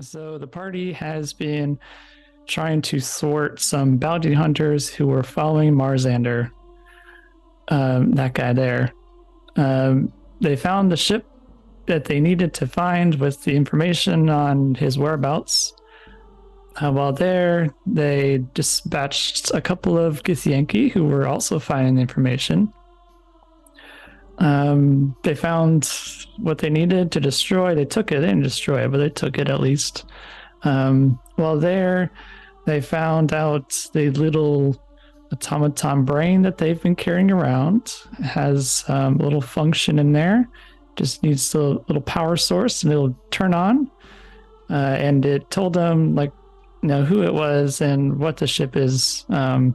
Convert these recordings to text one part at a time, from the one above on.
So the party has been trying to thwart some bounty hunters who were following Marzander, that guy there. They found the ship that they needed to find with the information on his whereabouts. While there, they dispatched a couple of Githyanki who were also finding the information. They found what they needed to destroy. They took it. They didn't destroy it, but they took it at least. While there, they found out the little automaton brain that they've been carrying around. It has a little function in there. Just needs a little power source, and it'll turn on. And it told them, who it was and what the ship is. They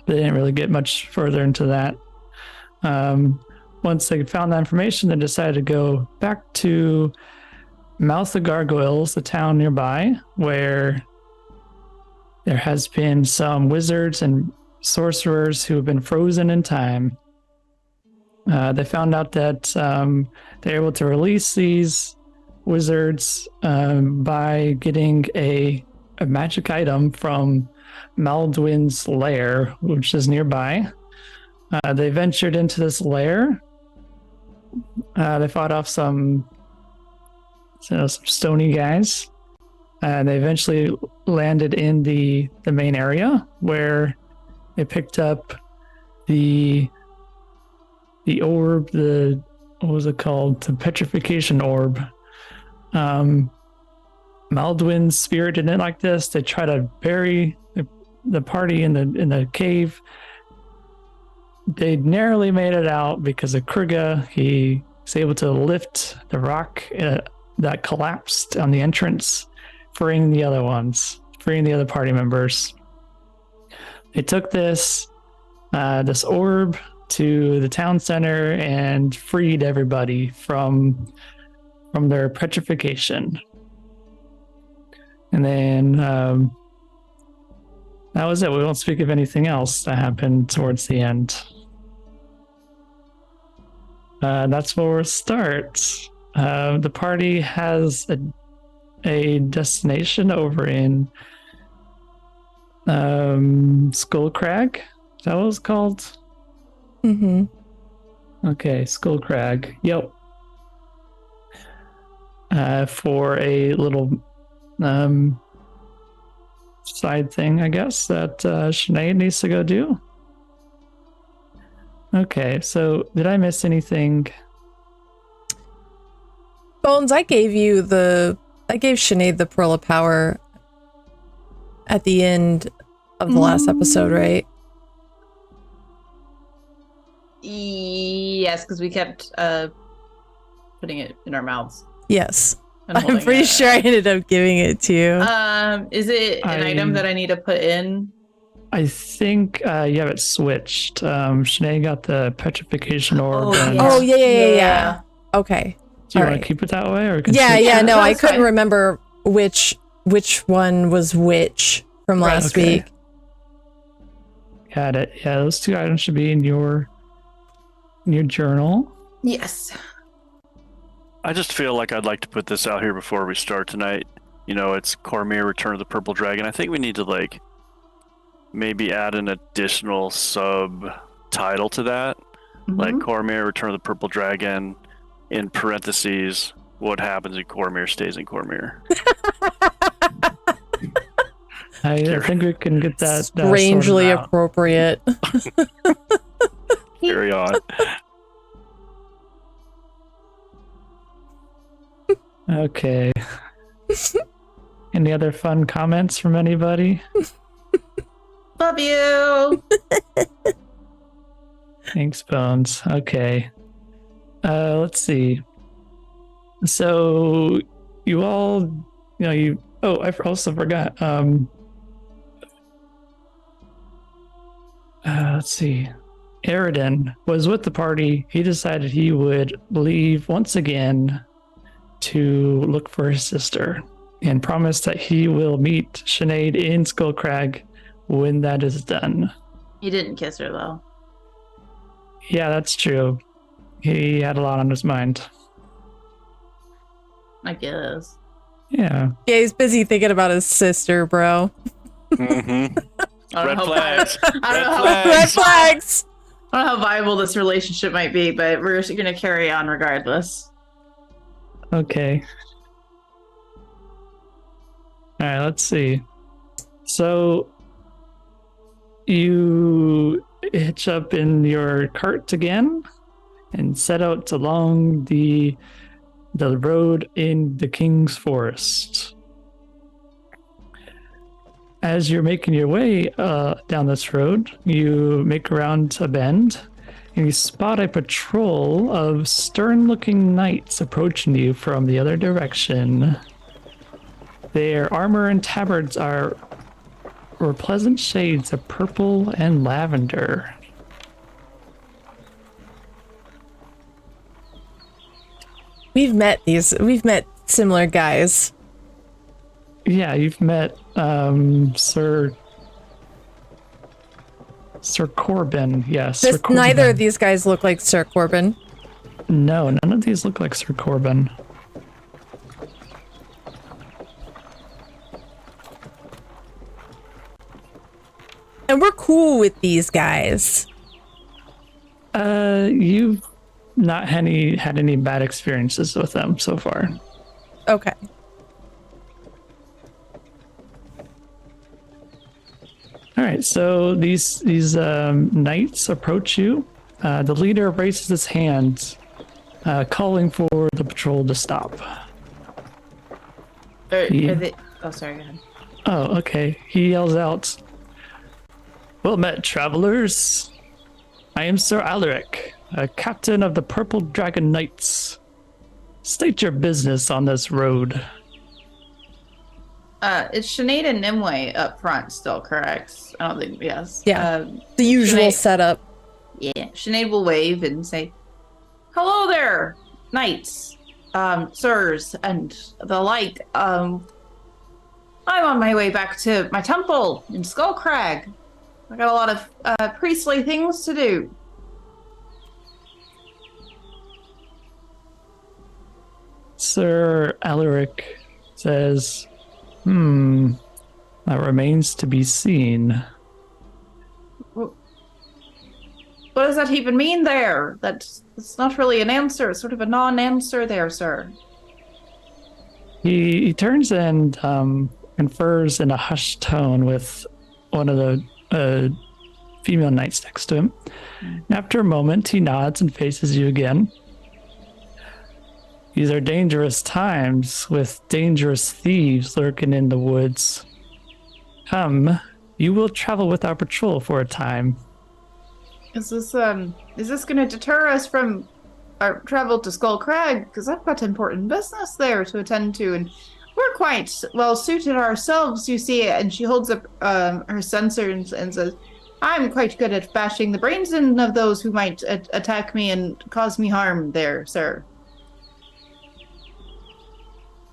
didn't really get much further into that. Once they found that information, they decided to go back to Mouth of Gargoyles, the town nearby, where there has been some wizards and sorcerers who have been frozen in time. They found out that they're able to release these wizards by getting a magic item from Maldwin's lair, which is nearby. They ventured into this lair. They fought off some stony guys. They eventually landed in the main area where they picked up the orb, what was it called? The petrification orb. Maldwin's spirit didn't like this. They tried to bury the party in the cave. They narrowly made it out because of Krigga. He was able to lift the rock that collapsed on the entrance, freeing the other party members. They took this orb to the town center and freed everybody from their petrification. And then that was it. We won't speak of anything else that happened towards the end. That's where we'll start. The party has a destination over in Skullcrag. Is that what it's called? Mm-hmm. Okay, Skullcrag. Yep. For a little side thing, I guess, that Sinead needs to go do. Okay, so did I miss anything? Bones, I gave Sinead the Pearl of Power at the end of the last episode, right? Yes, because we kept putting it in our mouths. Yes. I'm pretty sure I ended up giving it to you. Is it an item that I need to put in? I think you have it switched. Sinead got the petrification orb. Yeah. Okay. Do you want to keep it that way, or no, I couldn't remember which one was which from last week. Got it. Yeah, those two items should be in your journal. Yes. I just feel like I'd like to put this out here before we start tonight. It's Cormyr, Return of the Purple Dragon. I think we need to maybe add an additional subtitle to that. Mm-hmm. Like Cormyr, Return of the Purple Dragon, in parentheses, what happens in Cormyr stays in Cormyr. I think we can get that strangely appropriate. Carry on. Okay. Any other fun comments from anybody? Love you. Thanks, Bones. Okay. Let's see. So you all, I also forgot. Let's see. Eridan was with the party. He decided he would leave once again to look for his sister and promised that he will meet Sinead in Skullcrag when that is done. He didn't kiss her, though. Yeah, that's true. He had a lot on his mind. I guess. Yeah. Yeah, he's busy thinking about his sister, bro. Mm-hmm. Red flags. I don't Red know how, flags. Red flags! I don't know how viable this relationship might be, but we're just gonna carry on regardless. Okay. All right, let's see. So you hitch up in your cart again and set out along the road in the King's Forest. As you're making your way down this road, you make around a bend and you spot a patrol of stern-looking knights approaching you from the other direction. Their armor and tabards were pleasant shades of purple and lavender. We've met similar guys. Yeah, you've met Sir Corbin. Yes, Sir Corbin. Neither of these guys look like Sir Corbin. No, none of these look like Sir Corbin. And we're cool with these guys. You've not had any bad experiences with them so far. Okay. All right, so these knights approach you. The leader raises his hand, calling for the patrol to stop. Are Yeah. they... Oh, sorry. Go ahead. Oh, okay. He yells out, "Well met, travelers. I am Sir Alaric, a captain of the Purple Dragon Knights. State your business on this road." It's Sinead and Nimue up front still, correct? I don't think, yes. Yeah. The usual Sinead- setup. Yeah. Sinead will wave and say, "Hello there, knights, sirs, and the like. I'm on my way back to my temple in Skullcrag. I got a lot of priestly things to do." Sir Alaric says, that remains to be seen." What does that even mean there? That's not really an answer. It's sort of a non-answer there, sir. He turns and confers in a hushed tone with one of the female knights next to him. And after a moment, he nods and faces you again. "These are dangerous times with dangerous thieves lurking in the woods. Come, you will travel with our patrol for a time." Is this going to deter us from our travel to Skull Crag? Because I've got important business there to attend to, and we're quite well suited ourselves, you see. And she holds up her censer and says, "I'm quite good at bashing the brains in of those who might attack me and cause me harm there, sir."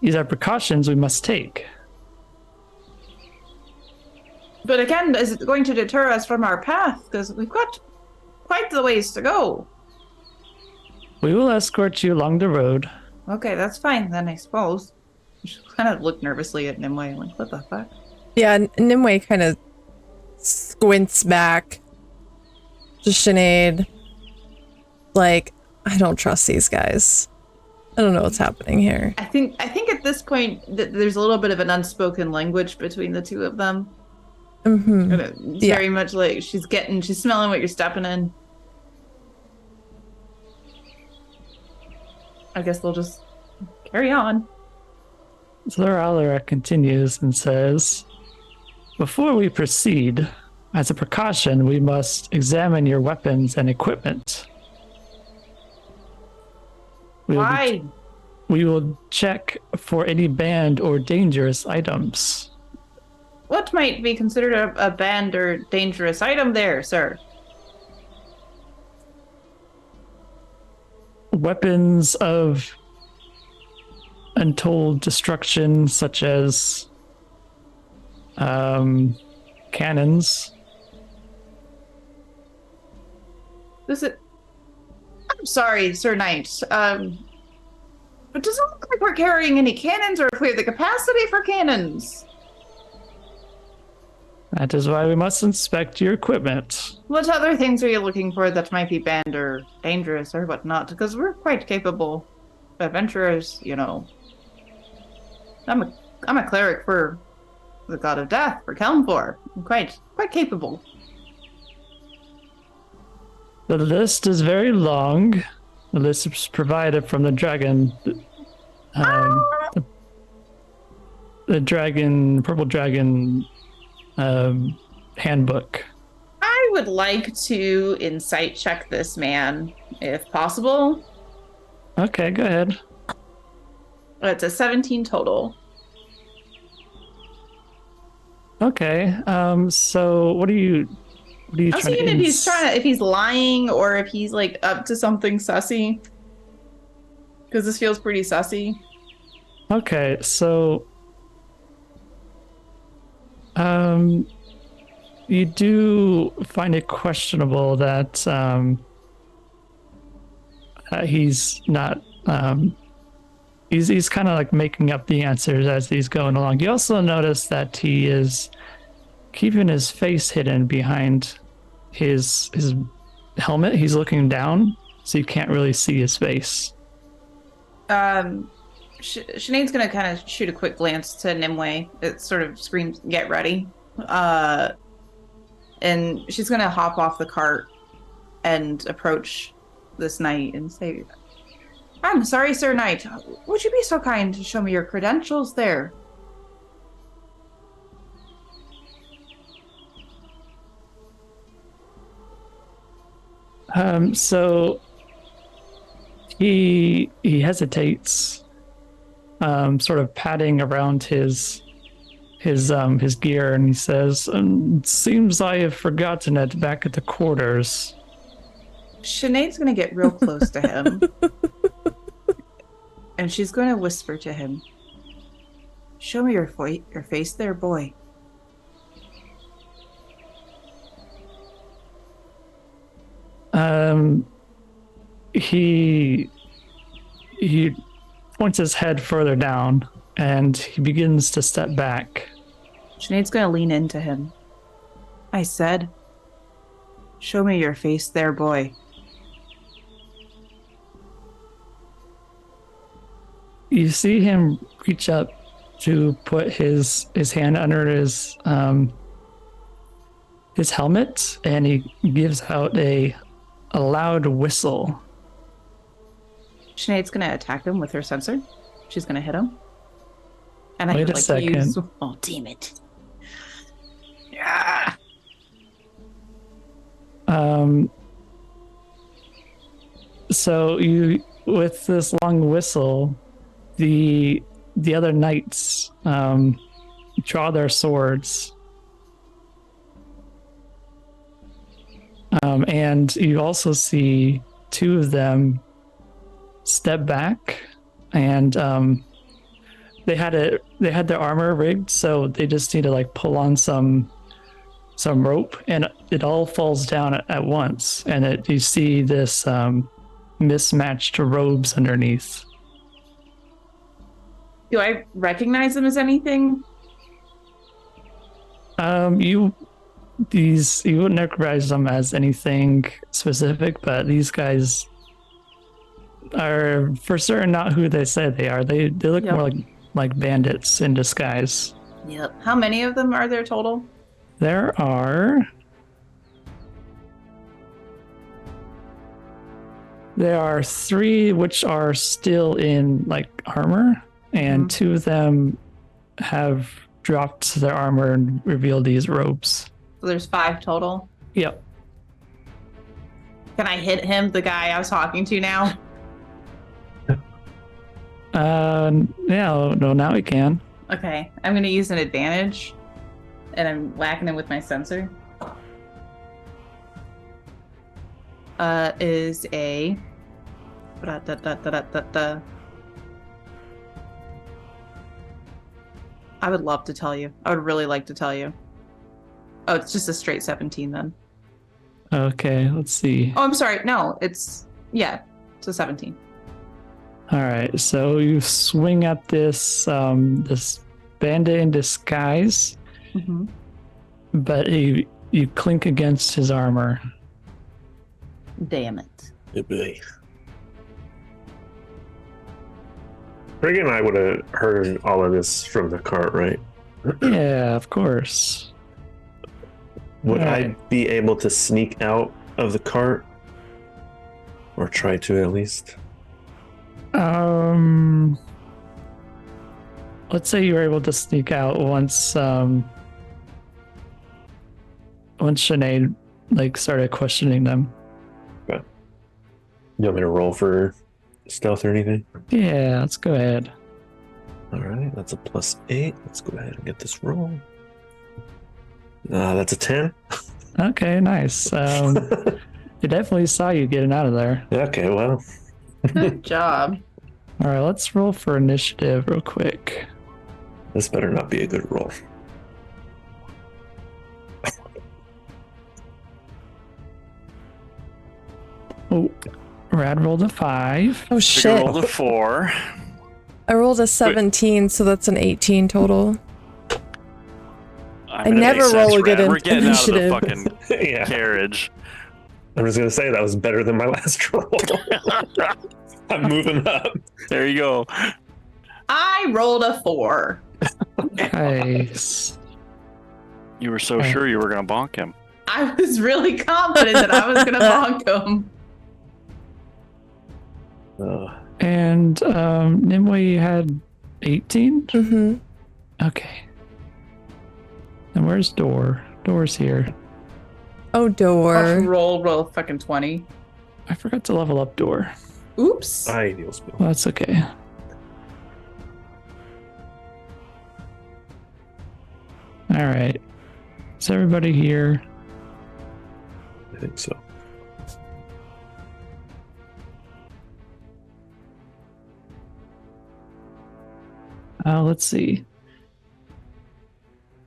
These are precautions we must take. But again, is it going to deter us from our path? Because we've got quite the ways to go. We will escort you along the road. Okay, that's fine then, I suppose. She kind of looked nervously at Nimue, like, what the fuck? Yeah, Nimue kind of squints back to Sinead. Like, I don't trust these guys. I don't know what's happening here. I think at this point there's a little bit of an unspoken language between the two of them. Mm-hmm. And it's very much like she's smelling what you're stepping in. I guess they'll just carry on. Sir Alaric continues and says, "Before we proceed, as a precaution, we must examine your weapons and equipment. Why? We will check for any banned or dangerous items. What might be considered a banned or dangerous item there, sir?" Weapons of untold destruction, such as cannons. I'm sorry, Sir Knight. It doesn't look like we're carrying any cannons or if we have the capacity for cannons. That is why we must inspect your equipment. What other things are you looking for that might be banned or dangerous or whatnot? Because we're quite capable adventurers, you know. I'm a cleric for the god of death, for Kelmfor. I'm quite capable. The list is very long. The list is provided from the dragon. The purple dragon handbook. I would like to insight check this man, if possible. Okay, go ahead. It's a 17 total. Okay. So what are you I was thinking if he's lying or if he's like up to something sussy. Because this feels pretty sussy. Okay, so you do find it questionable that he's not he's kind of like making up the answers as he's going along. You also notice that he is keeping his face hidden behind his helmet. He's looking down, so you can't really see his face. Sinead's gonna kind of shoot a quick glance to Nimue. It sort of screams, "Get ready!" And she's gonna hop off the cart and approach this knight and say, "I'm sorry, Sir Knight. Would you be so kind to show me your credentials there?" So he hesitates, sort of patting around his gear, and he says, "It seems I have forgotten it back at the quarters." Sinead's gonna get real close to him. And she's going to whisper to him, "Show me your face there, boy." He points his head further down, and he begins to step back. Sinead's going to lean into him. "I said, show me your face there, boy." You see him reach up to put his hand under his helmet, and he gives out a loud whistle. Sinead's going to attack him with her sensor. She's going to hit him. And Wait I a would like second. to use... Oh, damn it. Yeah. So you, with this long whistle, the other knights draw their swords, and you also see two of them step back, and they had their armor rigged, so they just need to like pull on some rope, and it all falls down at once, and you see this mismatched robes underneath. Do I recognize them as anything? You wouldn't recognize them as anything specific, but these guys are for certain not who they say they are. They look more like bandits in disguise. Yep. How many of them are there total? There are 3 which are still in like armor, and 2 of them have dropped their armor and revealed these robes. So there's 5 total. Yep. Can I hit him, the guy I was talking to now? No, now we can. Okay, I'm going to use an advantage, and I'm whacking him with my sensor. Is a... I would love to tell you. I would really like to tell you. Oh, it's just a straight 17 then. Okay, let's see. Oh, I'm sorry. No, it's a 17. All right, so you swing at this this bandit in disguise, Mm-hmm. but you clink against his armor. Damn it. Good boy. Krigga and I would have heard all of this from the cart, right? Yeah, of course. Would I Alright. be able to sneak out of the cart? Or try to at least? Let's say you were able to sneak out once Sinead like started questioning them. You want me to roll for stealth or anything? Yeah, let's go ahead. Alright, that's a +8. Let's go ahead and get this roll. That's a 10. Okay, nice. They definitely saw you getting out of there. Okay, well. Good job. All right, let's roll for initiative real quick. This better not be a good roll. Oh, Rad rolled a 5. Oh Krigga shit. rolled a 4. I rolled a 17, so that's an 18 total. I mean, never makes roll sense, a good Rad. We're getting out of initiative. the fucking Yeah. carriage. I'm just gonna say that was better than my last roll. I'm moving up. There you go. I rolled a 4. Nice. You were so Okay. sure you were going to bonk him. I was really confident that I was gonna bonk him. And Nimue, you had 18? Mm-hmm. Okay. And where's Door? Door's here. Oh, door. Roll fucking 20. I forgot to level up Door. Oops. Ideal spell. Well, that's okay. All right. Is everybody here? I think so. Let's see.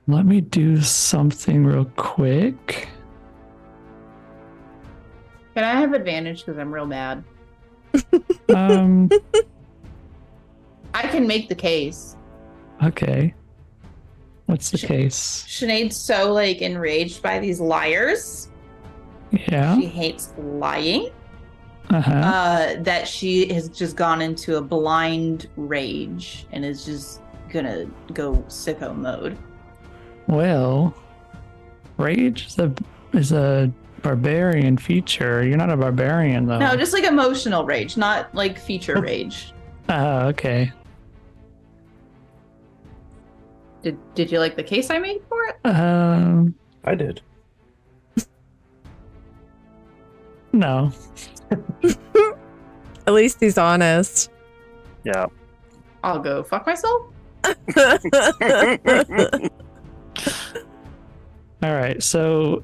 Let me do something real quick. Can I have advantage because I'm real mad? Um, I can make the case. okay. What's the case? Sinead's so like enraged by these liars. Yeah. She hates lying. Uh-huh. That she has just gone into a blind rage and is just gonna go sicko mode. Well, rage is a barbarian feature. You're not a barbarian though. No, just like emotional rage, not like feature rage. Okay. Did you like the case I made for it? I did. No. At least he's honest. Yeah. I'll go fuck myself. All right. So,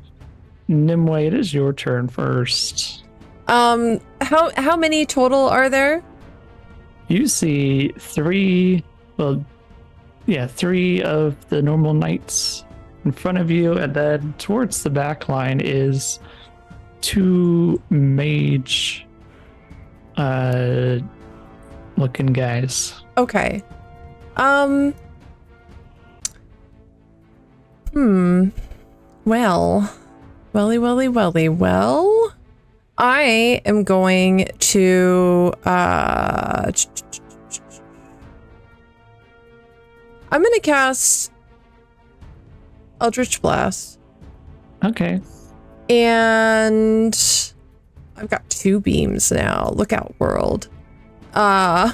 Nimue, it is your turn first. How many total are there? You see 3. Well, yeah, 3 of the normal knights in front of you, and then towards the back line is 2 mage looking guys. Okay. Well, I am going to I'm gonna cast Eldritch Blast. Okay. And I've got 2 beams now. Look out, world. I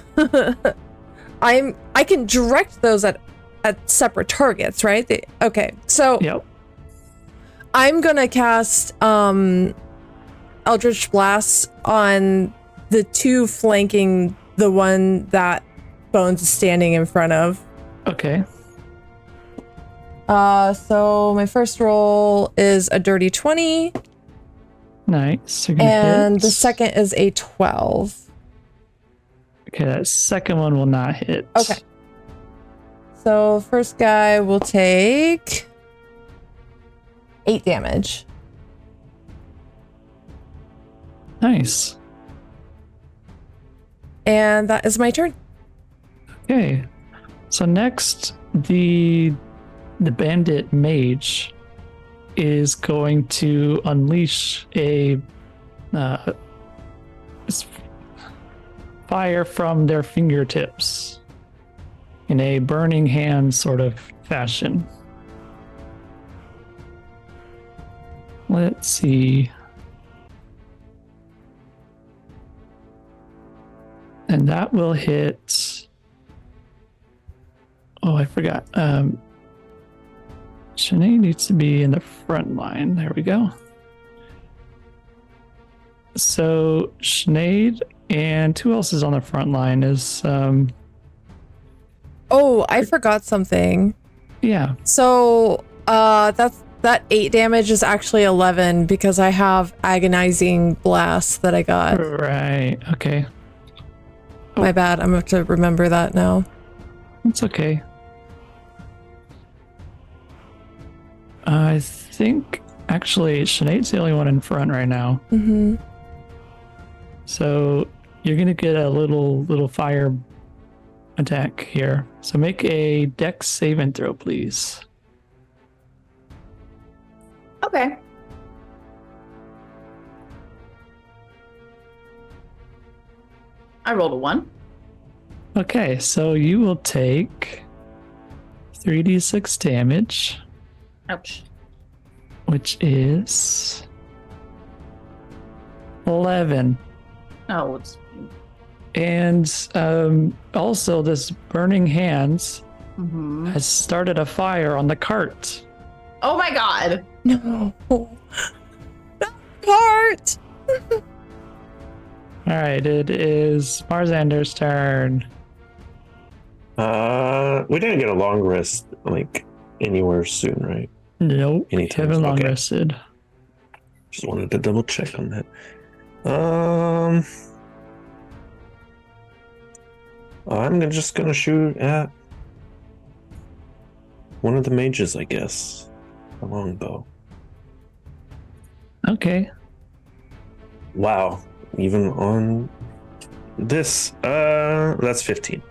can direct those at separate targets, right? Okay. So Yep. I'm gonna cast Eldritch Blast on the 2 flanking the one that Bones is standing in front of. Okay. So my first roll is a dirty 20. Nice. You're gonna And hit. the second is a 12. Okay, that second one will not hit. Okay. So first guy will take 8 damage. Nice. And that is my turn. Okay. So next, the bandit mage is going to unleash a fire from their fingertips in a burning hand sort of fashion. Let's see. And that will hit. Oh, I forgot. Sinead needs to be in the front line. There we go. So Sinead and who else is on the front line is Oh, I forgot something. yeah. So that 8 damage is actually 11 because I have agonizing blast that I got. Right. Okay. My bad. I'm gonna have to remember that now. It's okay. I think actually Sinead's the only one in front right now. Mm-hmm. So you're gonna get a little fire attack here. So make a dex save and throw, please. Okay. I rolled a 1. Okay, so you will take 3d6 damage, Ouch. which is 11. Oh, it's And also, this burning hands mm-hmm. has started a fire on the cart. Oh my god. No. That part. All right, it is Marzander's turn. We didn't get a long rest like anywhere soon, right? Nope, Anytime, haven't long okay. rested. Just wanted to double check on that. Just gonna shoot at one of the mages, I guess. A longbow. Okay. Wow. Even on this, that's 15.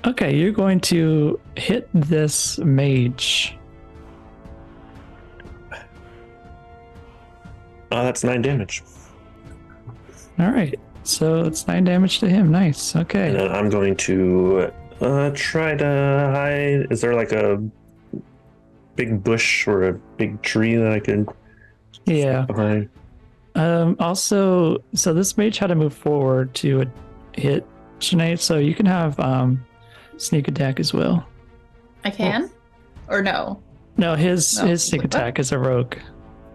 Okay, you're going to hit this mage. That's 9 damage. All right, so it's 9 damage to him. Nice. And Okay. then I'm going to try to hide. Is there like a big bush or a big tree that I could Yeah. behind? Also, so this mage had to move forward to hit Sinead, so you can have sneak attack as well. I can? Or no? No, his No, sneak what? attack is a rogue.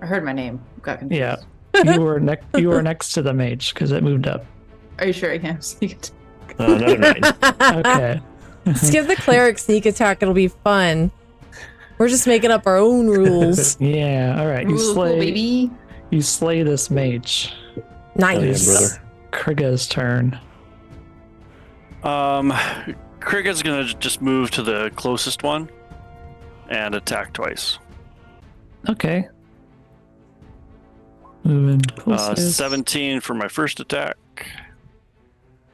I heard my name. Got confused. Yeah. You were next to the mage because it moved up. Are you sure I can have sneak attack? Another 9. Okay. Let's give the cleric sneak attack. It'll be fun. We're just making up our own rules. Yeah. All right. Rules, cool, baby. You slay this mage. Nice. Yeah, brother. Krigga's turn. Krigga's gonna just move to the closest one and attack twice. Okay. Moving closest. 17 for my first attack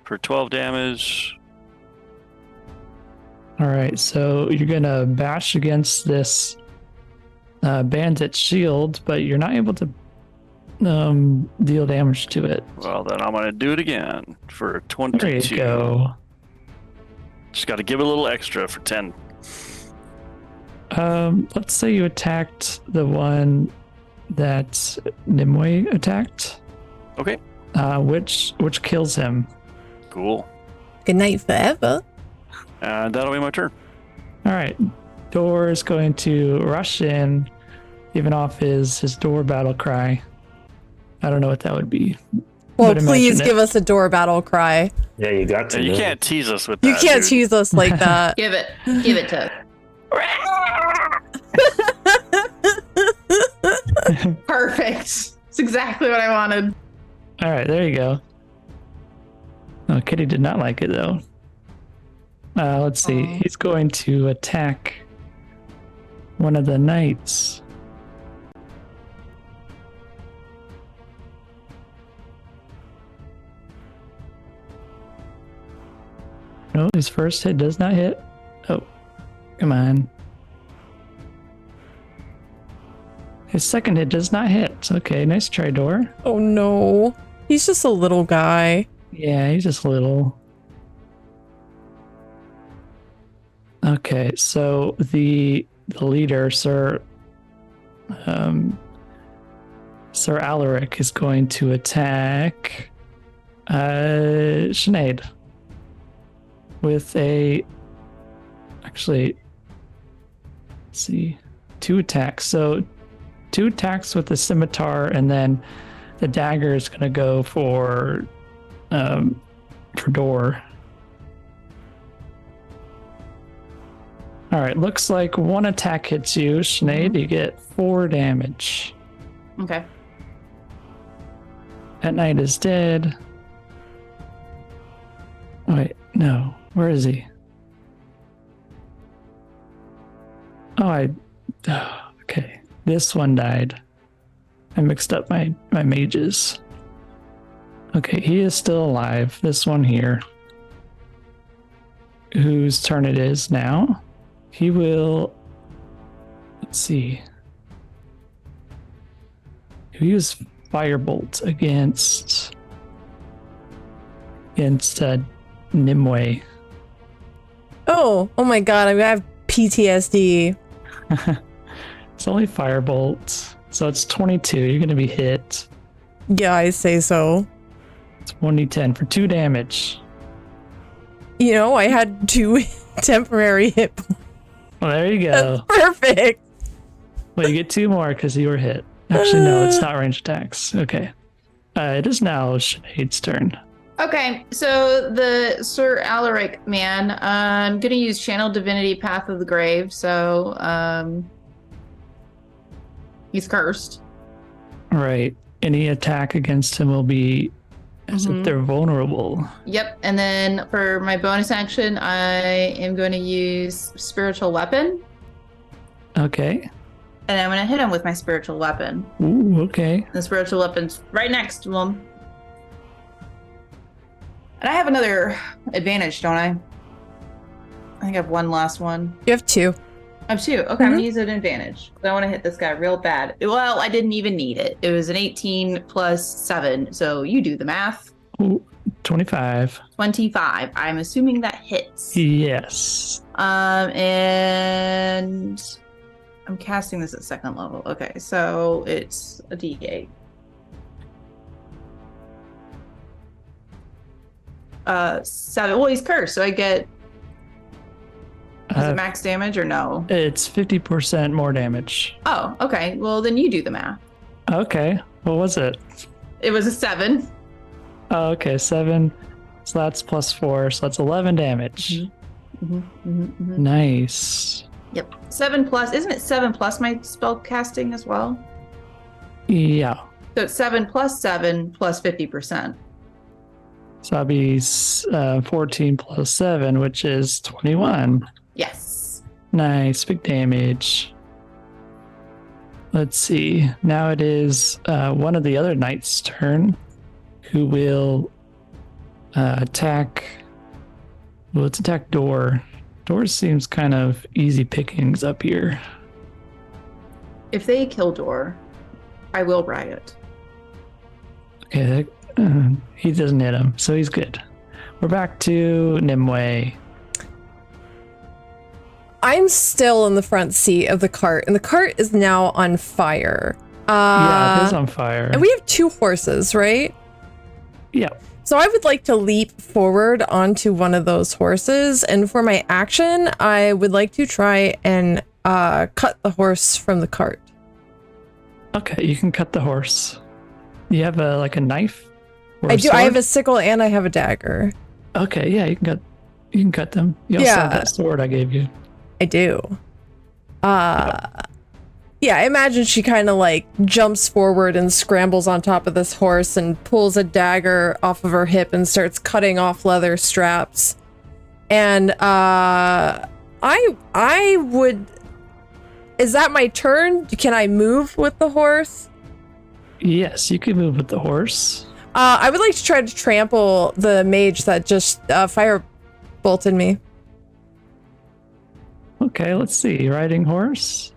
for 12 damage. All right, so you're gonna bash against this bandit shield, but you're not able to deal damage to it. Well, then I'm gonna do it again for 22. There you go. Just got to give it a little extra for 10. Let's say you attacked the one that Nimue attacked. Okay. Which kills him. Cool. Good night forever. And that'll be my turn. All right, Door is going to rush in, giving off his door battle cry. I don't know what that would be. Well, but please imagine give us a door battle cry. Yeah, you got to. You man. can't tease us with that. You can't dude. tease us like that. Give it to. Perfect. It's exactly what I wanted. All right, there you go. Oh, Kitty did not like it though. Let's see. Aw. He's going to attack one of the knights. No, his first hit does not hit. Oh, come on. His second hit does not hit. Okay, nice try, Door. Oh no. He's just a little guy. Yeah, he's just little. Okay, so the leader, Sir Alaric, is going to attack Sinead with actually, let's see, 2 attacks. So 2 attacks with the scimitar, and then the dagger is going to go for Door. All right, looks like 1 attack hits you, Sinead. You get 4 damage. Okay. That knight is dead. Oh, wait, no. Where is he? Oh, okay. This one died. I mixed up my mages. Okay, he is still alive. This one here. Whose turn it is now. He will... Let's see. He'll use Firebolt against Nimue. Oh my god, I have PTSD. It's only Firebolt, so it's 22. You're going to be hit. Yeah, I say so. It's 1d10 for 2 damage. You know, I had 2 temporary hit points. Well, there you go. That's perfect. Well, you get 2 more because you were hit. Actually, no, it's not ranged attacks. Okay. It is now Sinead's turn. Okay, so the Sir Alaric man, I'm gonna use Channel Divinity Path of the Grave, so he's cursed. Right. Any attack against him will be as if they're vulnerable. Yep, and then for my bonus action, I am going to use Spiritual Weapon. Okay. And I'm going to hit him with my Spiritual Weapon. Ooh, okay. The Spiritual Weapon's right next to him. And I have another advantage, don't I? I think I have one last one. You have 2. I have 2. Okay, I'm going to use an advantage. I want to hit this guy real bad. Well, I didn't even need it. It was an 18 plus 7. So you do the math. Ooh, 25. 25. I'm assuming that hits. Yes. And I'm casting this at 2nd level. Okay, so it's a D8. 7. Well, he's cursed, so I get... Is it max damage or no? It's 50% more damage. Oh, okay. Well, then you do the math. Okay. What was it? It was a 7. Oh, okay. 7. So that's plus 4. So that's 11 damage. Nice. Yep. 7 plus. Isn't it 7 plus my spell casting as well? Yeah. So it's 7 plus 7 plus 50%. So that'll be 14 plus 7, which is 21. Yes. Nice. Big damage. Let's see. Now it is one of the other knights' turn, who will attack. Well, let's attack Door. Door seems kind of easy pickings up here. If they kill Door, I will riot. Okay, he doesn't hit him, so he's good. We're back to Nimue. I'm still in the front seat of the cart, and the cart is now on fire. Yeah, it is on fire. And we have 2 horses, right? Yeah. So I would like to leap forward onto one of those horses, and for my action, I would like to try and cut the horse from the cart. Okay, you can cut the horse. You have a knife? Or I do. sword? I have a sickle and I have a dagger. Okay, yeah, you can cut them. You also have that sword I gave you. I do. Yeah, I imagine she kind of jumps forward and scrambles on top of this horse and pulls a dagger off of her hip and starts cutting off leather straps. And I would... Is that my turn? Can I move with the horse? Yes, you can move with the horse. I would like to try to trample the mage that just firebolt bolted me. Okay, let's see. Riding horse.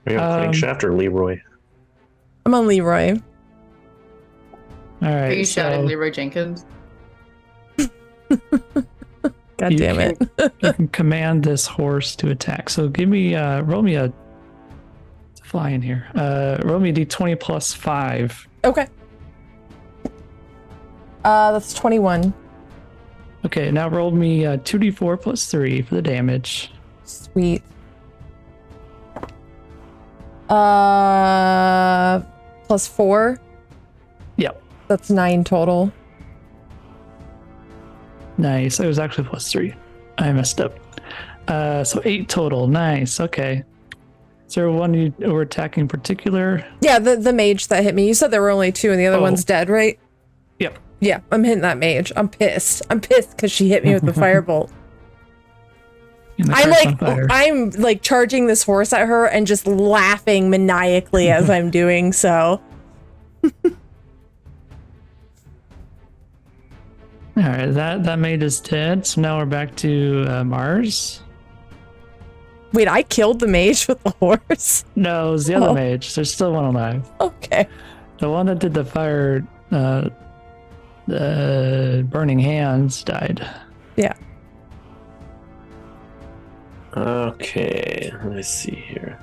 Are you on Crankshaft or Leroy? I'm on Leroy. All right. Are you so shouting Leroy Jenkins? God damn it. You can command this horse to attack. So give me, roll me a fly in here. Roll me a d20 plus 5. Okay. That's 21. Okay, now roll me 2d4 plus 3 for the damage. Sweet. Plus 4. Yep. That's 9 total. Nice. It was actually plus 3. I messed up. So 8 total. Nice. Okay. Is there one you were attacking in particular? Yeah, the mage that hit me. You said there were only 2 and the other one's dead, right? Yep. Yeah, I'm hitting that mage. I'm pissed. I'm pissed because she hit me with the firebolt. I'm like charging this horse at her and just laughing maniacally as I'm doing so. All right, that mage is dead. So now we're back to Mars. Wait, I killed the mage with the horse? No, it was the other mage. There's still one alive. Okay. The one that did the fire, the burning hands died. Yeah. Okay, let me see here.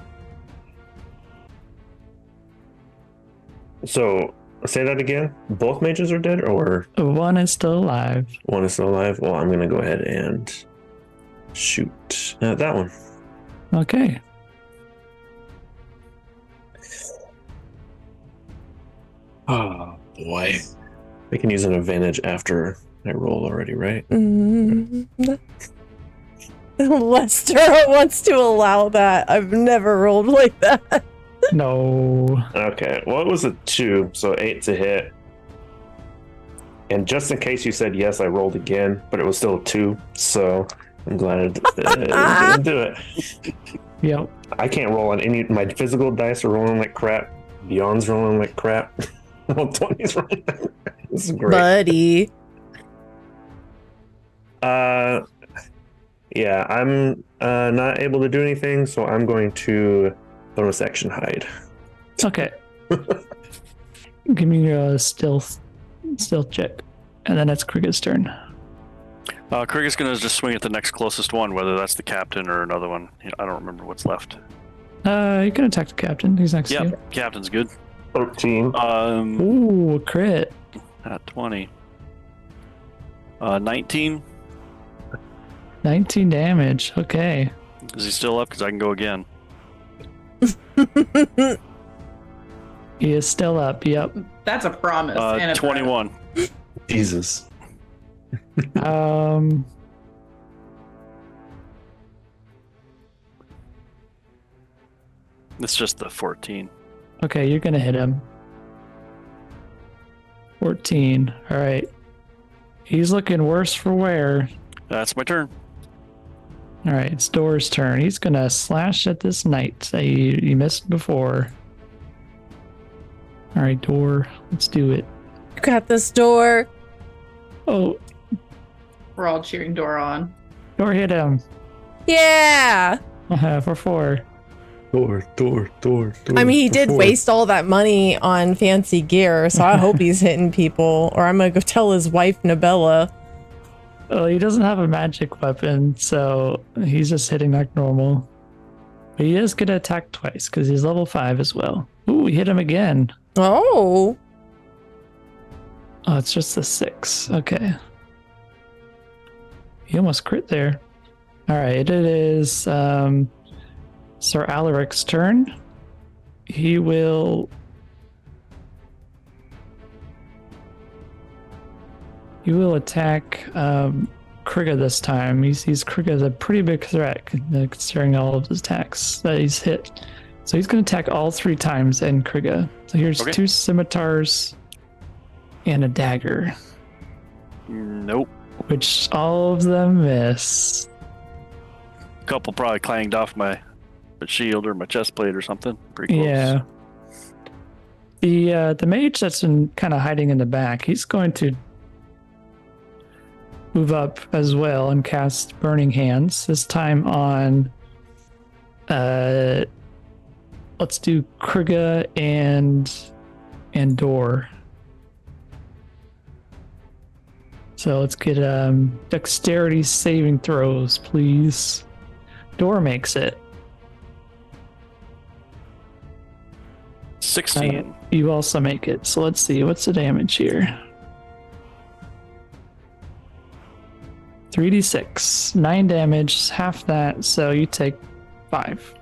So, say that again. Both mages are dead, or One is still alive. one is still alive? Well, I'm gonna go ahead and shoot that one. Okay. Oh boy, we can use an advantage after I roll already, right? Lester wants to allow that. I've never rolled like that. No. Okay, well, it was a 2, so 8 to hit. And just in case you said yes, I rolled again, but it was still a 2, so I'm glad I didn't do it. Yep. I can't roll on any. My physical dice are rolling like crap. Beyond's rolling like crap. 20's rolling like crap. This is great. Buddy. Yeah, I'm not able to do anything, so I'm going to bonus action hide. Okay. Give me a stealth check, and then it's Krigga's turn. Krigga's gonna just swing at the next closest one, whether that's the captain or another one. I don't remember what's left. You can attack the captain. He's next to you. Yep, captain's good. 13. Ooh, crit. At 20. 19. 19 damage. Okay. Is he still up? Because I can go again. He is still up. Yep. That's a promise. And a 21. Jesus. It's just the 14. Okay, you're gonna hit him. 14. All right. He's looking worse for wear. That's my turn. All right, it's Door's turn. He's gonna slash at this knight that you missed before. All right, Door, let's do it. You got this, Door. Oh, We're all cheering Dora on. Door hit him. Yeah. For 4. Door. I mean, he did waste all that money on fancy gear, so I hope he's hitting people, or I'm gonna go tell his wife, Nabella. Well, he doesn't have a magic weapon, so he's just hitting like normal. But he is gonna attack twice because he's level 5 as well. Ooh, we hit him again. Oh. Oh, it's just a 6. Okay. He almost crit there. All right, it is Sir Alaric's turn. He will attack Krigga this time. He sees Krigga as a pretty big threat considering all of his attacks that he's hit. So he's going to attack all 3 times in Krigga. So here's 2 scimitars and a dagger. Nope. Which all of them miss. A couple probably clanged off my shield or my chest plate or something. Pretty close. Yeah. The mage that's been kind of hiding in the back, he's going to move up as well and cast Burning Hands. This time on let's do Krigga and Door. So let's get dexterity saving throws, please. Door makes it. 16. You also make it. So let's see, what's the damage here? 3d6, 9 damage, half that, so you take 5.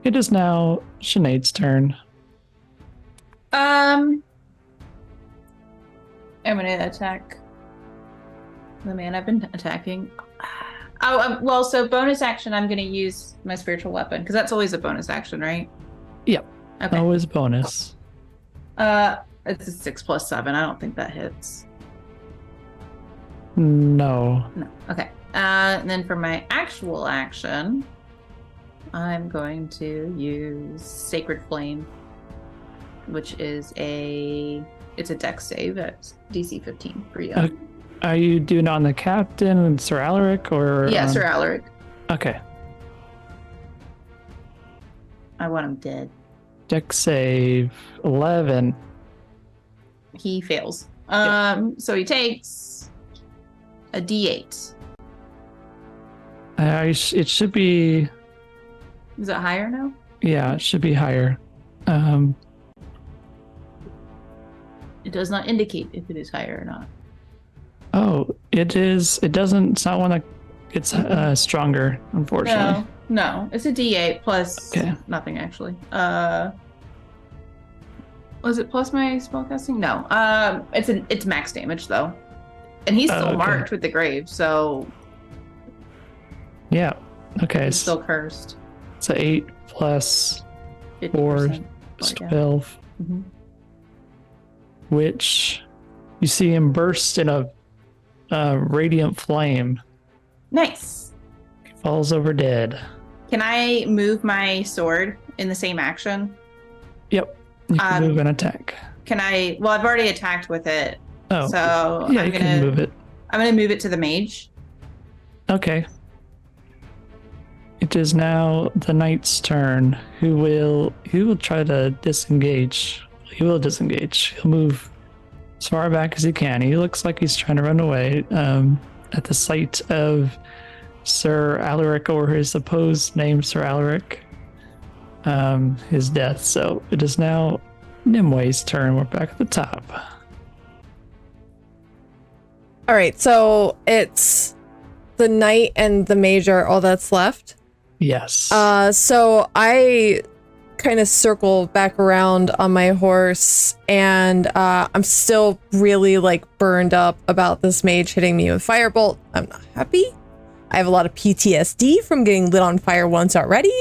It is now Sinead's turn. I'm gonna attack the man I've been attacking. Oh, well, so bonus action, I'm gonna use my spiritual weapon, because that's always a bonus action, right? Yep. Okay. Always bonus. It's a 6 + 7. I don't think that hits. No. No. Okay. And then for my actual action, I'm going to use Sacred Flame, which is it's a dex save at DC 15 for you. Are you doing it on the captain and Sir Alaric, or? Yeah, Sir Alaric. Okay. I want him dead. Dex save 11. He fails. So he takes a D8. It should be. Is it higher now? Yeah, it should be higher. It does not indicate if it is higher or not. Oh, it is. It doesn't. It's not one that gets stronger, unfortunately. No, it's a D8 plus nothing actually. Was it plus my spellcasting? No. It's max damage though, and he's still marked with the grave, so yeah. Okay. He's still cursed. So 8 plus 4 is 12. Mm-hmm. Which you see him burst in a radiant flame. Nice. He falls over dead. Can I move my sword in the same action? Yep. You can move and attack. Can I? Well, I've already attacked with it. Oh. So yeah, you can move it. I'm going to move it to the mage. Okay. It is now the knight's turn. Who will try to disengage. He will disengage. He'll move as far back as he can. He looks like he's trying to run away at the sight of Sir Alaric, or his supposed name, Sir Alaric, his death. So it is now Nimwe's turn. We're back at the top. All right, so it's the knight and the mage are all that's left. Yes. So I kind of circle back around on my horse, and I'm still really burned up about this mage hitting me with firebolt. I'm not happy. I have a lot of PTSD from getting lit on fire once already.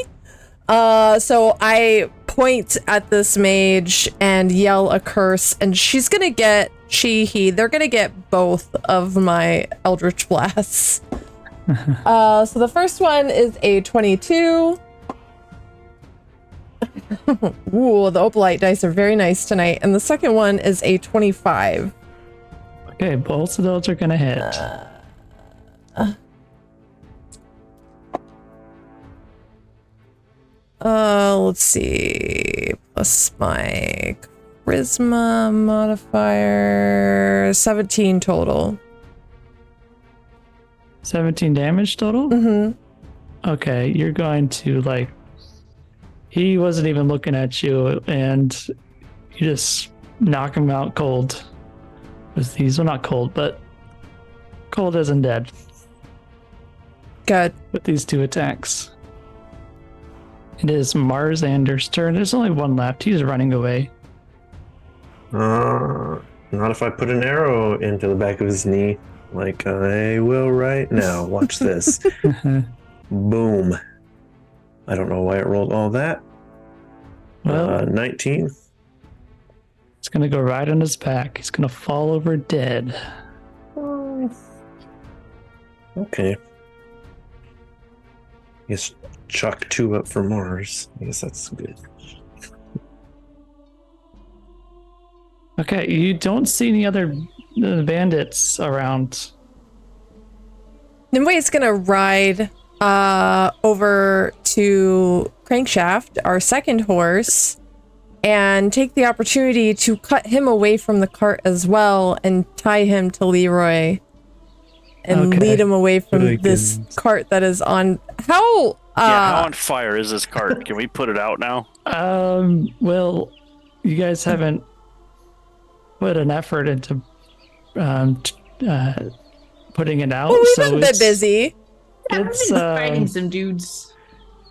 So I point at this mage and yell a curse, and she's gonna get they're gonna get both of my Eldritch Blasts. So the first one is a 22. Ooh, the opalite dice are very nice tonight. And the second one is a 25. Okay, both of those are gonna hit. Let's see. Plus my charisma modifier, 17 total. 17 damage total? Mm-hmm. Okay, you're going to he wasn't even looking at you, and you just knock him out cold with these. Well, not cold, but cold as in dead. Good. With these 2 attacks. It is Marzander's turn. There's only one left. He's running away. Not if I put an arrow into the back of his knee, like I will right now. Watch this. Boom. I don't know why it rolled all that. Well, 19. It's going to go right on his back. He's going to fall over dead. Okay. I guess chuck 2 up for Mars. I guess that's good. Okay, you don't see any other bandits around. Nimue is gonna ride over to Crankshaft, our second horse, and take the opportunity to cut him away from the cart as well and tie him to Leroy and lead him away from this cart that is on. How how on fire is this cart? Can we put it out now? Well, you guys haven't put an effort into putting it out. we've so been a bit busy. It's fighting some dudes.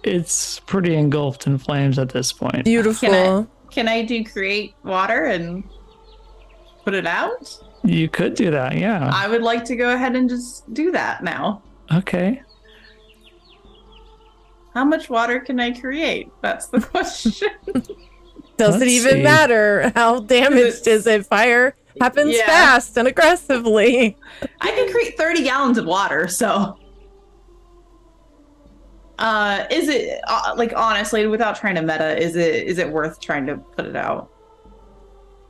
It's pretty engulfed in flames at this point. Beautiful. Can I do create water and put it out? You could do that, yeah. I would like to go ahead and just do that now. Okay. How much water can I create? That's the question. Does it even matter? How damaged is it? Fire happens fast and aggressively. I can create 30 gallons of water, so... is it, like, honestly, without trying to meta, is it worth trying to put it out?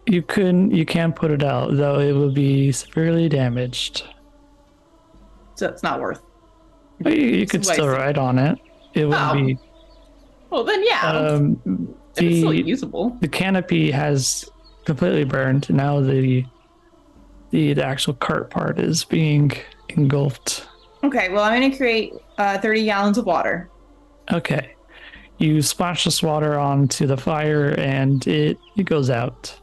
You can put it out, though it will be severely damaged. So it's not worth. But you could still ride on it. It would be. Well, then, yeah. It's still usable. The canopy has completely burned. Now the actual cart part is being engulfed. Okay, well, I'm going to create 30 gallons of water. Okay. You splash this water onto the fire and it goes out.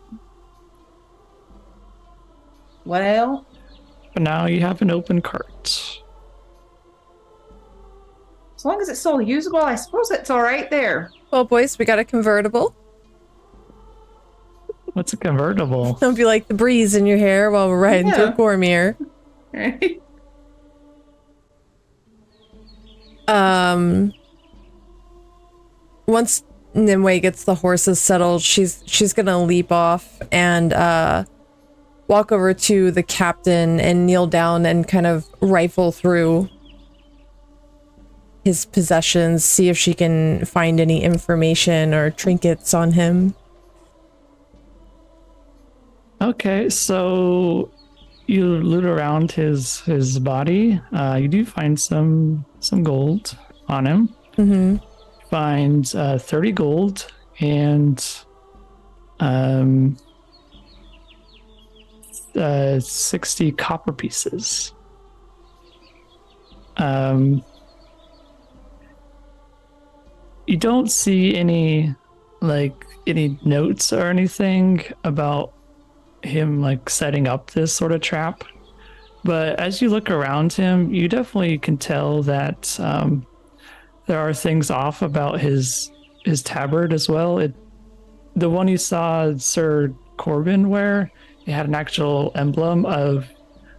Well. But now you have an open cart. As long as it's still usable, I suppose it's all right there. Well, boys, we got a convertible. What's a convertible? Don't be like the breeze in your hair while we're riding through Cormyr. Right. Once Nimue gets the horses settled, she's gonna leap off and walk over to the captain and kneel down and kind of rifle through his possessions, see if she can find any information or trinkets on him. Okay, so you loot around his body. You do find some gold on him. Mm-hmm. Find 30 gold and 60 copper pieces. You don't see any notes or anything about him like setting up this sort of trap, but as you look around him, you definitely can tell that there are things off about his tabard as well. The one you saw Sir Corbin wear, it had an actual emblem of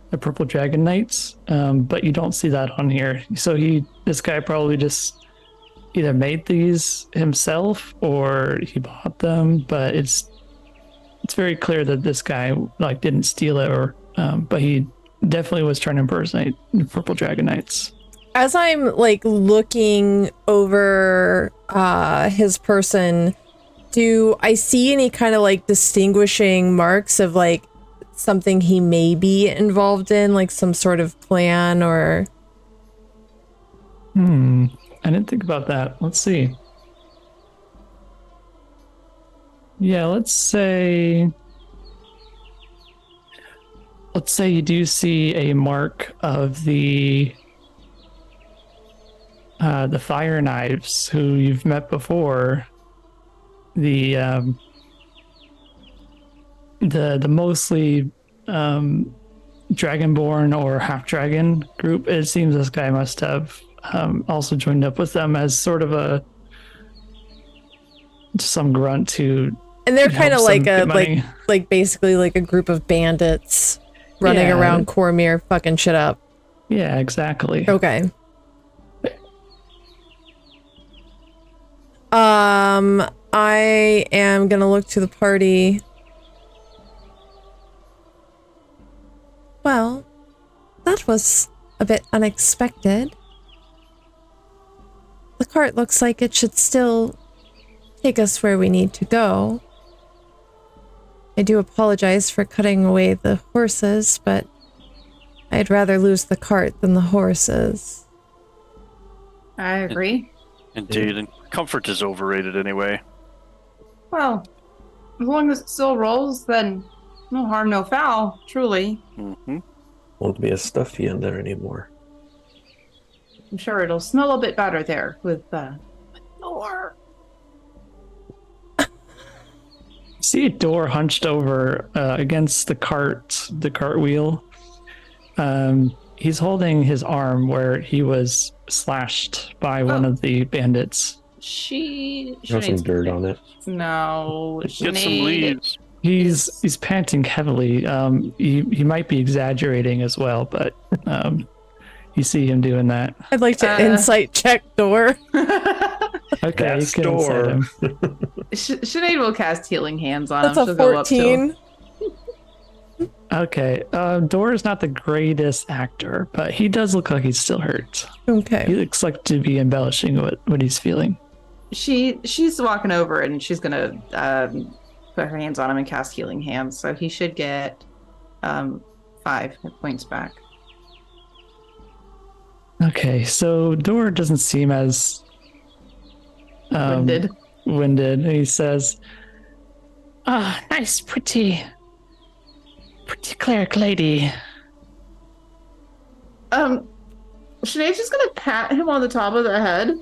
the Purple Dragon Knights, but you don't see that on here. So this guy probably just either made these himself or he bought them, but it's very clear that this guy like didn't steal it, or but he definitely was trying to impersonate Purple Dragon Knights. As I'm like looking over his person, do I see any kind of like distinguishing marks of like something he may be involved in, like some sort of plan or? I didn't think about that. Let's see. Yeah, let's say you do see a mark of the Fire Knives, who you've met before. The mostly Dragonborn or half dragon group. It seems this guy must have also joined up with them as sort of some grunt to. And they're kind of like like basically like a group of bandits running around Cormyr fucking shit up. Yeah, exactly. Okay. I am gonna look to the party. Well, that was a bit unexpected. The cart looks like it should still take us where we need to go. I do apologize for cutting away the horses, but I'd rather lose the cart than the horses. I agree. Indeed, and comfort is overrated anyway. Well, as long as it still rolls, then no harm, no foul, truly. Mm-hmm. Won't be as stuffy in there anymore. I'm sure it'll smell a bit better there with Door. See a door hunched over against the cart wheel. He's holding his arm where he was slashed by one of the bandits. Got some dirt on it. No, Get some Sinead. leaves. He's panting heavily. He might be exaggerating as well, but you see him doing that. I'd like to insight check door. Okay, That's you can insight him. Sinead will cast Healing Hands on That's him. a She'll go up to him. 14. Okay, Dor is not the greatest actor, but he does look like he's still hurt. He Okay. looks like to be embellishing what he's feeling. She's walking over and she's gonna put her hands on him and cast Healing Hands, so he should get 5 hit points back. Okay, so Dor doesn't seem as Winded. winded. He says, nice, pretty cleric lady. Sinead's just gonna pat him on the top of the head.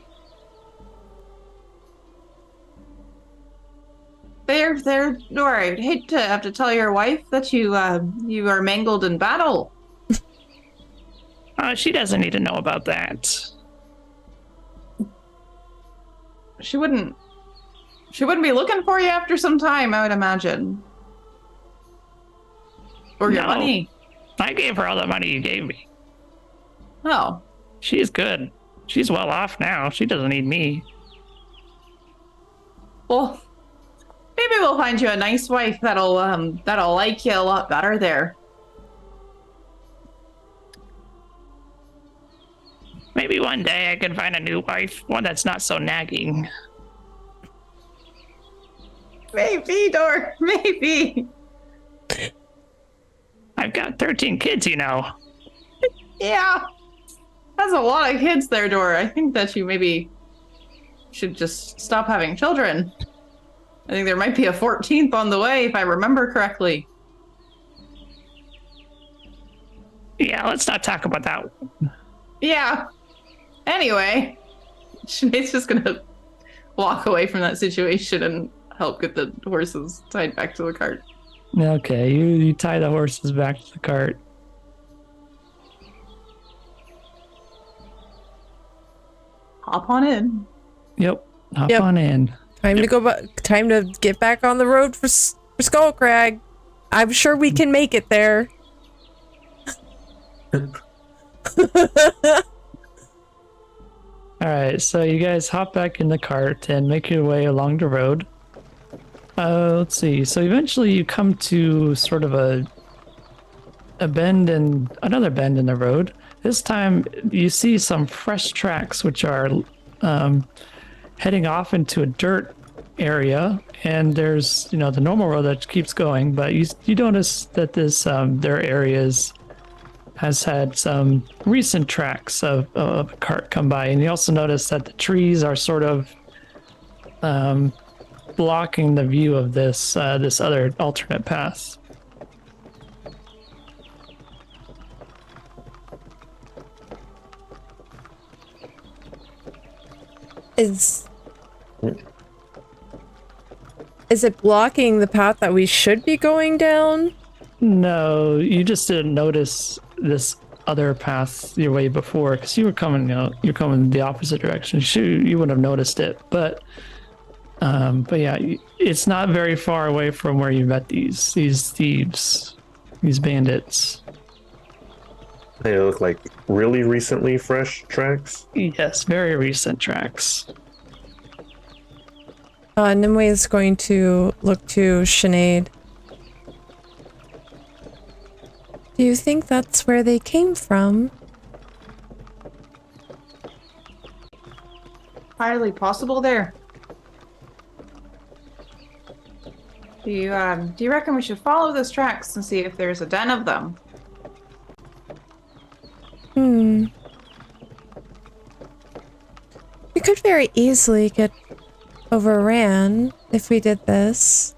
There, Nora, I'd hate to have to tell your wife that you are mangled in battle. She doesn't need to know about that. She wouldn't be looking for you after some time, I would imagine. Or your No. money. I gave her all the money you gave me. Oh. She's good. She's well off now. She doesn't need me. Well, maybe we'll find you a nice wife that'll like you a lot better there. Maybe one day I can find a new wife, one that's not so nagging. Maybe, Dor, maybe. I've got 13 kids, you know. Yeah. That's a lot of kids there, Dor. I think that you maybe should just stop having children. I think there might be a 14th on the way, if I remember correctly. Yeah, let's not talk about that. Yeah. Anyway, Sinead's just gonna walk away from that situation and help get the horses tied back to the cart. Okay, you tie the horses back to the cart. Hop on in. Yep, hop Yep. on in. Time to go back. Time to get back on the road for Skullcrag. I'm sure we can make it there. All right, so you guys hop back in the cart and make your way along the road. Let's see. So eventually you come to sort of a bend and another bend in the road. This time you see some fresh tracks which are heading off into a dirt area, and there's the normal road that keeps going, but you notice that this their areas has had some recent tracks of a cart come by, and you also notice that the trees are sort of blocking the view of this other alternate path. Is it blocking the path that we should be going down? No, you just didn't notice this other path your way before because you were coming, you're coming the opposite direction. You wouldn't have noticed it, but yeah, it's not very far away from where you met these thieves, these bandits. They look like really recently fresh tracks. Yes, very recent tracks. Nimue is going to look to Sinead. Do you think that's where they came from? Highly possible there. Do you reckon we should follow those tracks and see if there's a den of them? We could very easily get overran if we did this.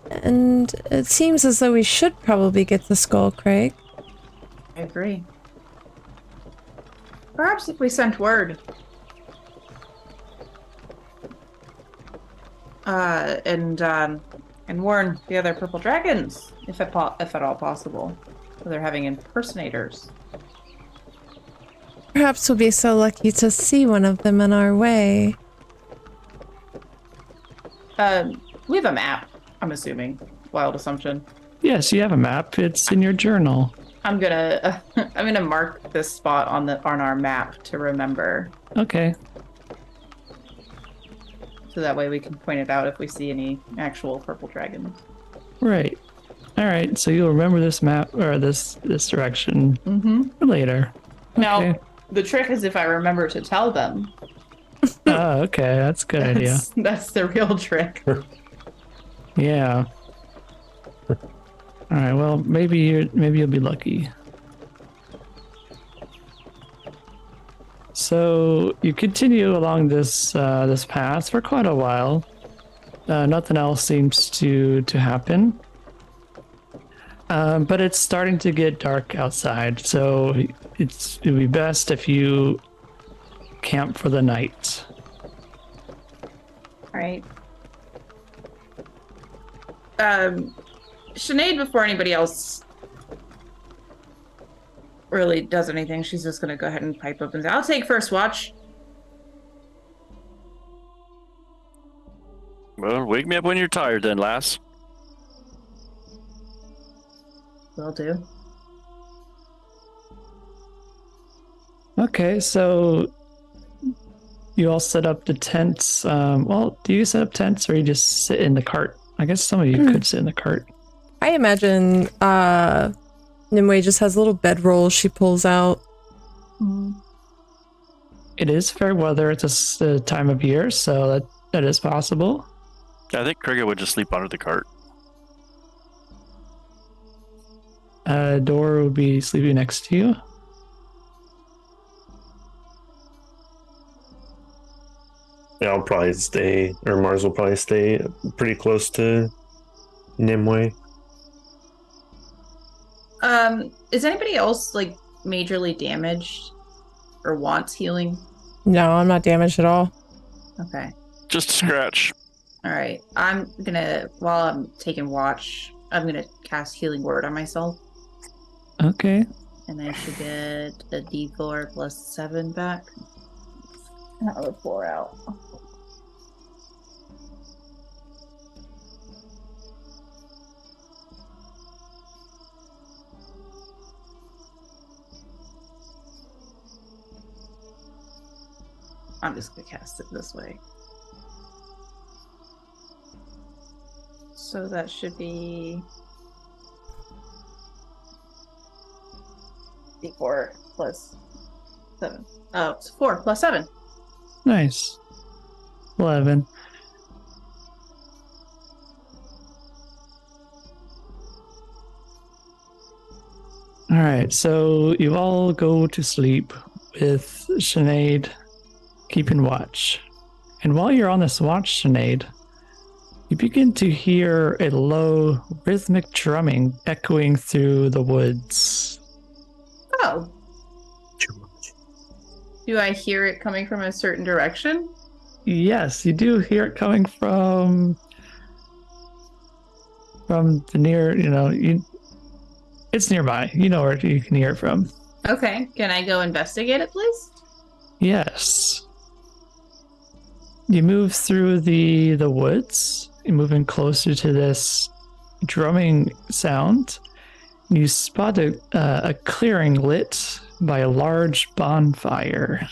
And it seems as though we should probably get the Skull Crag. I agree. Perhaps if we sent word. And warn the other purple dragons, if at all possible. So they're having impersonators. Perhaps we'll be so lucky to see one of them on our way. We have a map, I'm assuming. Wild assumption. Yes, you have a map. It's in your journal. I'm gonna mark this spot on our map to remember. Okay. So that way we can point it out if we see any actual purple dragons. Right. All right. So you'll remember this map or this direction for later. Now, Okay. the trick is if I remember to tell them. Oh, okay. That's a good idea. That's the real trick. Yeah. All right. Well, maybe you'll be lucky. So you continue along this path for quite a while. Nothing else seems to happen. But it's starting to get dark outside, so it'd be best if you camp for the night. All right. Sinead, before anybody else really does anything, she's just gonna go ahead and pipe up and say, I'll take first watch. Well, wake me up when you're tired then, lass. Will do. Okay, so you all set up the tents. Well, do you set up tents or you just sit in the cart? I guess some of you could sit in the cart. I imagine Nimue just has a little bedroll she pulls out. It is fair weather at this time of year, so that is possible. I think Krigga would just sleep under the cart. Dora would be sleeping next to you. Yeah, I'll probably stay, or Mars will probably stay pretty close to Nimue. Is anybody else like majorly damaged or wants healing? No, I'm not damaged at all. Okay. Just a scratch. All right. I'm gonna, while I'm taking watch, I'm gonna cast Healing Word on myself. Okay. And I should get a D4 plus 7 back. That would 4 out. I'm just gonna cast it this way. So that should be D4 plus 7. Oh, it's 4 plus 7. Nice. 11. All right, so you all go to sleep with Sinead keeping watch. And while you're on this watch, Sinead, you begin to hear a low, rhythmic drumming echoing through the woods. Oh. Do I hear it coming from a certain direction? Yes, you do hear it coming from the near, it's nearby. You know where you can hear it from. Okay. Can I go investigate it, please? Yes. You move through the woods. You're moving closer to this drumming sound. You spot a clearing lit by a large bonfire.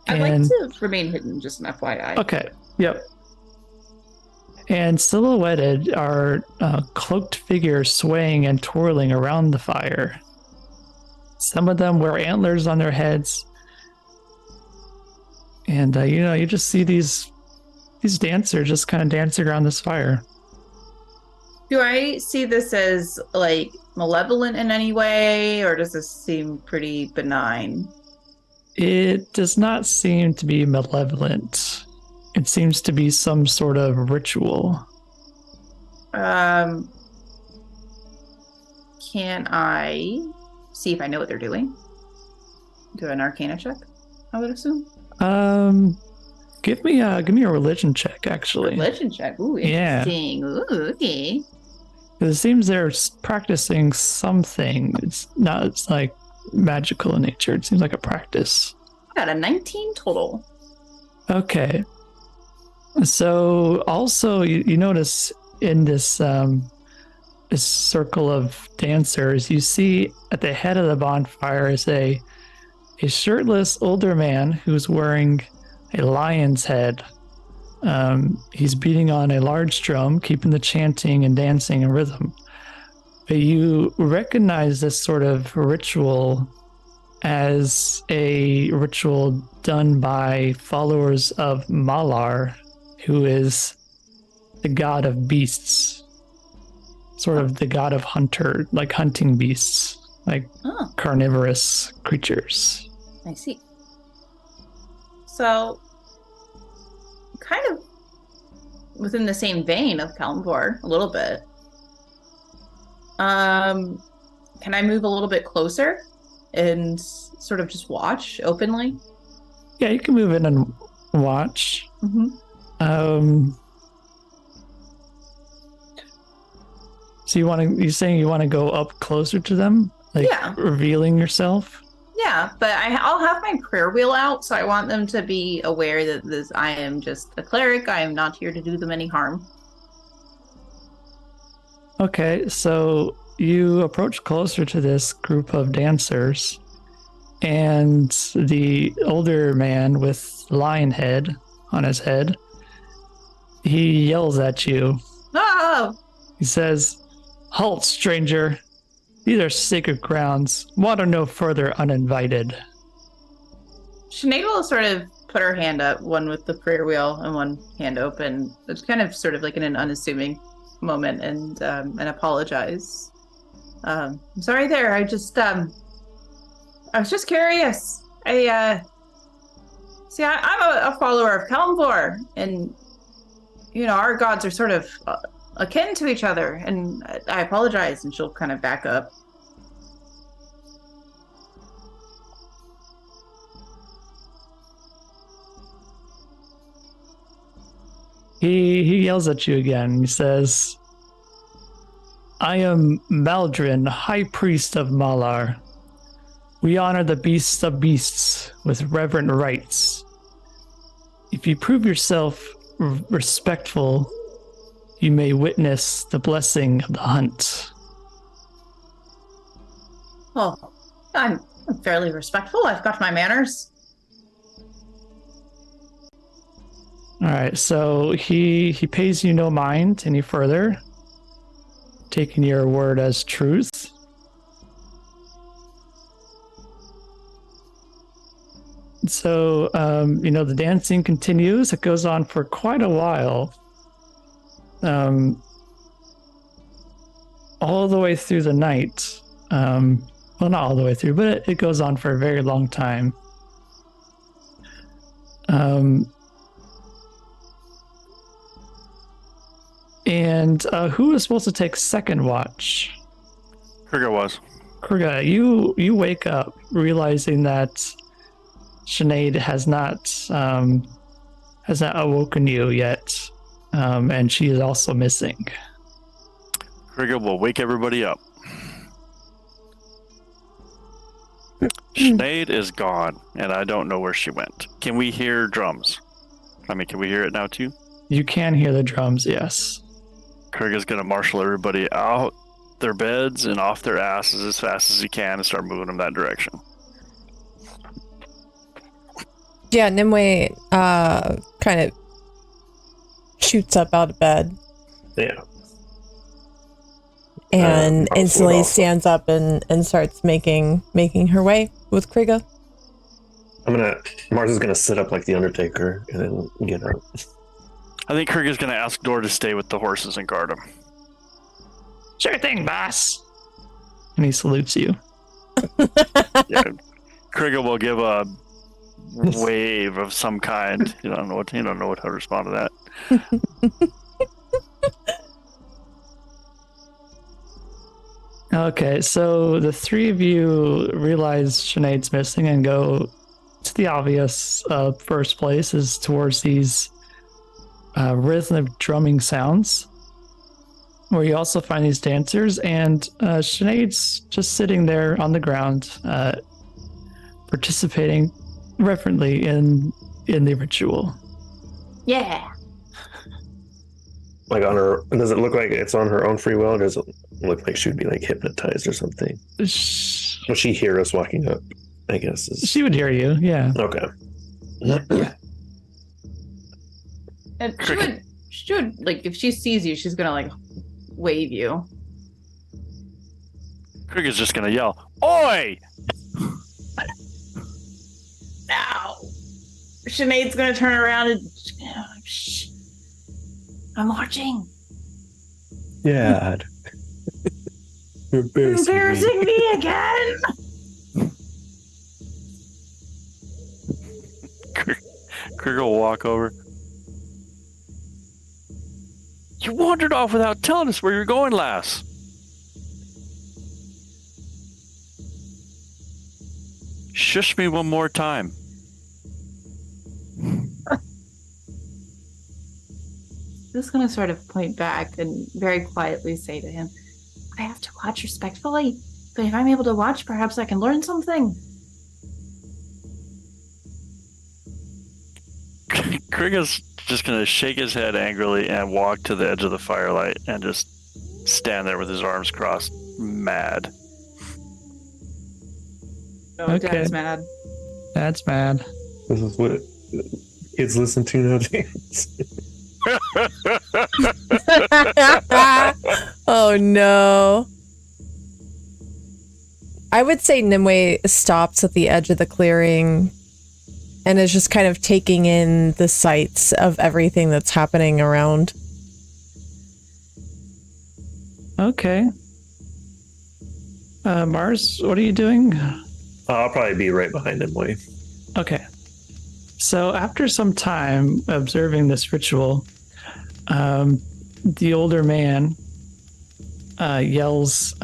I'd like to remain hidden, just an FYI. Okay, yep. And silhouetted are cloaked figures swaying and twirling around the fire. Some of them wear antlers on their heads. And, you just see these dancers just kind of dancing around this fire. Do I see this as like malevolent in any way, or does this seem pretty benign? It does not seem to be malevolent. It seems to be some sort of ritual. Can I see if I know what they're doing? Do an Arcana check, I would assume. Give me a religion check, actually. Religion check. Ooh, Yeah. interesting. Ooh, okay. It seems they're practicing something. It's like magical in nature. It seems like a practice. I got a 19 total. Okay. So also you notice in this this circle of dancers, you see at the head of the bonfire is a shirtless older man who's wearing a lion's head. He's beating on a large drum, keeping the chanting and dancing in rhythm. But you recognize this sort of ritual as a ritual done by followers of Malar, who is the god of beasts. Sort of the god of hunting beasts, like carnivorous creatures. I see. So, kind of within the same vein of Kalimdor, a little bit. Can I move a little bit closer and sort of just watch openly? Yeah, you can move in and watch. Mm-hmm. So you're saying you want to go up closer to them? Like Yeah. revealing yourself? Yeah, but I'll have my prayer wheel out, so I want them to be aware that I am just a cleric. I am not here to do them any harm. Okay, so you approach closer to this group of dancers, and the older man with lion head on his head, he yells at you. Oh! He says, "Halt, stranger. These are sacred grounds. Wander no further uninvited." Sinead will sort of put her hand up, one with the prayer wheel and one hand open. It's kind of sort of like in an unassuming moment, and apologize. I'm sorry there. I was just curious. I'm a follower of Kalimdor, and our gods are sort of akin to each other, and I apologize. And she'll kind of back up. He yells at you again. He says, "I am Maldrin, High Priest of Malar. We honor the beasts of beasts with reverent rites. If you prove yourself respectful, you may witness the blessing of the hunt." Well, I'm fairly respectful. I've got my manners. All right, so he pays you no mind any further, taking your word as truth. So, the dancing continues. It goes on for quite a while. All the way through the night. Well, not all the way through, but it goes on for a very long time. And who was supposed to take second watch? Krigga was. Krigga, you wake up realizing that Sinead has not awoken you yet, and she is also missing. Krigga will wake everybody up. Sinead is gone, and I don't know where she went. Can we hear drums? Can we hear it now too? You can hear the drums, yes. Krigga's gonna marshal everybody out their beds and off their asses as fast as he can and start moving them that direction. Yeah, Nimue kind of shoots up out of bed Yeah. and I would instantly also- stands up and starts making her way with Krigga. Mars is gonna sit up like the Undertaker and then get up. I think Krigga's gonna ask Dor to stay with the horses and guard them. Sure thing, boss. And he salutes you. Yeah. Krigga will give a wave of some kind. You don't know how to respond to that. Okay, so the three of you realize Sinead's missing and go to the obvious first place is towards these rhythmic drumming sounds, where you also find these dancers, and Sinead's just sitting there on the ground, participating reverently in the ritual. Yeah. Like on her, does it look like it's on her own free will, or does it look like she'd be like hypnotized or something? Will she hear us walking up? I guess she would hear you. Yeah. Okay. Yeah. And she would like if she sees you, she's gonna like wave you. Krigga's just gonna yell, "Oi!" Now, Sinead's gonna turn around and shh. I'm watching. Yeah. You're Embarrassing me again. Krigga will walk over. You wandered off without telling us where you're going, lass. Shush me one more time. Just gonna sort of point back and very quietly say to him, I have to watch respectfully, but if I'm able to watch, perhaps I can learn something. Krigga's just gonna shake his head angrily and walk to the edge of the firelight and just stand there with his arms crossed, mad. Oh, Okay. Dad's mad. That's mad. This is what kids listen to nowadays. Oh no. I would say Nimue stops at the edge of the clearing and is just kind of taking in the sights of everything that's happening around. Okay. Mars, what are you doing? I'll probably be right behind him, Wade. Okay. So after some time observing this ritual, the older man yells,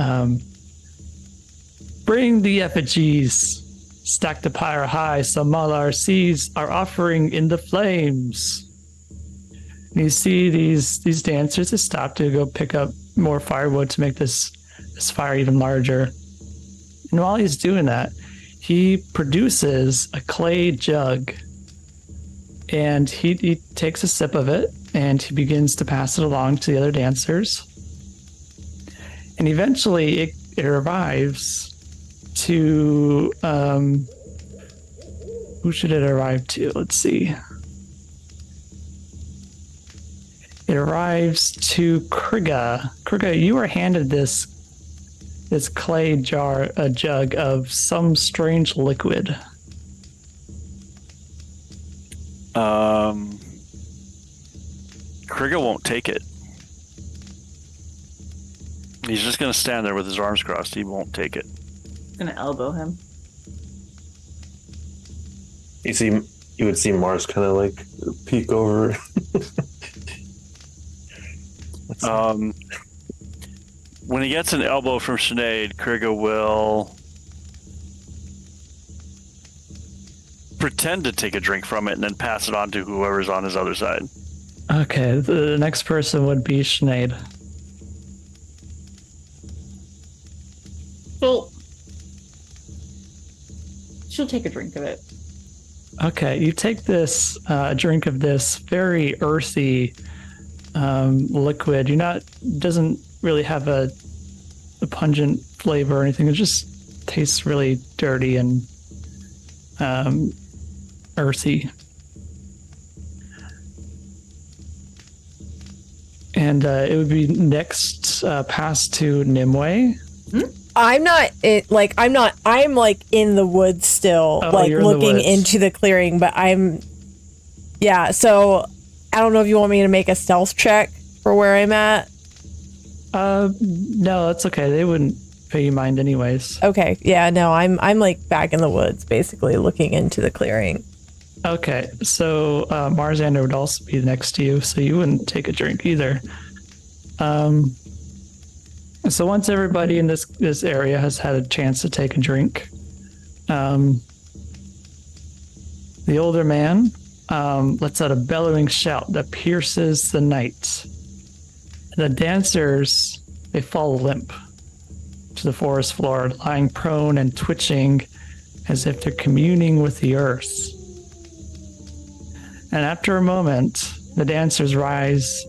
bring the effigies, stack the pyre high, some Malar-Seas are offering in the flames. And you see these dancers have stopped to go pick up more firewood to make this fire even larger. And while he's doing that, he produces a clay jug, and he takes a sip of it, and he begins to pass it along to the other dancers. And eventually it arrives to, who should it arrive to? Let's see. It arrives to Krigga. Krigga, you are handed this clay jar, a jug of some strange liquid. Krigga won't take it. He's just gonna stand there with his arms crossed. He won't take it. Gonna elbow him. You would see Mars kind of like peek over. When he gets an elbow from Sinead, Krigga will pretend to take a drink from it and then pass it on to whoever's on his other side. Okay, the next person would be Sinead. Well, she'll take a drink of it. Okay, you take this drink of this very earthy liquid. Doesn't really have a pungent flavor or anything. It just tastes really dirty and earthy. And it would be next passed to Nimue. I'm like in the woods still, like you're in the looking woods. into the clearing, but so I don't know if you want me to make a stealth check for where I'm at. No, that's okay. They wouldn't pay you mind anyways. Okay, yeah, no, I'm like back in the woods, basically looking into the clearing. Okay, so Marzander would also be next to you, so you wouldn't take a drink either. So once everybody in this area has had a chance to take a drink, the older man lets out a bellowing shout that pierces the night. The dancers, they fall limp to the forest floor, lying prone and twitching as if they're communing with the earth. And after a moment, the dancers rise,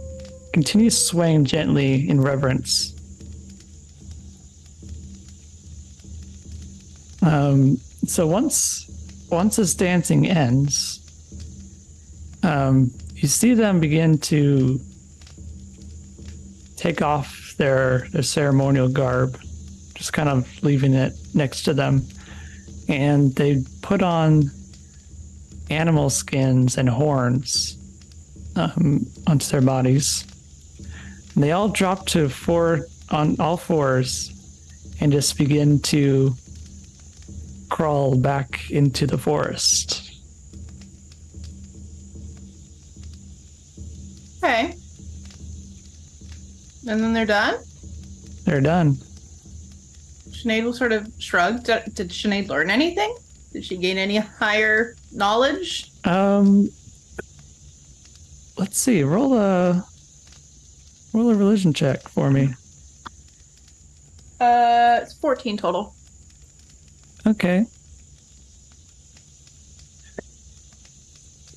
continue swaying gently in reverence. So once this dancing ends, you see them begin to take off their ceremonial garb, just kind of leaving it next to them, and they put on animal skins and horns onto their bodies. And they all drop on all fours and just begin to crawl back into the forest. Okay. And then they're done? They're done. Sinead will sort of shrug. Did Sinead learn anything? Did she gain any higher knowledge? Let's see. Roll a religion check for me. It's 14 total. Okay.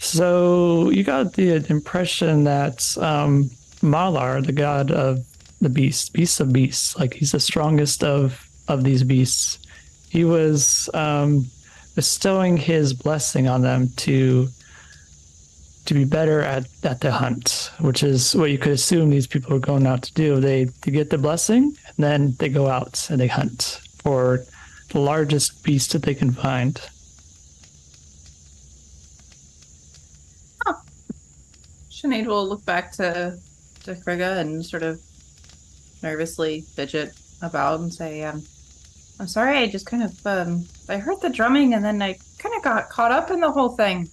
So you got the impression that Malar, the god of the beasts of beasts, like he's the strongest of these beasts, he was bestowing his blessing on them to be better at the hunt, which is what you could assume these people are going out to do. They get the blessing, and then they go out and they hunt for the largest beast that they can find. Sinead will look back to Krigga and sort of nervously fidget about and say, I'm sorry, I just kind of, I heard the drumming and then I kind of got caught up in the whole thing.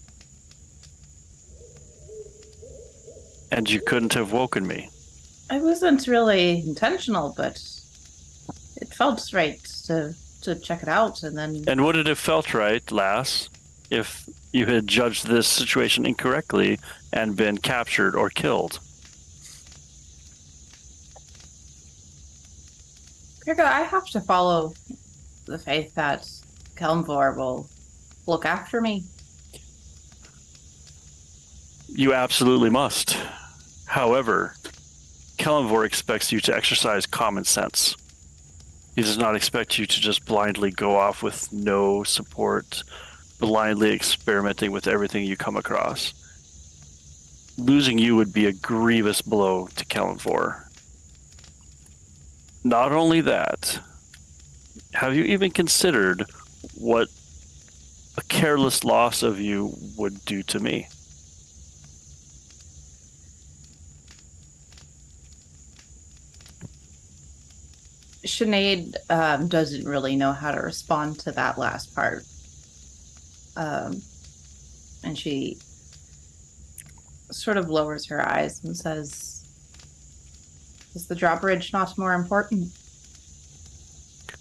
And you couldn't have woken me. I wasn't really intentional, but it felt right to check it out, and then... And would it have felt right, lass, if you had judged this situation incorrectly and been captured or killed? Krigga, I have to follow the faith that Kelmvor will look after me. You absolutely must. However, Kelmvor expects you to exercise common sense. He does not expect you to just blindly go off with no support, blindly experimenting with everything you come across. Losing you would be a grievous blow to Kelmvor. Not only that, have you even considered what a careless loss of you would do to me? Sinead doesn't really know how to respond to that last part. And she sort of lowers her eyes and says, is the drawbridge not more important?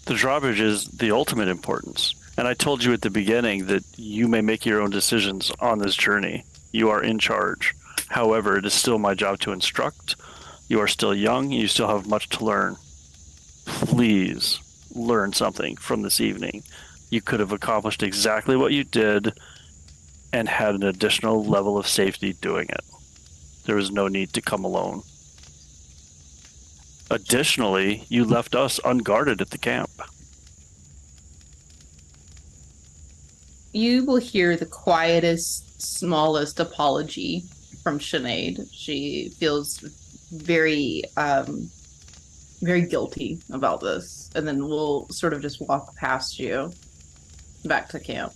The drawbridge is the ultimate importance. And I told you at the beginning that you may make your own decisions on this journey. You are in charge. However, it is still my job to instruct. You are still young. You still have much to learn. Please learn something from this evening. You could have accomplished exactly what you did and had an additional level of safety doing it. There was no need to come alone. Additionally, you left us unguarded at the camp. You will hear the quietest, smallest apology from Sinead. She feels very, very guilty about this, and then we'll sort of just walk past you back to camp.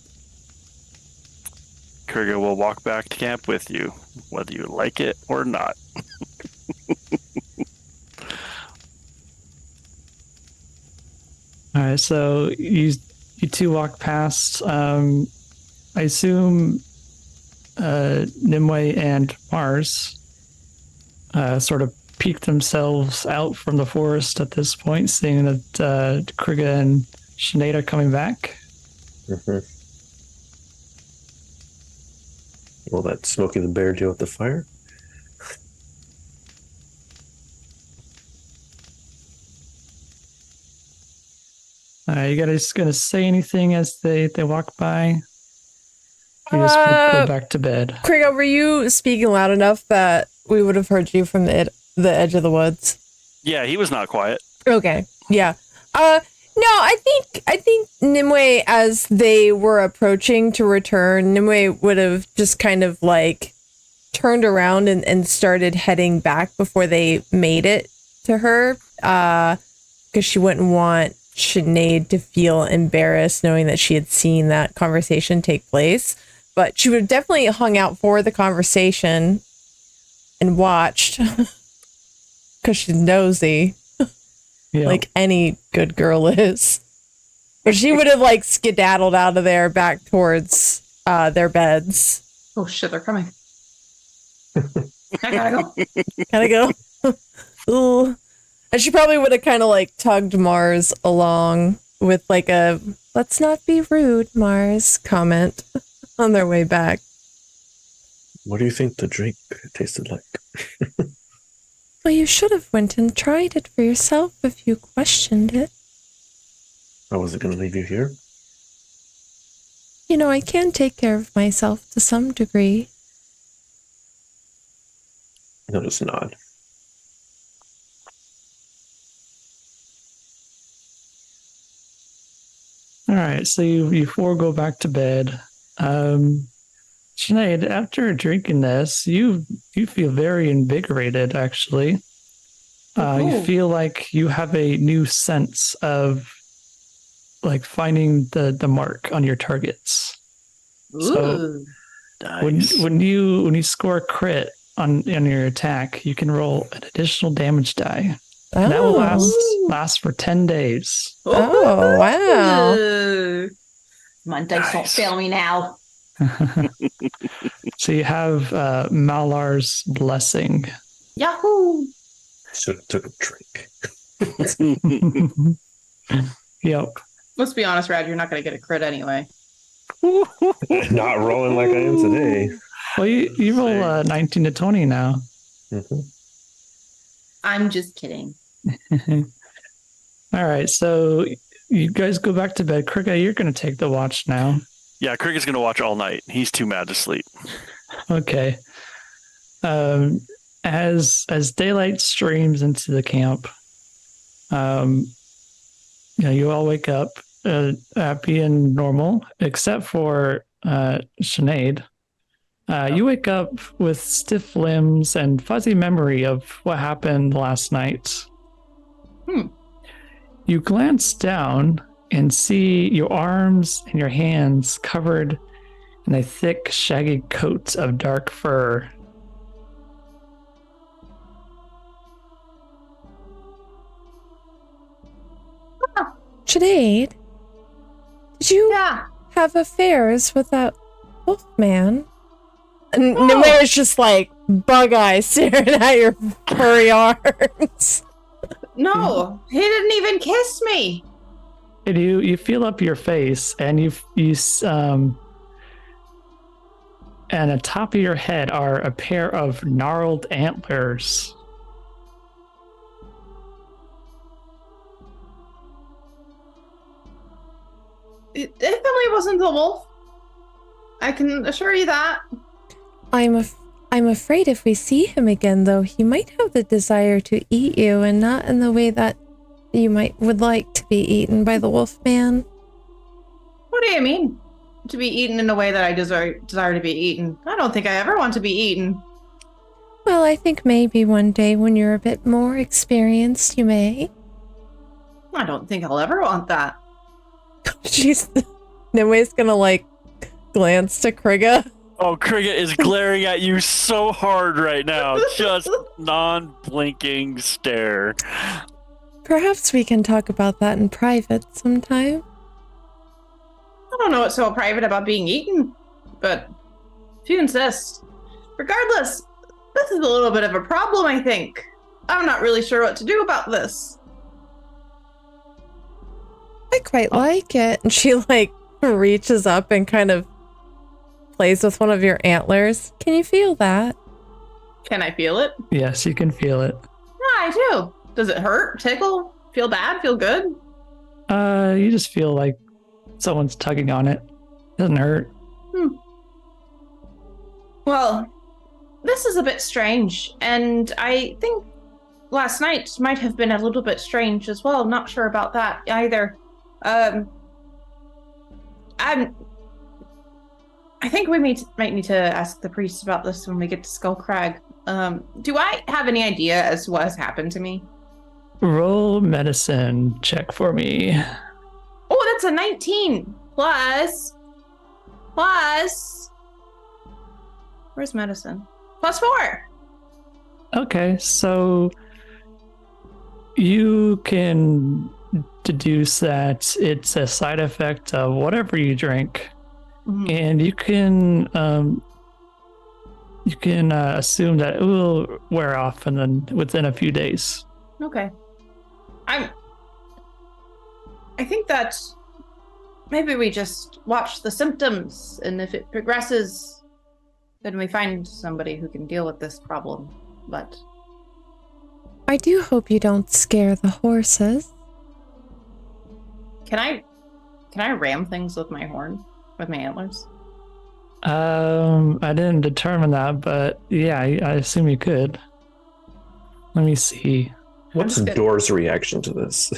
Krigga will walk back to camp with you, whether you like it or not. right, so you two walk past. I assume Nimue and Mars sort of peek themselves out from the forest at this point, seeing that Krigga and Sinead are coming back. Mm-hmm. Will that Smokey the Bear deal with the fire? You guys gonna say anything as they walk by? You just go back to bed. Krigga, were you speaking loud enough that we would have heard you from the edge of the woods? Yeah, he was not quiet. Okay. Yeah. No, I think Nimue, as they were approaching to return, Nimue would have just kind of like turned around and started heading back before they made it to her. Because she wouldn't want Sinead to feel embarrassed knowing that she had seen that conversation take place. But she would have definitely hung out for the conversation and watched because she's nosy, like any good girl is. But she would have like skedaddled out of there back towards their beds. Oh shit, they're coming. I gotta go. Gotta go. Ooh. And she probably would have kind of like tugged Mars along with like a "let's not be rude, Mars" comment on their way back. What do you think the drink tasted like? Well, you should have went and tried it for yourself if you questioned it. I wasn't going to leave you here. You know, I can take care of myself to some degree. No, just nod. All right, so you four go back to bed. Sinead, after drinking this, you feel very invigorated, actually. You feel like you have a new sense of like finding the mark on your targets. Ooh. So Nice. when you score a crit on your attack, you can roll an additional damage die. And that will last for 10 days. Oh, wow. My dice don't fail me now. So you have Malar's blessing. Yahoo! Should have took a drink. Yep. Let's be honest, Rad, you're not going to get a crit anyway. Not rolling like I am today. Well, you roll 19 to 20 now. Mm-hmm. I'm just kidding. All right, so you guys go back to bed. Krigga, you're going to take the watch now. Yeah, Krigga's going to watch all night. He's too mad to sleep. Okay. As daylight streams into the camp, you all wake up happy and normal, except for Sinead. You wake up with stiff limbs and fuzzy memory of what happened last night. You glance down and see your arms and your hands covered in a thick, shaggy coat of dark fur. Sinead, did you Yeah. have affairs with that wolf man? And Nimere's just like bug eyes staring at your furry arms. No, he didn't even kiss me. And you feel up your face, and you and at top of your head are a pair of gnarled antlers. It definitely wasn't the wolf. I can assure you that. I'm afraid if we see him again, though, he might have the desire to eat you, and not in the way that you would like to be eaten by the wolf man. What do you mean? To be eaten in a way that I desire to be eaten? I don't think I ever want to be eaten. Well, I think maybe one day when you're a bit more experienced, you may. I don't think I'll ever want that. Nimue's gonna like glance to Krigga. Oh, Krigga is glaring at you so hard right now. Just non-blinking stare. Perhaps we can talk about that in private sometime. I don't know what's so private about being eaten, but if you insist. Regardless, this is a little bit of a problem, I think. I'm not really sure what to do about this. I quite like it. And she like reaches up and kind of plays with one of your antlers. Can you feel that? Can I feel it? Yes, you can feel it. Yeah, I do. Does it hurt? Tickle? Feel bad? Feel good? You just feel like someone's tugging on it. Doesn't hurt. Well, this is a bit strange, and I think last night might have been a little bit strange as well. Not sure about that either. I think we might need to ask the priest about this when we get to Skull Crag. Do I have any idea as to what has happened to me? Roll medicine check for me. Oh, that's a 19 plus. Where's medicine? +4. Okay, so you can deduce that it's a side effect of whatever you drink, and you can assume that it will wear off and then within a few days. Okay. I think that maybe we just watch the symptoms, and if it progresses, then we find somebody who can deal with this problem. But I do hope you don't scare the horses. can I ram things with my horn, with my antlers? I didn't determine that, but yeah, I assume you could. Let me see. What's I'm just Door's reaction to this?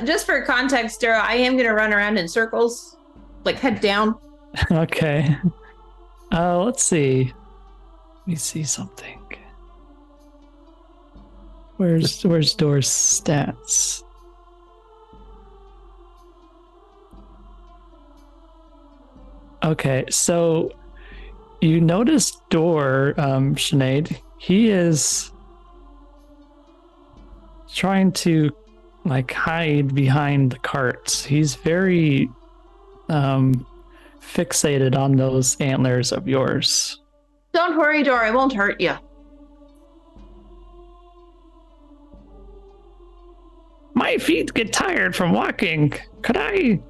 Just for context, Daryl, I am gonna run around in circles, like head down. Okay. Let's see. Let me see something. Where's Door's stats? Okay, so you notice Door, Sinead, he is trying to like hide behind the carts. He's very fixated on those antlers of yours. Don't worry, Dor, I won't hurt you. My feet get tired from walking. Could I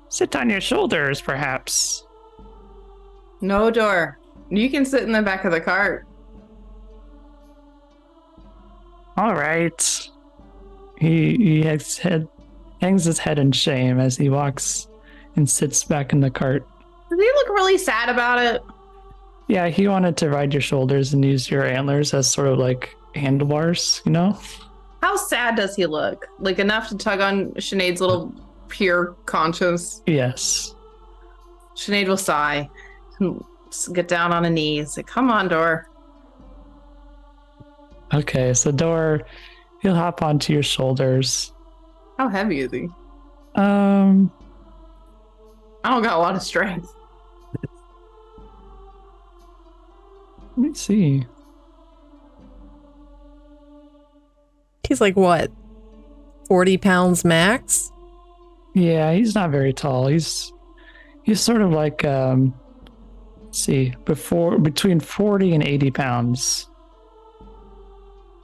sit on your shoulders, perhaps? No, Dor. You can sit in the back of the cart. All right. He hangs his head in shame as he walks and sits back in the cart. Does he look really sad about it? Yeah, he wanted to ride your shoulders and use your antlers as sort of like handlebars, you know? How sad does he look? Like enough to tug on Sinead's little pure conscience? Yes. Sinead will sigh. Get down on a knee and say, come on, Dor. Okay, so Door, he'll hop onto your shoulders. How heavy is he? I I don't got a lot of strength. Let me see. He's like, what, 40 pounds max? Yeah, he's not very tall. He's sort of like let's see, between 40 and 80 pounds.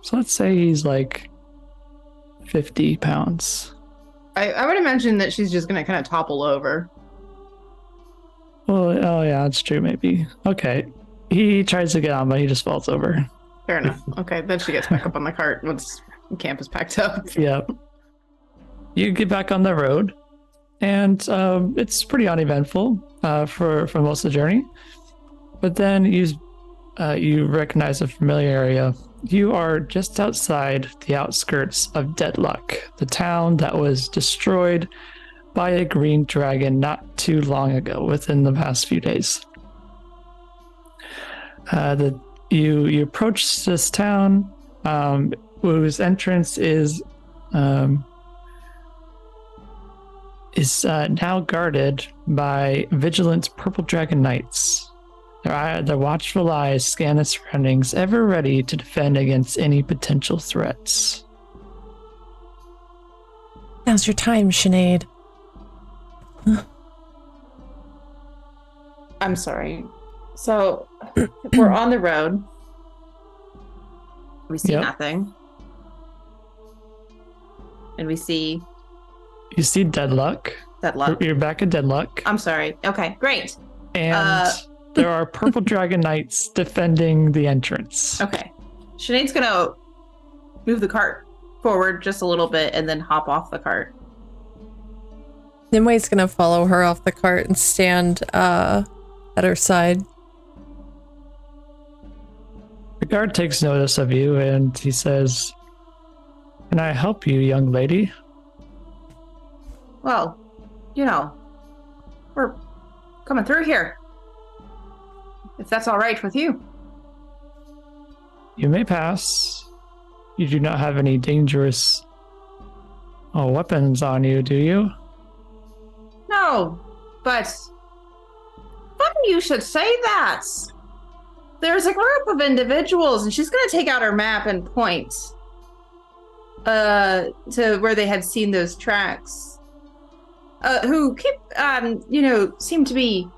So let's say he's like 50 pounds. I would imagine that she's just going to kind of topple over. Well, oh yeah, that's true, maybe. Okay. He tries to get on, but he just falls over. Fair enough. Okay, then she gets back up on the cart once camp is packed up. Yep. You get back on the road, and it's pretty uneventful for most of the journey. But then you recognize a familiar area. You are just outside the outskirts of Deadlock, the town that was destroyed by a green dragon not too long ago, within the past few days. You approach this town, whose entrance is now guarded by vigilant purple dragon knights. Their watchful eyes scan the surroundings, ever ready to defend against any potential threats. Now's your time, Sinead. I'm sorry. So we're on the road. We see nothing. And we see... You see Deadluck. Deadluck. You're back at Deadluck. I'm sorry. Okay, great. And there are purple dragon knights defending the entrance. Okay. Sinead's gonna move the cart forward just a little bit and then hop off the cart. Nimwe's gonna follow her off the cart and stand at her side. The guard takes notice of you and he says, "Can I help you, young lady?" Well, you know, we're coming through here. If that's all right with you. You may pass. You do not have any dangerous weapons on you, do you? No, but funny you should say that. There's a group of individuals, and she's going to take out her map and point to where they had seen those tracks. Who keep, seem to be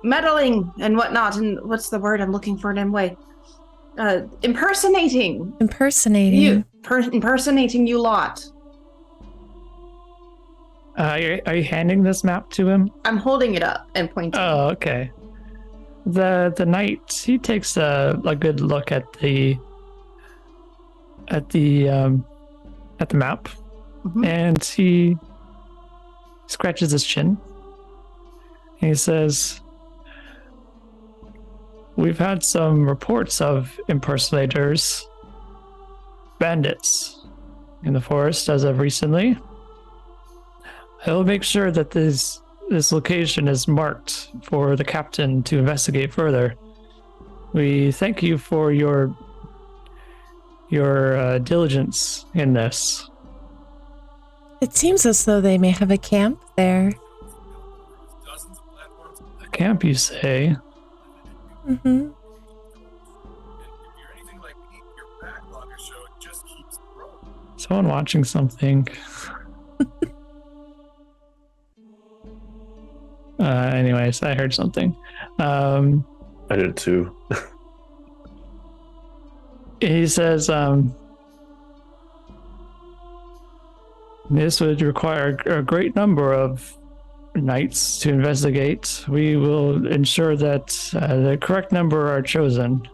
meddling and whatnot. And what's the word I'm looking for, Nimue? Impersonating. Impersonating you lot. Are you handing this map to him? I'm holding it up and pointing. Oh, okay. The knight, he takes a good look at the map, and he scratches his chin. And he says, "We've had some reports of impersonators, bandits, in the forest as of recently. I will make sure that this location is marked for the captain to investigate further. We thank you for your diligence in this." It seems as though they may have a camp there. A camp, you say? Mm-hmm. Someone watching something. Anyways, I heard something. I did too. He says, "This would require a great number of knights to investigate. We will ensure that the correct number are chosen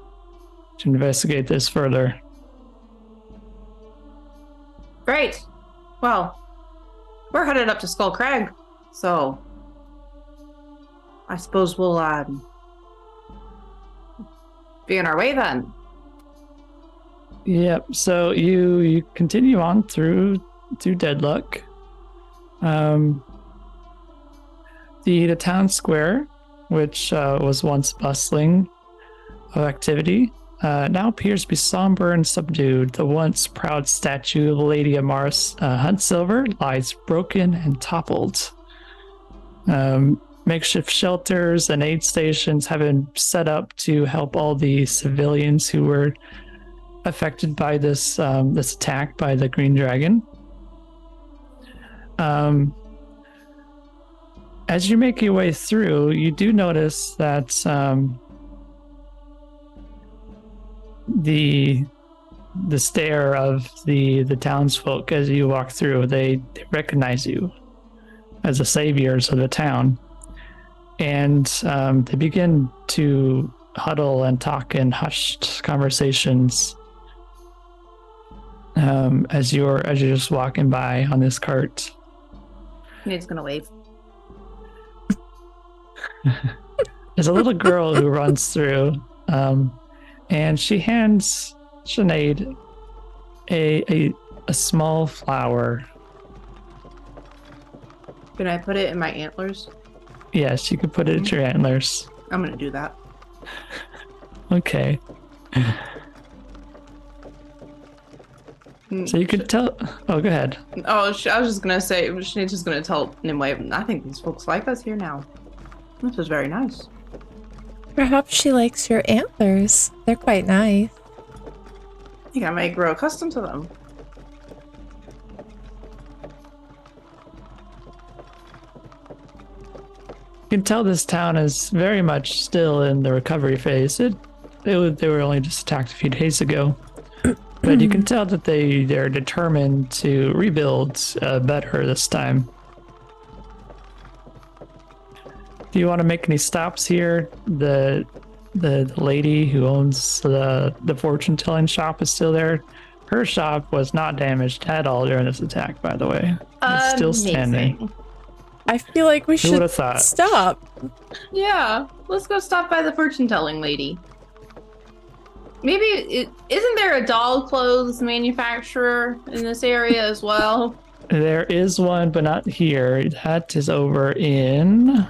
to investigate this further." Great. Well, we're headed up to Skull Crag, so I suppose we'll be on our way then. Yep. So you continue on through Deadluck. The town square, which was once bustling of activity, now appears to be somber and subdued. The once proud statue of Lady Amaris Huntsilver lies broken and toppled. Makeshift shelters and aid stations have been set up to help all the civilians who were affected by this attack by the Green Dragon. As you make your way through, you do notice that the stare of the townsfolk as you walk through, they recognize you as the saviors of the town, and they begin to huddle and talk in hushed conversations as you're just walking by on this cart. He's gonna wave. There's a little girl who runs through, and she hands Sinead a small flower. Can I put it in my antlers? Yes, you can put it at your antlers. I'm gonna do that. Okay. So you could tell. Oh, go ahead. Oh, I was just gonna say, Sinead's just gonna tell Nimue, I think these folks like us here now. This was very nice. Perhaps she likes your antlers. They're quite nice. I think I might grow accustomed to them. You can tell this town is very much still in the recovery phase. They were only just attacked a few days ago. But you can tell that they're determined to rebuild better this time. Do you want to make any stops here? The lady who owns the fortune telling shop is still there. Her shop was not damaged at all during this attack, by the way. It's still standing. I feel like we Who should would've thought? stop. Yeah, let's go stop by the fortune-telling lady. Maybe isn't there a doll clothes manufacturer in this area as well? There is one, but not here. That is over in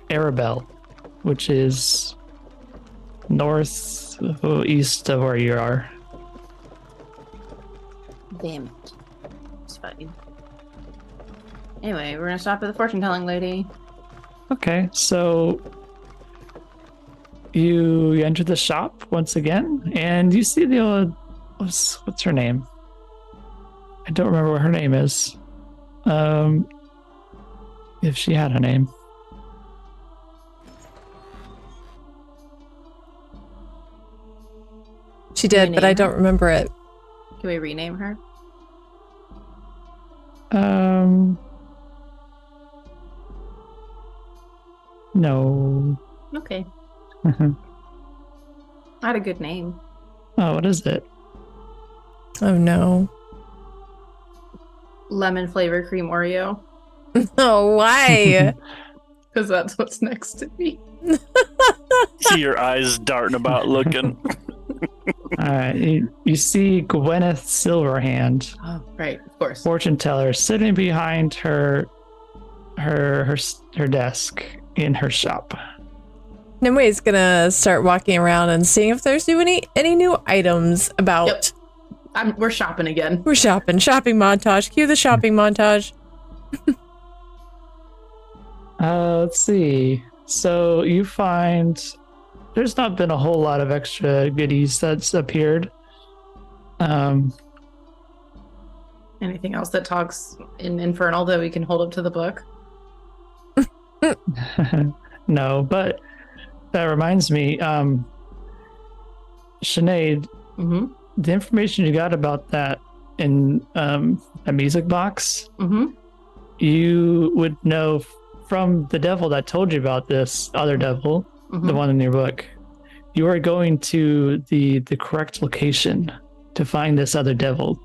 Arabelle, which is northeast of where you are. Damn it. It's fine. Anyway, we're gonna stop at the fortune-telling lady. Okay, so you enter the shop once again, and you see the old, what's her name? I don't remember what her name is. If she had a name. She did, but I don't remember it. Can we rename her? No. Okay. Not a good name. Oh, what is it? Oh no. Lemon flavor cream Oreo. Oh, why? Because that's what's next to me. See your eyes darting about looking. All right, you see Gwyneth Silverhand, Oh, right, of course. fortune teller, sitting behind her desk in her shop. Nimwe's gonna start walking around and seeing if there's any new items about. Yep. We're shopping again. We're shopping montage. Cue the shopping montage. Let's see. So you find there's not been a whole lot of extra goodies that's appeared. Anything else that talks in Infernal that we can hold up to the book? No, but that reminds me, Sinead, Mm-hmm. the information you got about that in a music box, Mm-hmm. you would know from the devil that told you about this other devil, Mm-hmm. the one in your book. You are going to the correct location to find this other devil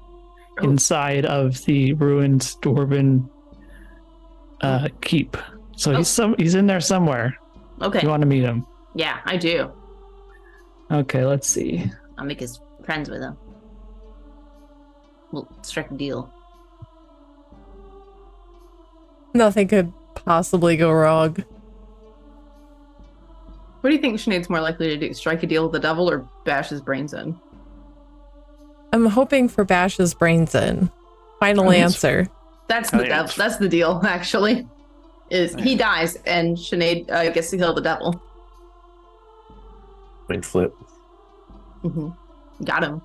inside of the ruined dwarven keep. So he's in there somewhere. Okay. You want to meet him? Yeah, I do. Okay, let's see. I'll make us friends with him. We'll strike a deal. Nothing could possibly go wrong. What do you think Sinead's more likely to do? Strike a deal with the devil or bash his brains in? I'm hoping for Bash's brains in. Final answer. That's the devil. That's the deal, actually. Is he dies and Sinead gets to kill the devil. Wing flip. Mm-hmm. Got him.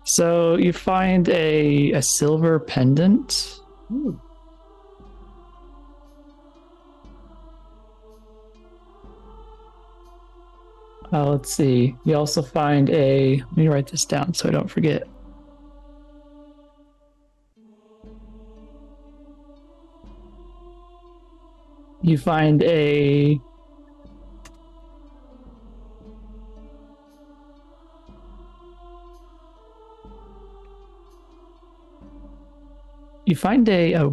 So you find a silver pendant. Ooh. Let's see. You also find let me write this down so I don't forget. You find a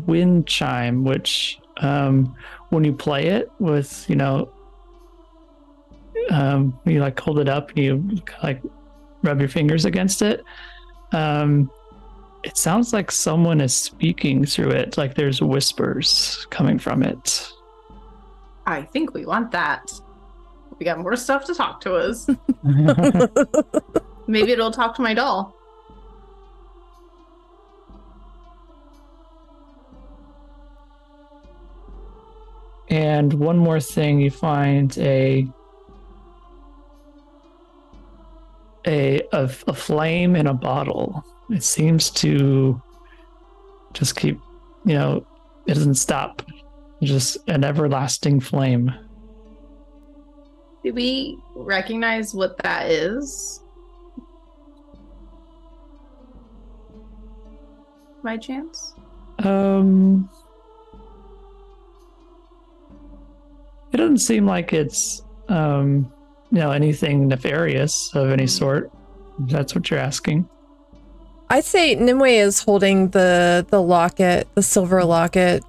wind chime, which when you play it with, you like hold it up and you like rub your fingers against it. It sounds like someone is speaking through it, like there's whispers coming from it. I think we want that. We got more stuff to talk to us. Maybe it'll talk to my doll. And one more thing, you find a flame in a bottle. It seems to just keep, it doesn't stop. Just an everlasting flame. Do we recognize what that is? By chance? It doesn't seem like it's anything nefarious of any sort. If that's what you're asking. I'd say Nimue is holding the locket, the silver locket,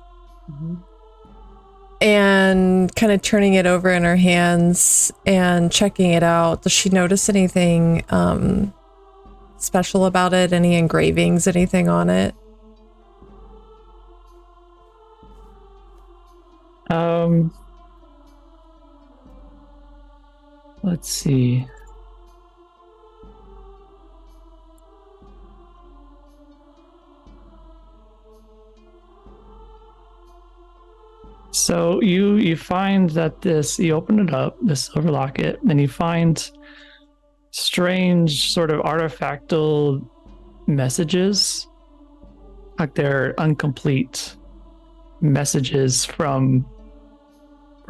and kind of turning it over in her hands and checking it out. Does she notice anything special about it? Any engravings, anything on it? Let's see. So you find that you open it up, this silver locket, and you find strange sort of artifactal messages, like they're incomplete messages from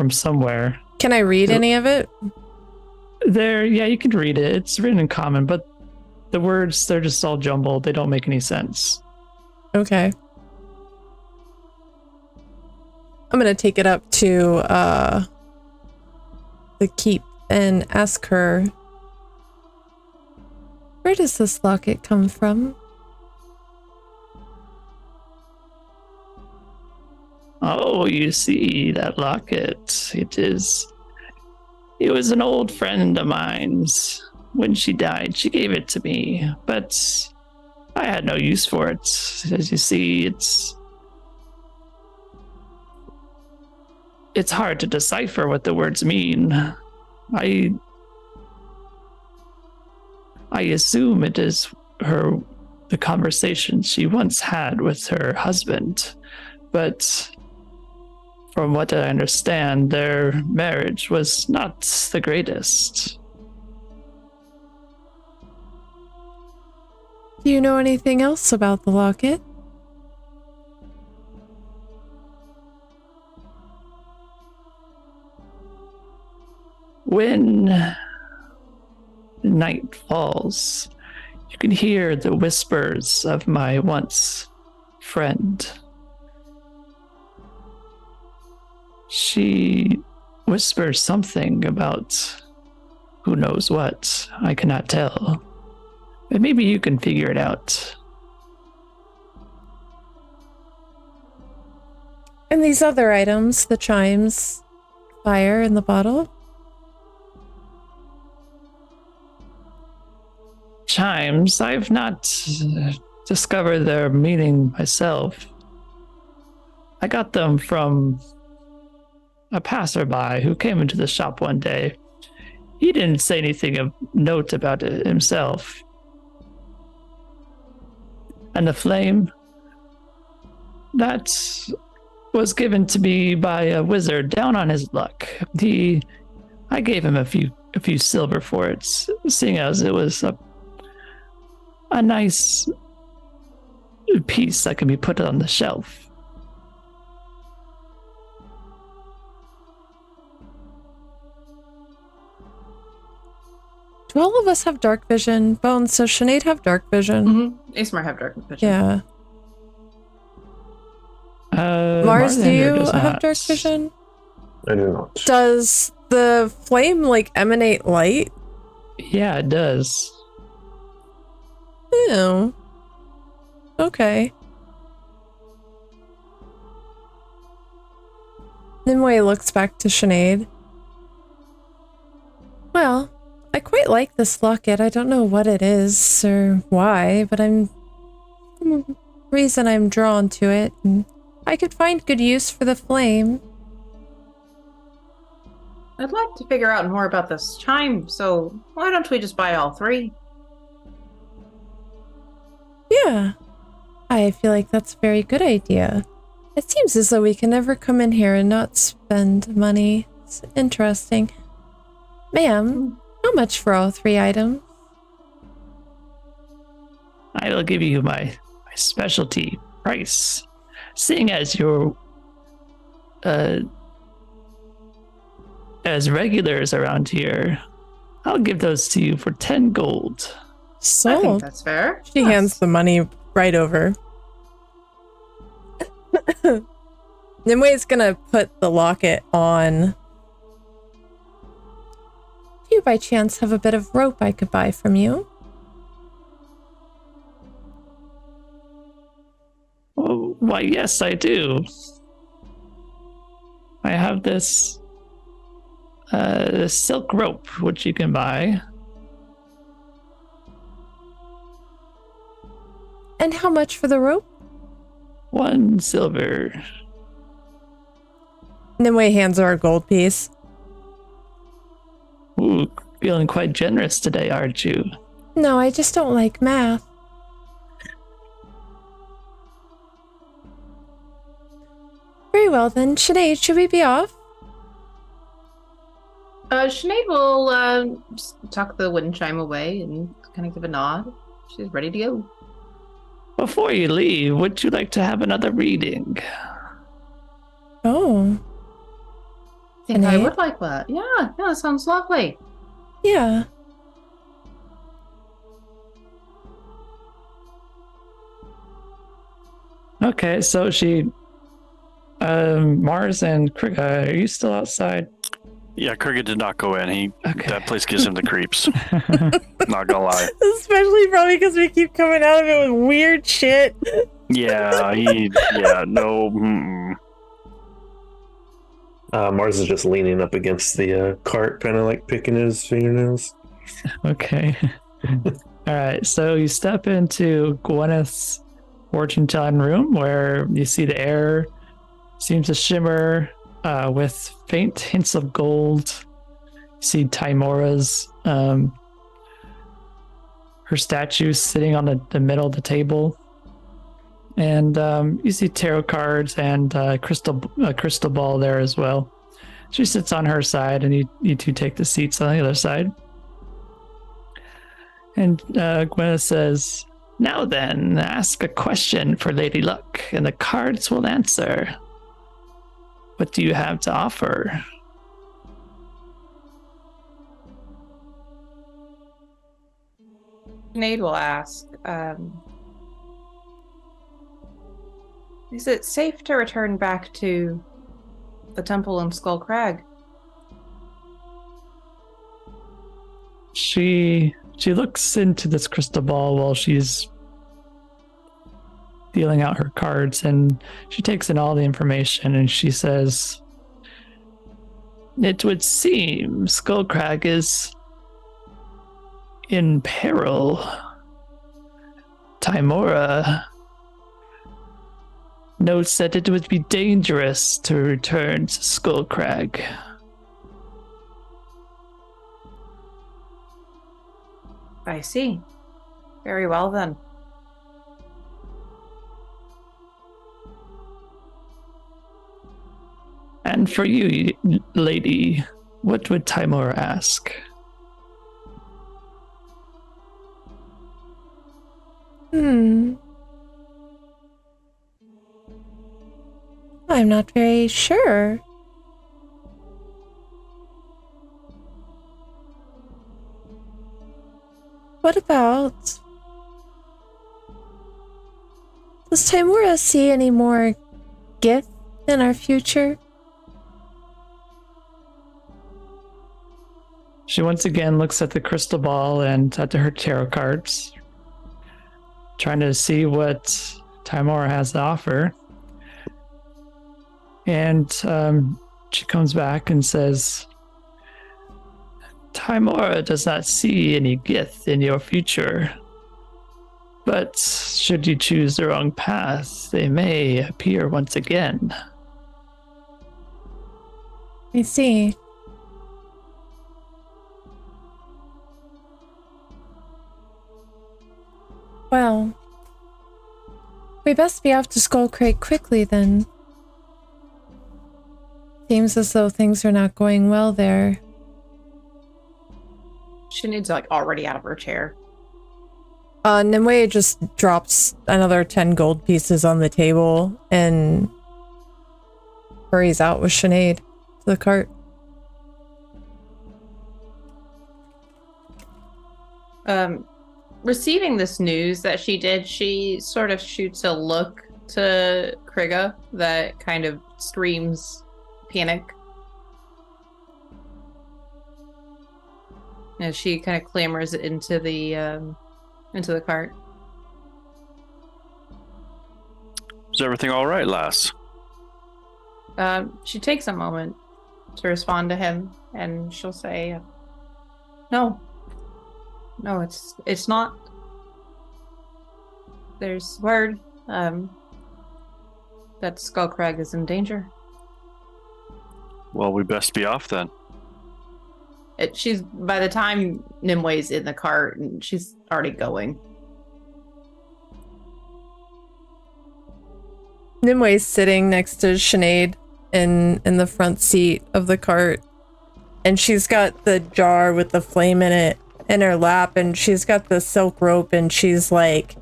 somewhere. Can I read any of it? Yeah, you can read it. It's written in common, but the words, they're just all jumbled. They don't make any sense. Okay. I'm going to take it up to the keep and ask her, where does this locket come from? Oh, you see that locket. It was an old friend of mine's. When she died, she gave it to me, but I had no use for it. As you see, it's hard to decipher what the words mean. I assume it is the conversation she once had with her husband, but from what I understand, their marriage was not the greatest. Do you know anything else about the locket? When night falls, you can hear the whispers of my once friend. She whispers something about who knows what. I cannot tell. But maybe you can figure it out. And these other items, the chimes, fire in the bottle? Chimes, I've not discovered their meaning myself. I got them from a passerby who came into the shop one day. He didn't say anything of note about it himself. And the flame, that was given to me by a wizard down on his luck. I gave him a few silver for it, seeing as it was a nice piece that can be put on the shelf. Do all of us have dark vision? Bones, does Sinead have dark vision? Mm-hmm. Ismar have dark vision. Yeah. Mars, do you have dark vision? I do not. Does the flame, emanate light? Yeah, it does. Oh. Okay. Nimue looks back to Sinead. Well, I quite like this locket. I don't know what it is or why, but reason I'm drawn to it, and I could find good use for the flame. I'd like to figure out more about this chime, so why don't we just buy all three? Yeah, I feel like that's a very good idea. It seems as though we can never come in here and not spend money. It's interesting. Ma'am, how much for all 3 items? I will give you my specialty price. Seeing as you're as regulars around here, I'll give those to you for 10 gold. I think Sold. that's fair. She hands the money right over. Nimwe's gonna put the locket on. Do you by chance have a bit of rope I could buy from you? Oh, why, yes, I do. I have this silk rope, which you can buy. And how much for the rope? 1 silver. Nimue hands her a gold piece. Ooh, feeling quite generous today, aren't you? No, I just don't like math. Very well then, Sinead, should we be off? Sinead will just tuck the wind chime away and kind of give a nod. She's ready to go. Before you leave, would you like to have another reading? Oh, I think I Sinead? would like that. Yeah, that sounds lovely. yeah. Okay, so Mars and Krigga, are you still outside? Yeah, Krigga did not go in. Okay. That place gives him the creeps. Not gonna lie. Especially probably because we keep coming out of it with weird shit. Yeah, no. Mm-mm. Mars is just leaning up against the cart, kind of like picking his fingernails. Okay. All right, so you step into Gwyneth's fortune-telling room where you see the air seems to shimmer with faint hints of gold. You see Timora's her statue sitting on the middle of the table, and you see tarot cards and crystal ball there as well. She sits on her side, and you two take the seats on the other side. And Gwyneth says, "Now then, ask a question for Lady Luck, and the cards will answer. What do you have to offer?" Sinead will ask, is it safe to return back to the temple in Skull Crag? She looks into this crystal ball while she's dealing out her cards, and she takes in all the information, and she says, "It would seem Skullcrag is in peril. Timora notes that it would be dangerous to return to Skullcrag." I see. Very well then. And for you, lady, what would Timora ask? I'm not very sure. What about... Does Timora see any more gifts in our future? She once again looks at the crystal ball and at her tarot cards, trying to see what Timora has to offer. And she comes back and says, "Timora does not see any Gith in your future, but should you choose the wrong path, they may appear once again." I see. Well, we best be off to Skull Crag quickly then. Seems as though things are not going well there. Sinead's like already out of her chair. Nimue just drops another 10 gold pieces on the table and hurries out with Sinead to the cart. Receiving this news that she did, she sort of shoots a look to Krigga that kind of screams panic. As she kind of clambers into the cart. Is everything all right, lass? She takes a moment to respond to him, and she'll say, "No, it's not. There's word that Skullcrag is in danger." Well, we best be off then. She's by the time Nimue's in the cart, and she's already going. Nimue's sitting next to Sinead in the front seat of the cart, and she's got the jar with the flame in it in her lap, and she's got the silk rope, and she's like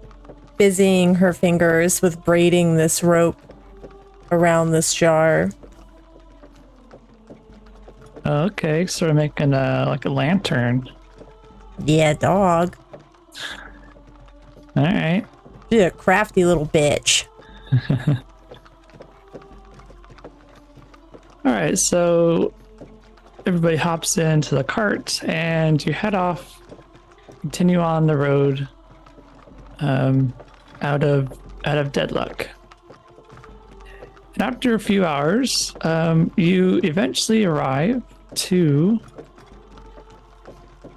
busying her fingers with braiding this rope around this jar. Okay, sort of making like a lantern. Yeah, dog. All right. She's a crafty little bitch. All right, so everybody hops into the cart and you head off, continue on the road out of Deadlock. And after a few hours, you eventually arrive to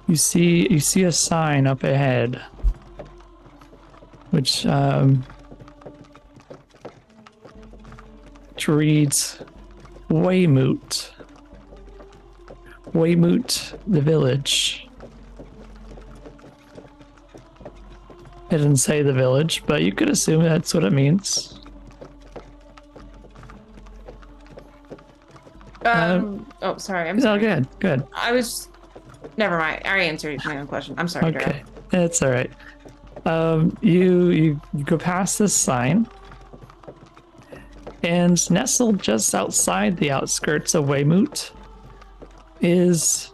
you see a sign up ahead, which reads Weymouth, the village. It didn't say the village, but you could assume that's what it means. Oh, sorry. I'm sorry. Oh, good. Never mind. I already answered my own question. I'm sorry, Okay, Dara. it's all right. You go past this sign, and nestled just outside the outskirts of Weymouth is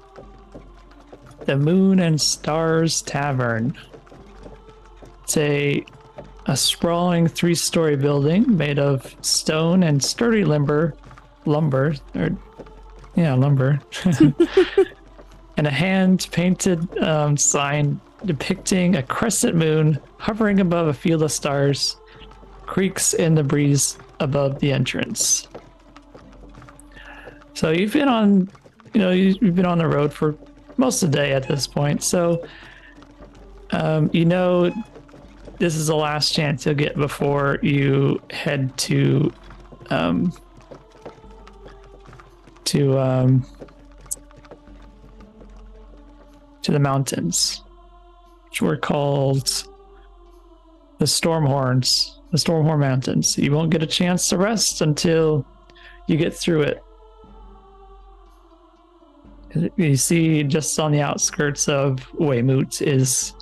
the Moon and Stars Tavern. It's a sprawling 3-story building made of stone and sturdy lumber, and a hand-painted sign depicting a crescent moon hovering above a field of stars creaks in the breeze above the entrance. So you've been on the road for most of the day at this point. So this is the last chance you'll get before you head to the mountains, which were called the Stormhorn Mountains. You won't get a chance to rest until you get through it. You see, just on the outskirts of Weymouth is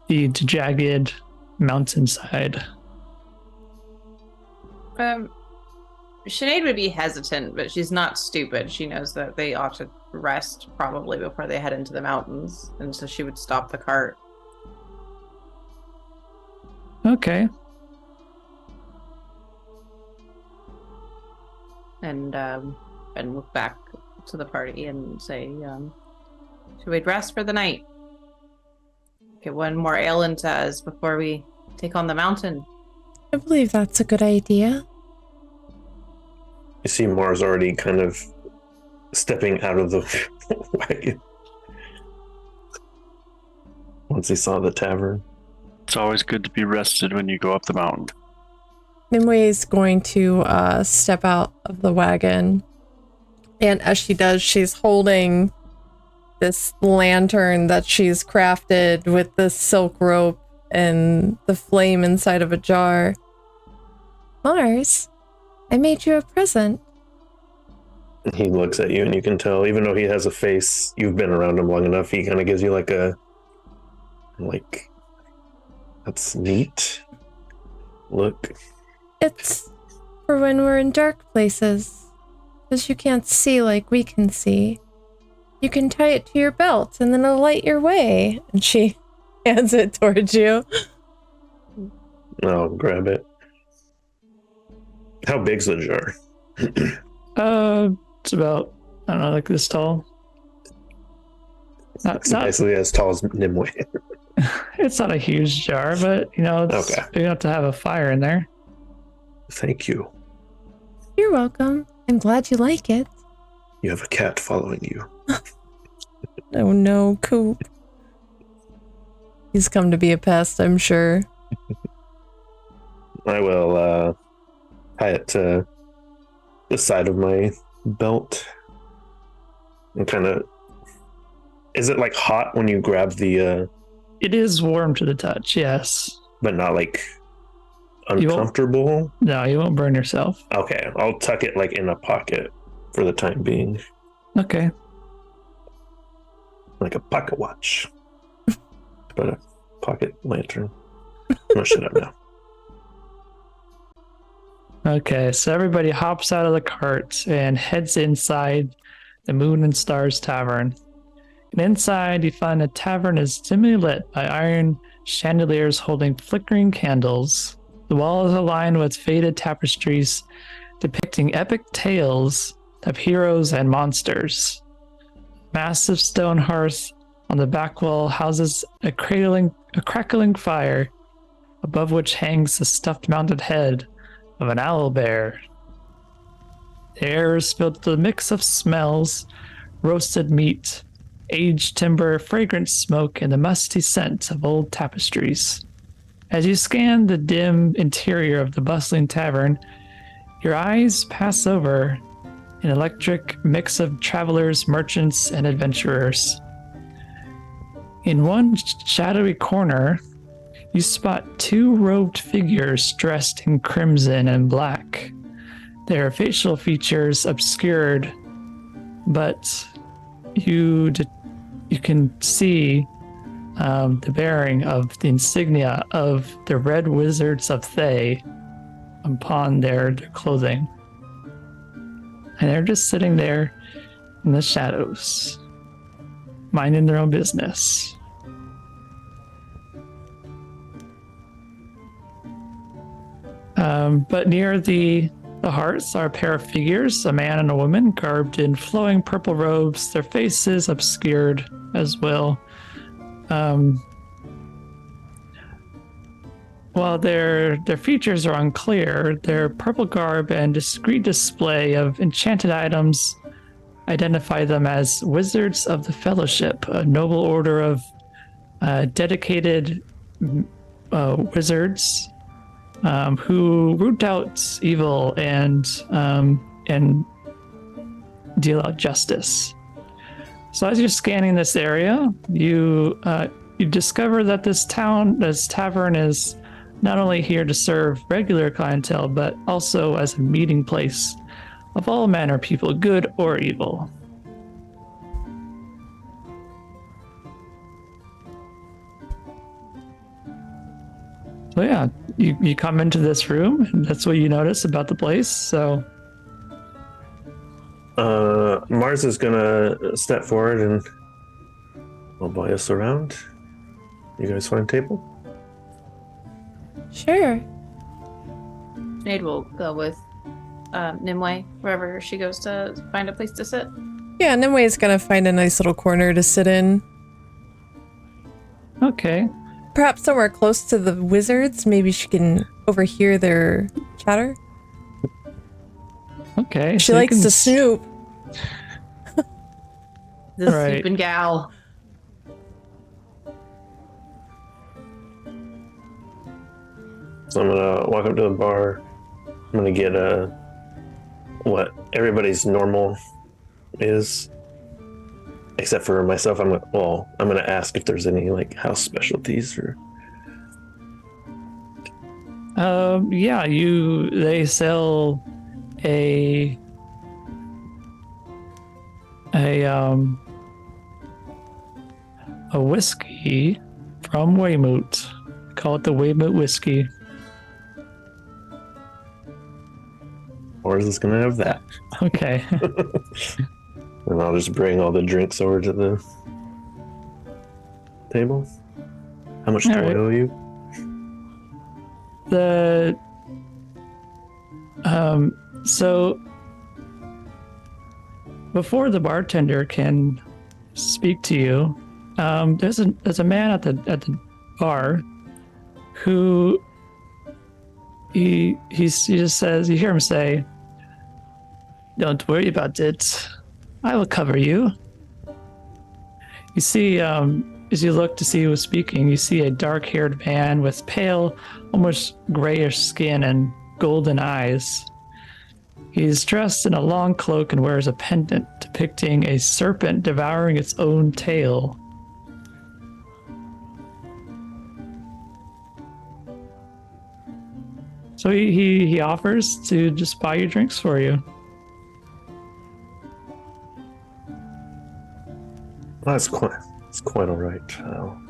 the jagged mountainside. Sinead would be hesitant, but she's not stupid. She knows that they ought to rest probably before they head into the mountains, and so she would stop the cart. Okay. And look back to the party and say, should we rest for the night? Get one more ale into us before we take on the mountain. I believe that's a good idea. You see Mars already kind of stepping out of the wagon once he saw the tavern. It's always good to be rested when you go up the mountain. Nimue is going to step out of the wagon, and as she does, she's holding this lantern that she's crafted with the silk rope and the flame inside of a jar. Mars, I made you a present. He looks at you, and you can tell, even though he has a face, you've been around him long enough, he kind of gives you like, that's neat. Look. It's for when we're in dark places. Because you can't see like we can see. You can tie it to your belt and then it'll light your way. And she hands it towards you. I'll grab it. How big's the jar? It's about, I don't know, like this tall. It's basically as tall as Nimue. It's not a huge jar, but it's Okay. big enough to have a fire in there. Thank you. You're welcome. I'm glad you like it. You have a cat following you. Oh no, Coop. He's come to be a pest, I'm sure. I will tie it to the side of my belt. And kind of... Is it like hot when you grab the... It is warm to the touch, yes. But not like You won't- uncomfortable? No, you won't burn yourself. Okay, I'll tuck it like in a pocket for the time being. Okay. Like a pocket watch. But a pocket lantern. No, shut up now. Okay, so everybody hops out of the cart and heads inside the Moon and Stars Tavern. And inside, you find the tavern is dimly lit by iron chandeliers holding flickering candles. The walls are lined with faded tapestries depicting epic tales of heroes and monsters. Massive stone hearth on the back wall houses a crackling fire, above which hangs the stuffed mounted head of an owl bear. The air is filled with a mix of smells: roasted meat, aged timber, fragrant smoke, and the musty scent of old tapestries. As you scan the dim interior of the bustling tavern, your eyes pass over an electric mix of travelers, merchants, and adventurers. In one shadowy corner, you spot two robed figures dressed in crimson and black. Their facial features obscured, but you can see the bearing of the insignia of the Red Wizards of Thay upon their clothing. And they're just sitting there in the shadows, minding their own business. But near the hearths are a pair of figures, a man and a woman, garbed in flowing purple robes, their faces obscured as well. While their features are unclear, their purple garb and discreet display of enchanted items identify them as Wizards of the Fellowship, a noble order of dedicated wizards who root out evil and deal out justice. So as you're scanning this area, you discover that this tavern is not only here to serve regular clientele, but also as a meeting place of all manner of people, good or evil. So yeah, you come into this room, and that's what you notice about the place. So Mars is gonna step forward and I'll buy us around. You guys find a table? Sure. Sinead will go with Nimue wherever she goes to find a place to sit. Yeah, Nimue is gonna find a nice little corner to sit in. okay, Perhaps somewhere close to the wizards. Maybe she can overhear their chatter. okay. She so you likes can to snoop. The Right. sleeping gal. So I'm gonna walk up to the bar. I'm gonna get what everybody's normal is, except for myself. I'm gonna ask if there's any like house specialties or. Yeah, they sell a a whiskey from Weymouth. Call it the Weymouth whiskey. Ours is gonna have that. Okay. And I'll just bring all the drinks over to the table. How much do I owe you? So before the bartender can speak to you, there's a man at the bar who he just says, you hear him say, "Don't worry about it. I will cover you." You see, as you look to see who was speaking, you see a dark-haired man with pale, almost grayish skin and golden eyes. He's dressed in a long cloak and wears a pendant depicting a serpent devouring its own tail. So he offers to just buy your drinks for you. Well, it's quite all right. I'll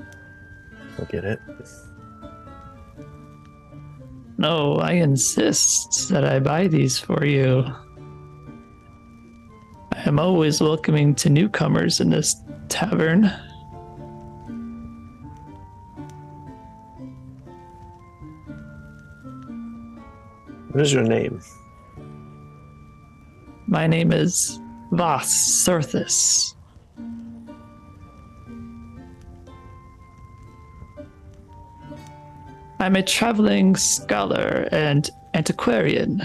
get it. No, I insist that I buy these for you. I am always welcoming to newcomers in this tavern. What is your name? My name is Vas Surthus. I'm a traveling scholar and antiquarian.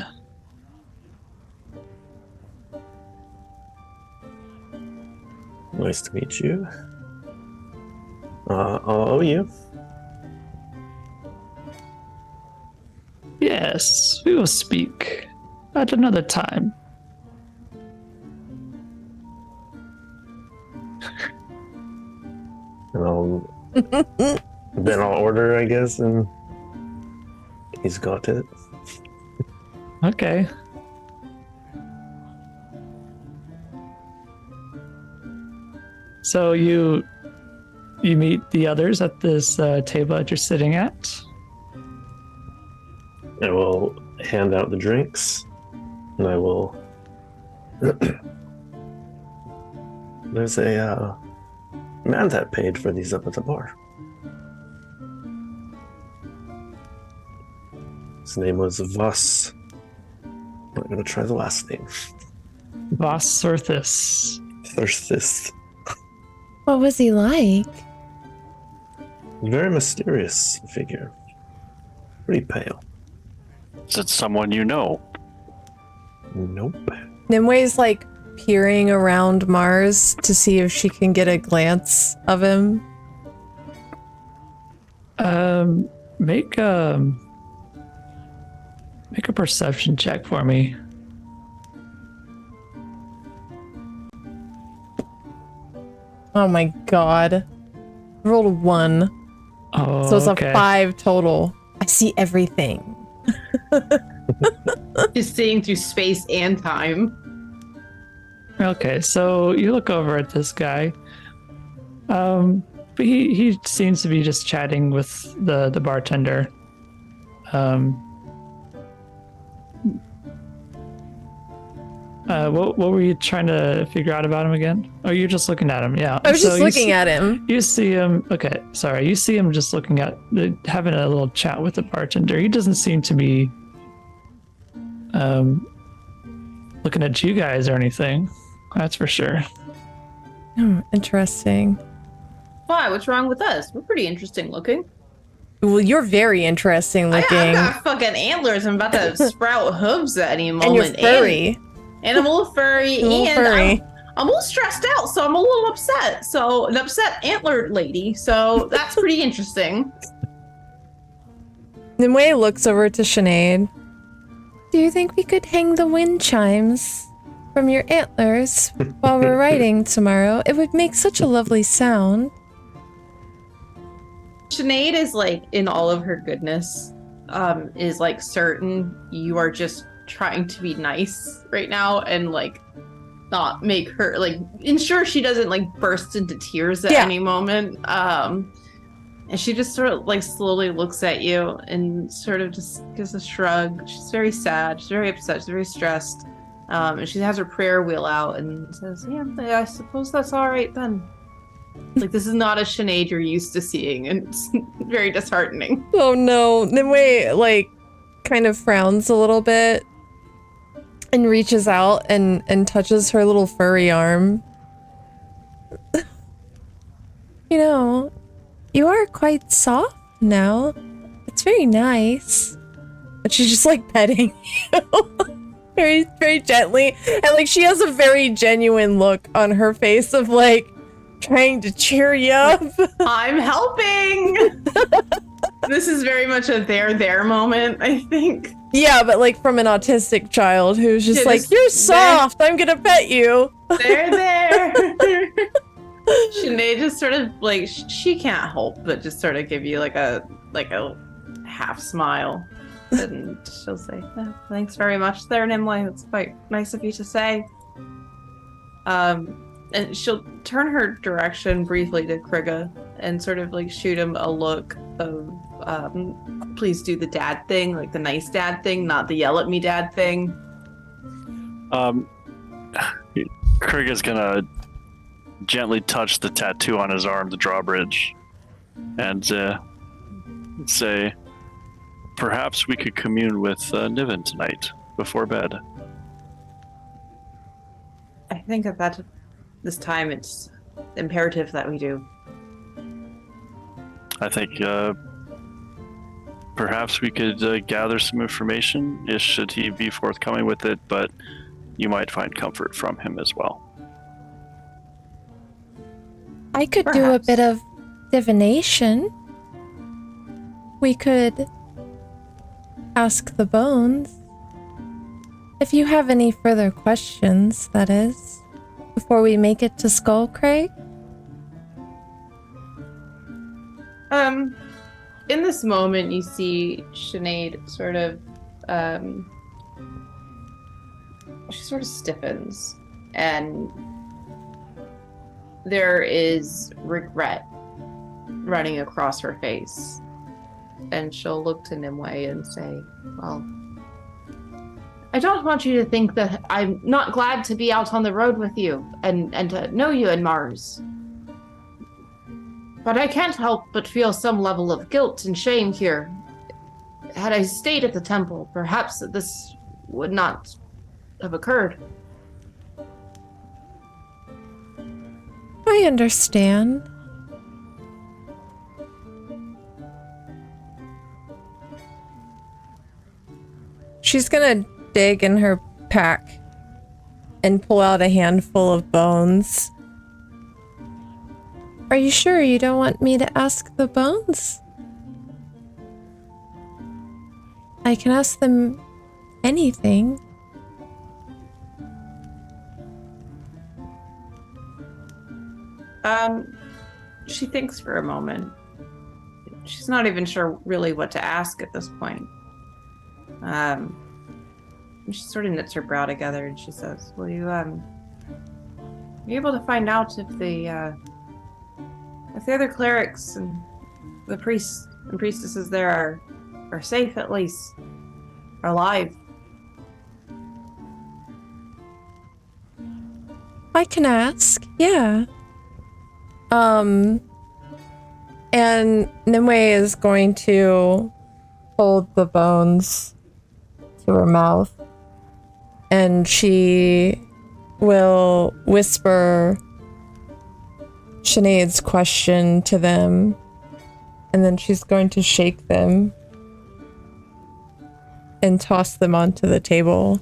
Nice to meet you. I'll owe you. Yes, we will speak at another time. And then I'll order, I guess, and he's got it. Okay. So you meet the others at this table that you're sitting at. I will hand out the drinks, and I will. There's a man that paid for these up at the bar. His name was Voss. I'm gonna try the last name. Vas Surthus. Thirstist. What was he like? Very mysterious figure. Pretty pale. Is it someone you know? Nope. Nimwe's like peering around Mars to see if she can get a glance of him. Make a perception check for me. Oh my god. I rolled a 1. Oh, So it's okay. a 5 total. I see everything. Just seeing through space and time. Okay, so you look over at this guy. But he seems to be just chatting with the bartender. What were you trying to figure out about him again? Oh, you're just looking at him, yeah. I was So just you looking see- at him. You see him, okay, sorry. You see him just looking at, having a little chat with the bartender. He doesn't seem to be looking at you guys or anything. That's for sure. Oh, interesting. Why? What's wrong with us? We're pretty interesting looking. Well, you're very interesting I've looking. got fucking antlers. I'm about to sprout hooves at any moment. And you're furry. And I'm a little furry. A little and furry. I'm a little stressed out, so I'm a little upset. So, an upset antler lady. So, that's pretty interesting. Nimue looks over to Sinead. Do you think we could hang the wind chimes from your antlers while we're riding tomorrow? It would make such a lovely sound. Sinead is like, in all of her goodness, is like certain you are just trying to be nice right now and like not make her like ensure she doesn't like burst into tears at any moment. And she just sort of like slowly looks at you and sort of just gives a shrug. She's very sad. She's very upset. She's very stressed. And she has her prayer wheel out and says, "Yeah, I suppose that's all right then." Like, this is not a Sinead you're used to seeing, and it's very disheartening. Oh no. Nimue, like, kind of frowns a little bit and reaches out and touches her little furry arm. You know, you are quite soft now. It's very nice. But she's just like petting you. Very, very gently. And like she has a very genuine look on her face of like trying to cheer you up. I'm helping! This is very much a there moment, I think. Yeah, but like from an autistic child who's just like, you're soft, I'm gonna pet you. There. Sinead just sort of like, she can't help but just sort of give you like a half smile. And she'll say, "Oh, thanks very much there, Nimue. It's quite nice of you to say." And she'll turn her direction briefly to Krigga and sort of like shoot him a look of please do the dad thing, like the nice dad thing, not the yell at me dad thing. Krigga's gonna gently touch the tattoo on his arm, the drawbridge, and say, "Perhaps we could commune with Niven tonight before bed." I think at this time it's imperative that we do. I think perhaps we could gather some information, should he be forthcoming with it, but you might find comfort from him as well. I could do a bit of divination. We could ask the bones. If you have any further questions, that is, before we make it to Skullcrag. In this moment, you see Sinead sort of, she sort of stiffens, and there is regret running across her face. And she'll look to Nimue and say, "Well, I don't want you to think that I'm not glad to be out on the road with you and to know you in Mars. But I can't help but feel some level of guilt and shame here. Had I stayed at the temple, perhaps this would not have occurred." I understand. She's gonna dig in her pack and pull out a handful of bones. Are you sure you don't want me to ask the bones? I can ask them anything. She thinks for a moment. She's not even sure really what to ask at this point. She sort of knits her brow together and she says, "Will you, are you able to find out if the other clerics and the priests and priestesses there are safe, at least, are alive?" I can ask, yeah. And Nimue is going to hold the bones to her mouth, and she will whisper Sinead's question to them, and then she's going to shake them and toss them onto the table.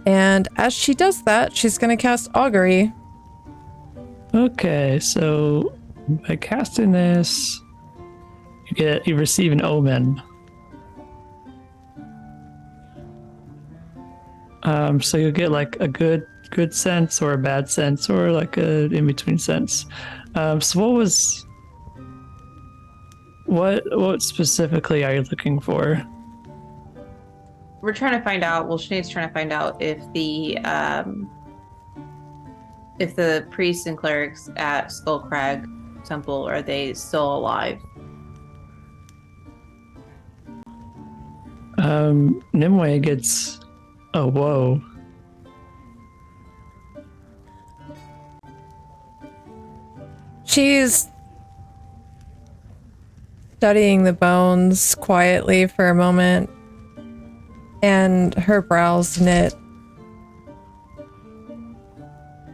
And as she does that, she's going to cast Augury. Okay, so by casting this, you receive an omen. So you'll get like a good sense or a bad sense or like a in between sense. So what specifically are you looking for? we're trying to find out. Well, Sinead's trying to find out if the priests and clerics at Skull Crag Temple, are they still alive? Nimue gets. Oh, whoa. She's studying the bones quietly for a moment, and her brows knit.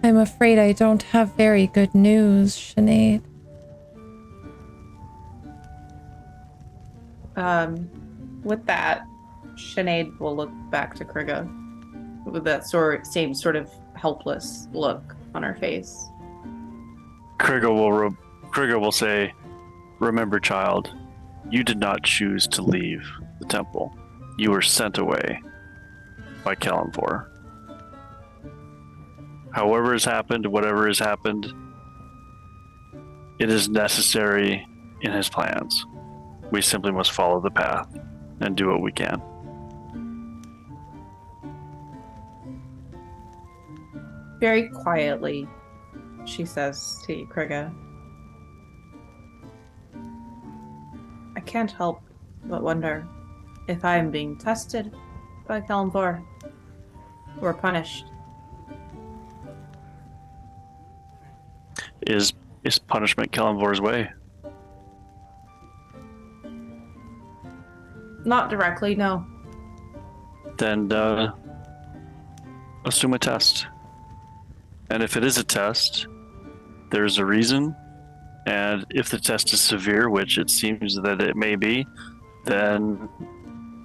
I'm afraid I don't have very good news, Sinead. With that, Sinead will look back to Krigga with that same sort of helpless look on her face. Krigga will say, "Remember, child, you did not choose to leave the temple. You were sent away by Kalimvor. However has happened, whatever has happened, it is necessary in his plans. We simply must follow the path and do what we can." Very quietly, she says to you, Krigga, "I can't help but wonder if I am being tested by Kalimvor or punished." Is punishment Kalimvor's way? Not directly, no. Then assume a test. And if it is a test, there's a reason. And if the test is severe, which it seems that it may be, then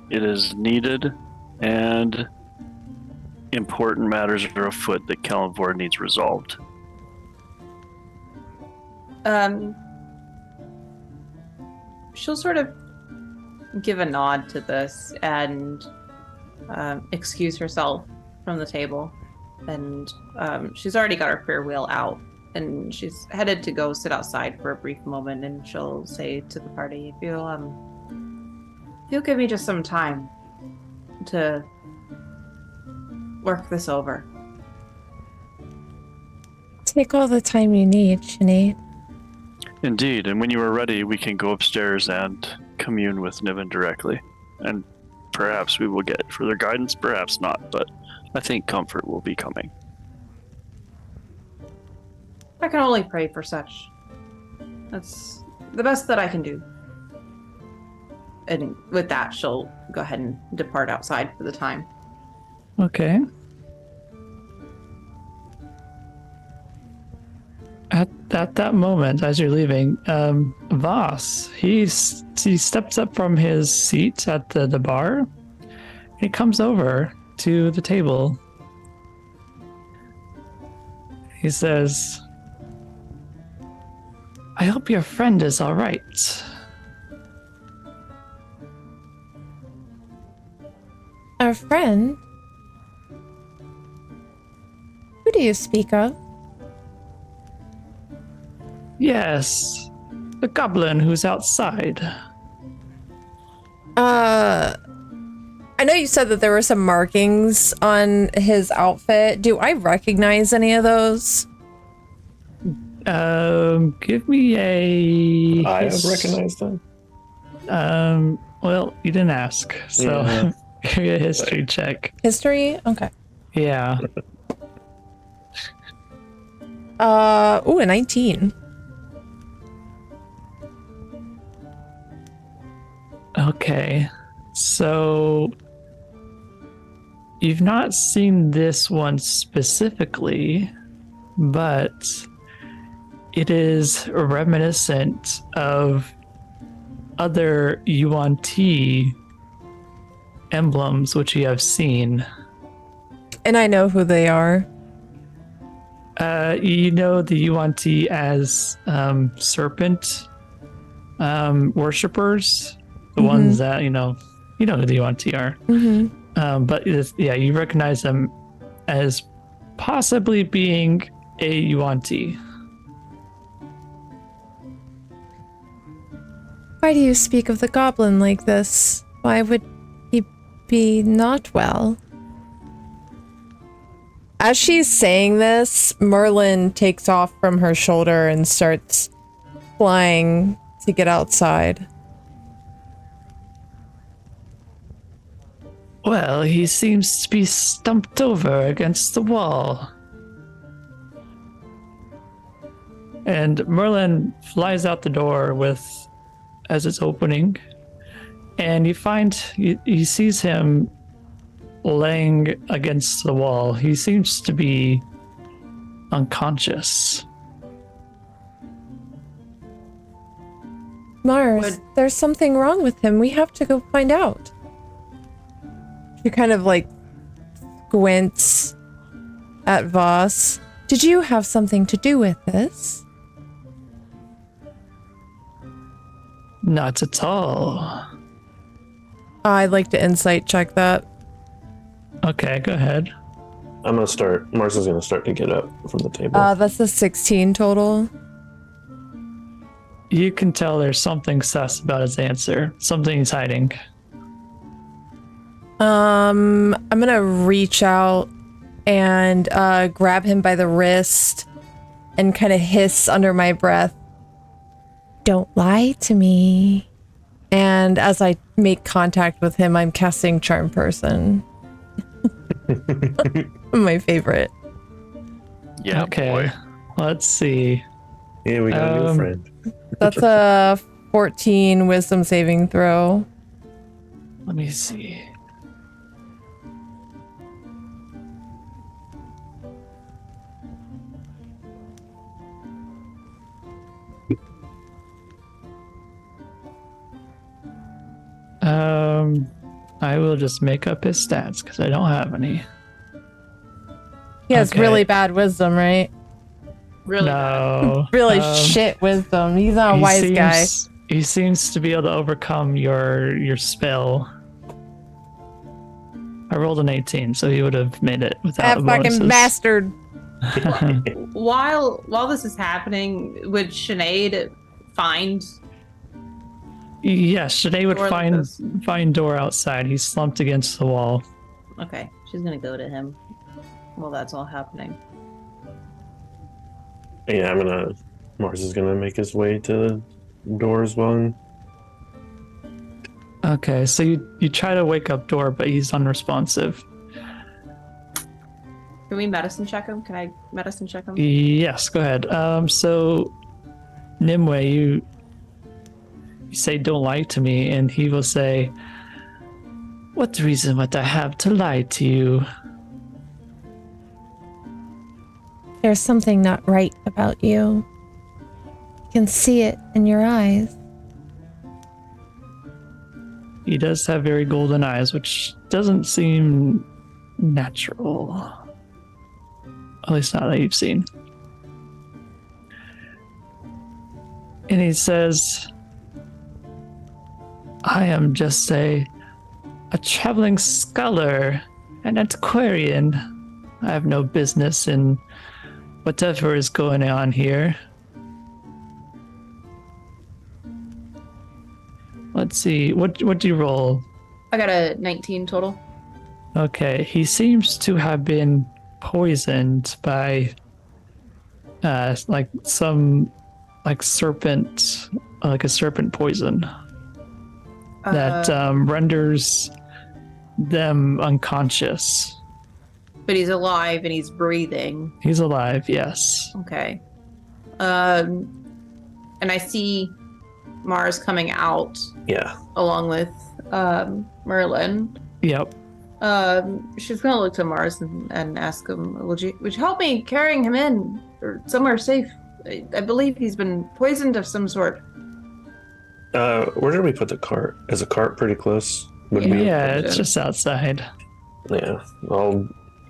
it is needed, and important matters are afoot that Kalimvor needs resolved. She'll sort of give a nod to this and excuse herself from the table. And she's already got her prayer wheel out, and she's headed to go sit outside for a brief moment, and she'll say to the party, if you'll give me just some time to work this over. Take all the time you need, Sinead. Indeed, and when you are ready, we can go upstairs and commune with Niven directly. And perhaps we will get further guidance, perhaps not, but I think comfort will be coming. I can only pray for such. That's the best that I can do. And with that, she'll go ahead and depart outside for the time. Okay. At that moment, as you're leaving, Voss, he steps up from his seat at the bar. He comes over to the table. He says, "I hope your friend is all right." Our friend? Who do you speak of? Yes, the goblin who's outside. I know you said that there were some markings on his outfit. Do I recognize any of those? Give me a... I have recognized them. Well, you didn't ask, so Yeah. give me a history check. History? Okay. Yeah. Ooh, a 19. Okay, so you've not seen this one specifically, but it is reminiscent of other UNT emblems which you have seen. And I know who they are. You know the UNT as serpent worshippers. The ones that, you know who the UNT are. Mm-hmm. But you recognize them as possibly being a UNT. Why do you speak of the goblin like this? Why would he be not well. As she's saying this, Merlin takes off from her shoulder and starts flying to get outside. Well, he seems to be stumped over against the wall. And Merlin flies out the door as it's opening, and he sees him laying against the wall. He seems to be unconscious. Mars, there's something wrong with him. We have to go find out. She kind of like squints at Voss. Did you have something to do with this? Not at all. I'd like to insight check that. Okay, go ahead. I'm gonna start. Mars is gonna start to get up from the table. That's a 16 total. You can tell there's something sus about his answer. Something he's hiding. I'm gonna reach out and grab him by the wrist and kind of hiss under my breath, "Don't lie to me." And as I make contact with him, I'm casting Charm Person. My favorite. Yeah, Okay. boy. Let's see. Yeah, we got a new friend. That's a 14 wisdom saving throw. Let me see. I will just make up his stats because I don't have any. He has Okay. really bad wisdom, right? Really bad. No. Really shit wisdom. He's not a wise guy. He seems to be able to overcome your spell. I rolled an 18, so he would have made it without That the fucking bonuses. bastard. While this is happening, would Sinead find? Yes, Sinead would Door like this? find door outside. He's slumped against the wall. Okay, she's gonna go to him while that's all happening. Yeah, Mars is gonna make his way to the door as well. Okay, so you try to wake up Door, but he's unresponsive. Can we medicine check him? Can I medicine check him? Yes, go ahead. So Nimue, you say don't lie to me, and he will say, "What reason would I have to lie to you?" There's something not right about you. You can see it in your eyes. He does have very golden eyes, which doesn't seem natural. At least not that you've seen. And he says, "I am just a traveling scholar, an antiquarian. I have no business in whatever is going on here." Let's see, what do you roll? I got a 19 total. Okay, he seems to have been poisoned by like a serpent poison that renders them unconscious. But he's alive and he's breathing. He's alive, yes. Okay. And I see Mars coming out Yeah. along with Merlin. Yep. She's gonna look to Mars and ask him, would you help me carrying him in or somewhere safe? I believe he's been poisoned of some sort. Where did we put the cart? Is the cart pretty close? Would we- Yeah, it's just outside. Yeah, I'll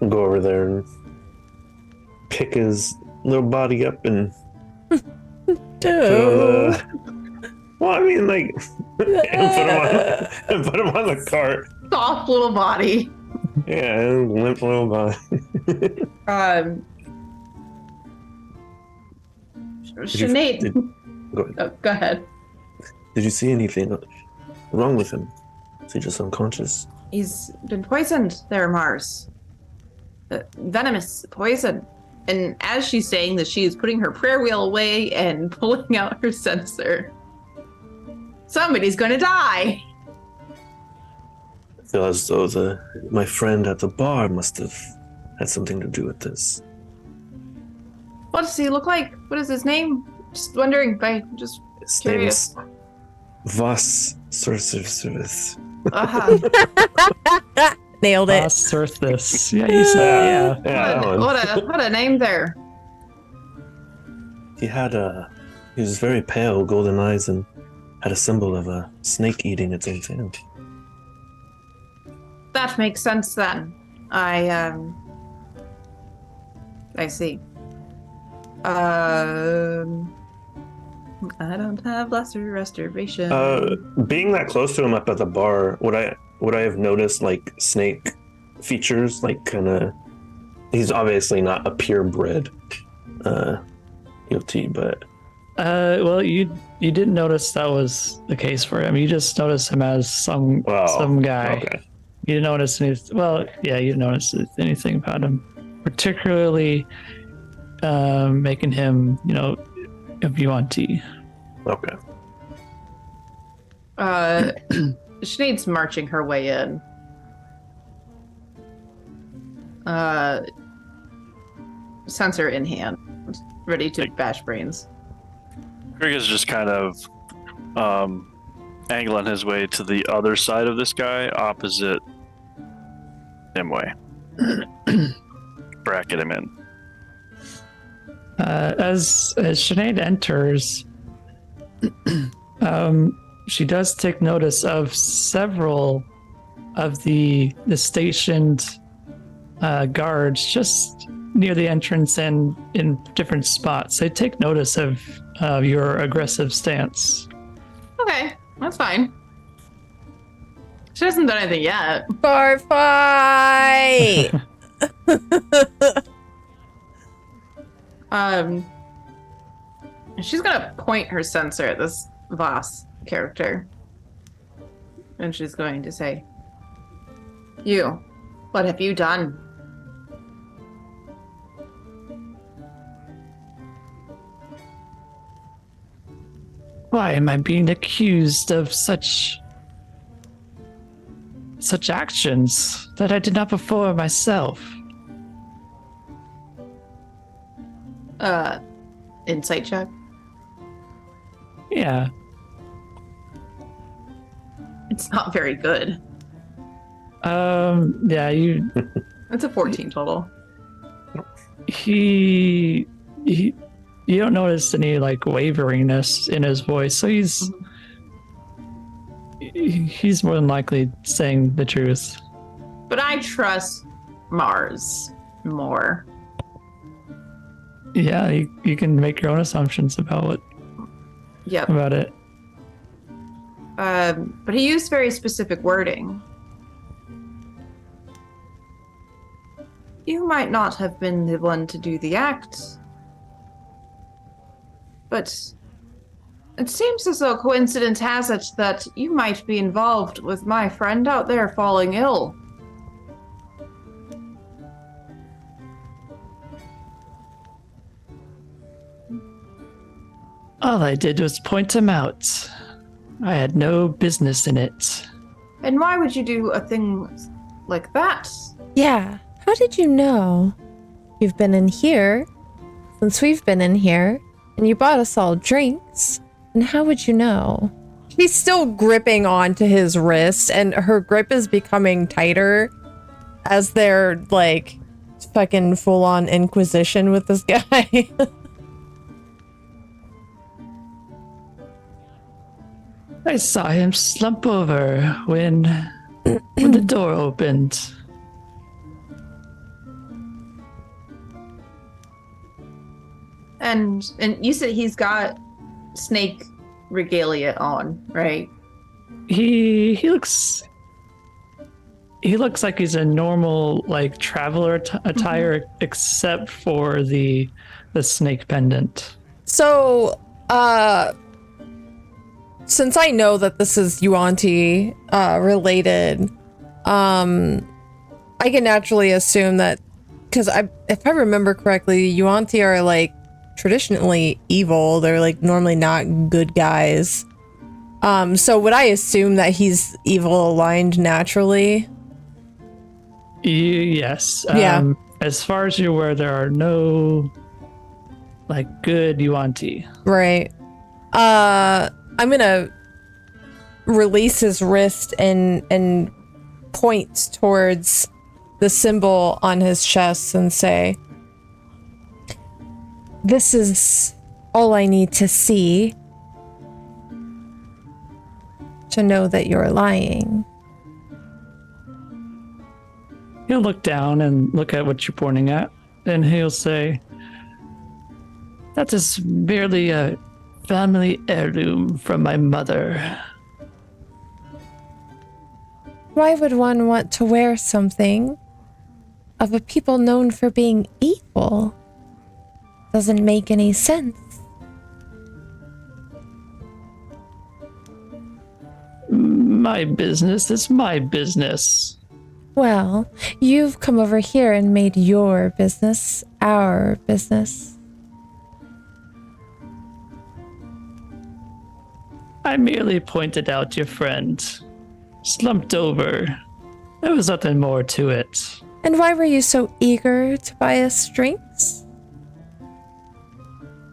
go over there and pick his little body up and put him on the... Well, I mean, like, and put him on the cart. Soft little body. Yeah, and limp little body. Sinead. Go ahead. Oh, go ahead. Did you see anything wrong with him? Is he just unconscious? He's been poisoned there, Mars. Venomous poison. And as she's saying this, she is putting her prayer wheel away and pulling out her sensor. Somebody's gonna die. I feel as though my friend at the bar must have had something to do with this. What does he look like? What is his name? Just wondering. Just His curious. name is Voss Sorceress. Nailed it. Surface. Yeah, you said Yeah, that one. What a name there. He was very pale, golden eyes, and had a symbol of a snake eating its own tail. That makes sense then. I see. I don't have lesser restoration. Being that close to him up at the bar, would I have noticed like snake features? Like kind of, he's obviously not a purebred EOT, but well, you didn't notice that was the case for him. You just noticed him as some guy. Okay. You didn't notice anything. Well, yeah, you didn't notice anything about him, particularly making him, a Yuan-Ti. Okay. Sinead's marching her way in. Sensor in hand, ready to bash brains. Krigga's just kind of angling his way to the other side of this guy, opposite him way. Bracket him in. As Sinead enters, she does take notice of several of the stationed guards just near the entrance and in different spots. They take notice of your aggressive stance. Okay, that's fine. She hasn't done anything yet. Bar fight! She's gonna point her sensor at this Voss character. And she's going to say, "You, what have you done?" Why am I being accused of such actions that I did not perform myself? Insight check. Yeah. It's not very good. Yeah, you It's a 14 total. you don't notice any like waveriness in his voice, so he's more than likely saying the truth. But I trust Mars more. Yeah, you can make your own assumptions about Yep. it. But he used very specific wording. You might not have been the one to do the act, but it seems as though coincidence has it that you might be involved with my friend out there falling ill. All I did was point him out. I had no business in it. And why would you do a thing like that? Yeah. How did you know? You've been in here since we've been in here, and you bought us all drinks. And how would you know? She's still gripping onto his wrist, and her grip is becoming tighter as they're like fucking full on inquisition with this guy. I saw him slump over when the door opened. And you said he's got snake regalia on, right? He looks like he's a normal like traveler attire, except for the since I know that this is Yuan-Ti related, I can naturally assume that, because if I remember correctly, Yuan-Ti are like traditionally evil. They're like normally not good guys. So would I assume that he's evil aligned naturally? Yes. Yeah. As far as you're aware, there are no like good Yuan-Ti. Right. I'm gonna release his wrist and point towards the symbol on his chest and say, "This is all I need to see to know that you're lying." He'll look down and look at what you're pointing at, and he'll say, "That is merely a family heirloom from my mother." Why would one want to wear something of a people known for being evil? Doesn't make any sense. My business is my business. Well, you've come over here and made your business our business. I merely pointed out your friend. Slumped over. There was nothing more to it. And why were you so eager to buy us drinks?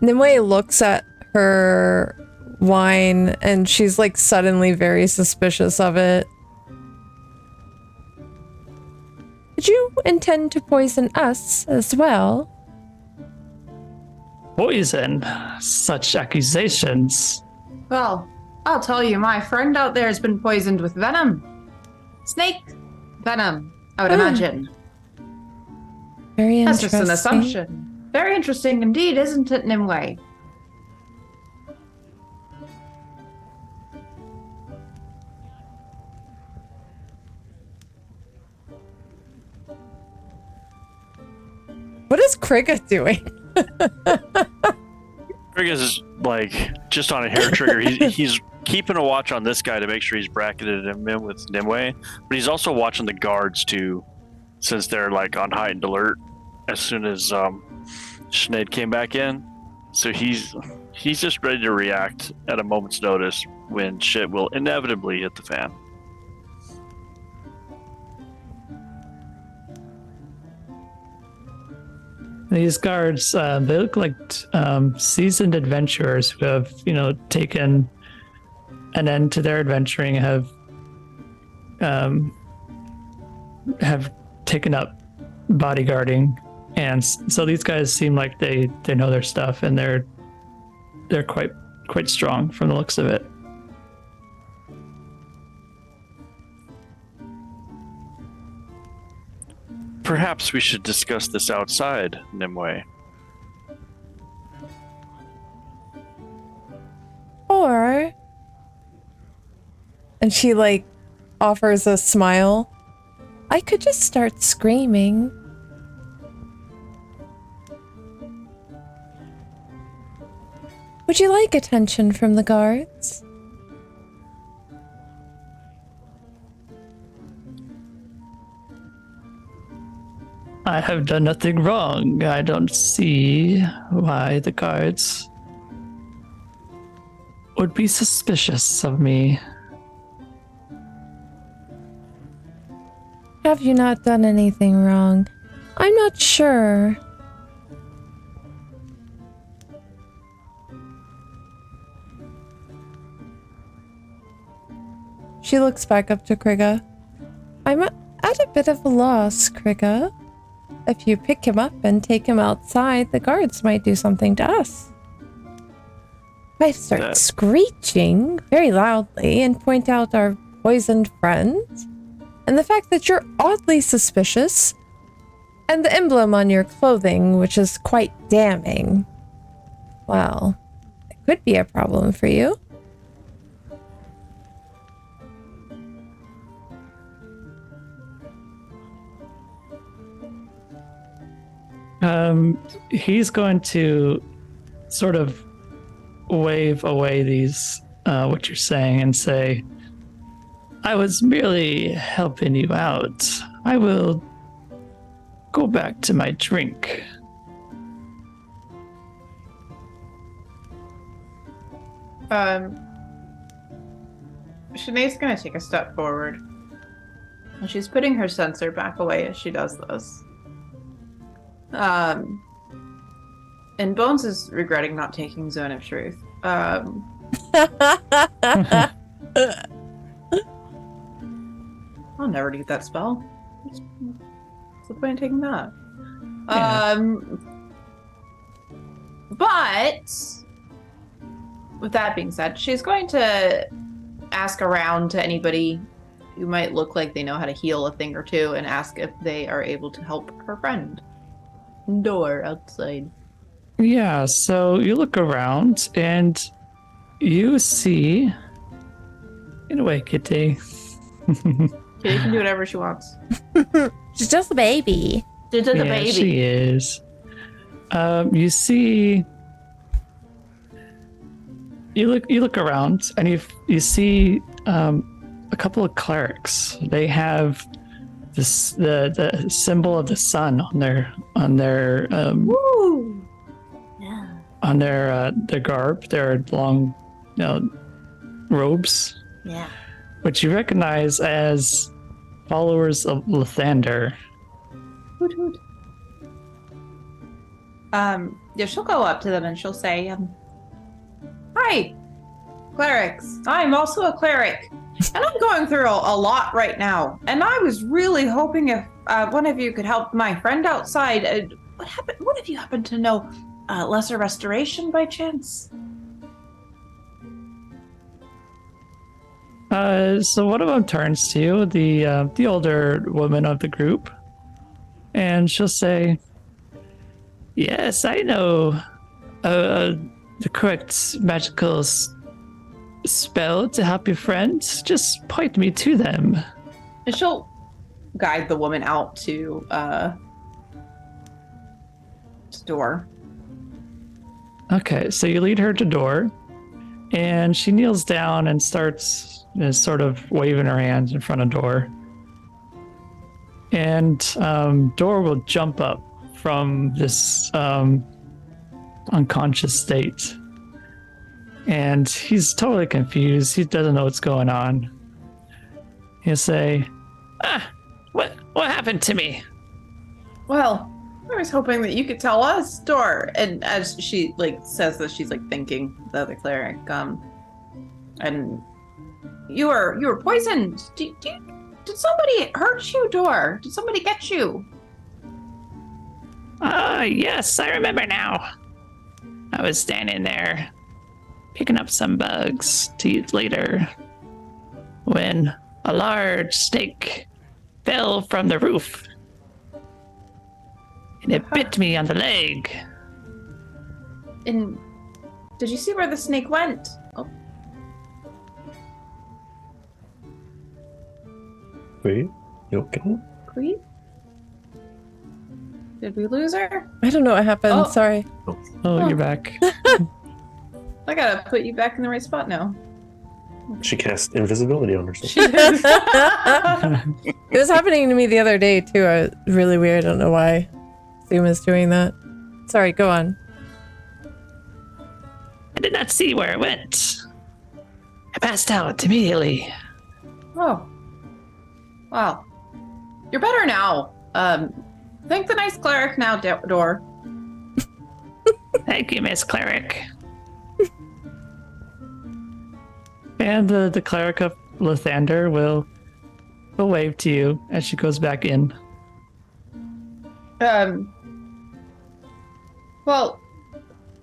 Nimue looks at her wine and she's like suddenly very suspicious of it. Did you intend to poison us as well? Poison? Such accusations. Well, I'll tell you, my friend out there has been poisoned with venom. Snake venom, I would imagine. Very That's interesting. just an assumption. Very interesting indeed, isn't it, Nimue? What is Krigga doing? Krigga's like just on a hair trigger. He's keeping a watch on this guy to make sure he's bracketed him in with Nimue, but he's also watching the guards too, since they're like on heightened alert as soon as Sinead came back in. So he's just ready to react at a moment's notice when shit will inevitably hit the fan. These guards, they look like seasoned adventurers who have, taken an end to their adventuring, have taken up bodyguarding, and so these guys seem like they know their stuff, and they're quite strong from the looks of it. Perhaps we should discuss this outside, Nimue. Or... And she, like, offers a smile. I could just start screaming. Would you like attention from the guards? I have done nothing wrong. I don't see why the guards would be suspicious of me. Have you not done anything wrong? I'm not sure. She looks back up to Krigga. I'm at a bit of a loss, Krigga. If you pick him up and take him outside, the guards might do something to us. If I start screeching very loudly and point out our poisoned friend, and the fact that you're oddly suspicious, and the emblem on your clothing, which is quite damning, well, it could be a problem for you. He's going to sort of wave away these what you're saying and say, I was merely helping you out. I will go back to my drink. Sinead's gonna take a step forward. And she's putting her sensor back away as she does this. And Bones is regretting not taking Zone of Truth. I'll never do that spell. What's the point of taking that? Yeah. But with that being said, she's going to ask around to anybody who might look like they know how to heal a thing or two and ask if they are able to help her friend. Door outside. Yeah, so you look around and you see. Get away, Kitty. Kitty can do whatever she wants. She's just a baby. She's just a Yeah, baby. she is. You see. You look around and you see a couple of clerics. They have this the symbol of the sun on their Woo! Yeah. on their garb, their long, robes, Yeah. which you recognize as followers of Lathander. Hoot hoot. Yeah, she'll go up to them and she'll say, hi, clerics. I'm also a cleric. And I'm going through a lot right now. And I was really hoping if one of you could help my friend outside. What happened? What if you happen to know Lesser Restoration by chance? So one of them turns to you, the older woman of the group, and she'll say, yes, I know the correct magical spell to help your friend. Just point me to them. And she'll guide the woman out to door. Okay, so you lead her to door, and she kneels down and starts sort of waving her hands in front of door. And door will jump up from this unconscious state. And he's totally confused. He doesn't know what's going on. He'll say, what happened to me? Well, I was hoping that you could tell us, Door. And as she says this, she's thinking the other cleric. And you were poisoned. Did somebody hurt you, Door? Did somebody get you? Yes, I remember now. I was standing there picking up some bugs to eat later when a large snake fell from the roof. And it bit me on the leg. And did you see where the snake went? Oh, Wait, you okay? Queen? Did we lose her? I don't know what happened. Oh. Sorry. Oh, you're back. I gotta put you back in the right spot now. She cast invisibility on herself. It was happening to me the other day too. Really weird. I don't know why Zoom is doing that. Sorry, go on. I did not see where it went. I passed out immediately. Oh. Wow. You're better now. Thank the nice cleric now, Door. Thank you, Miss Cleric. And the cleric of Lathander will wave to you as she goes back in. Well,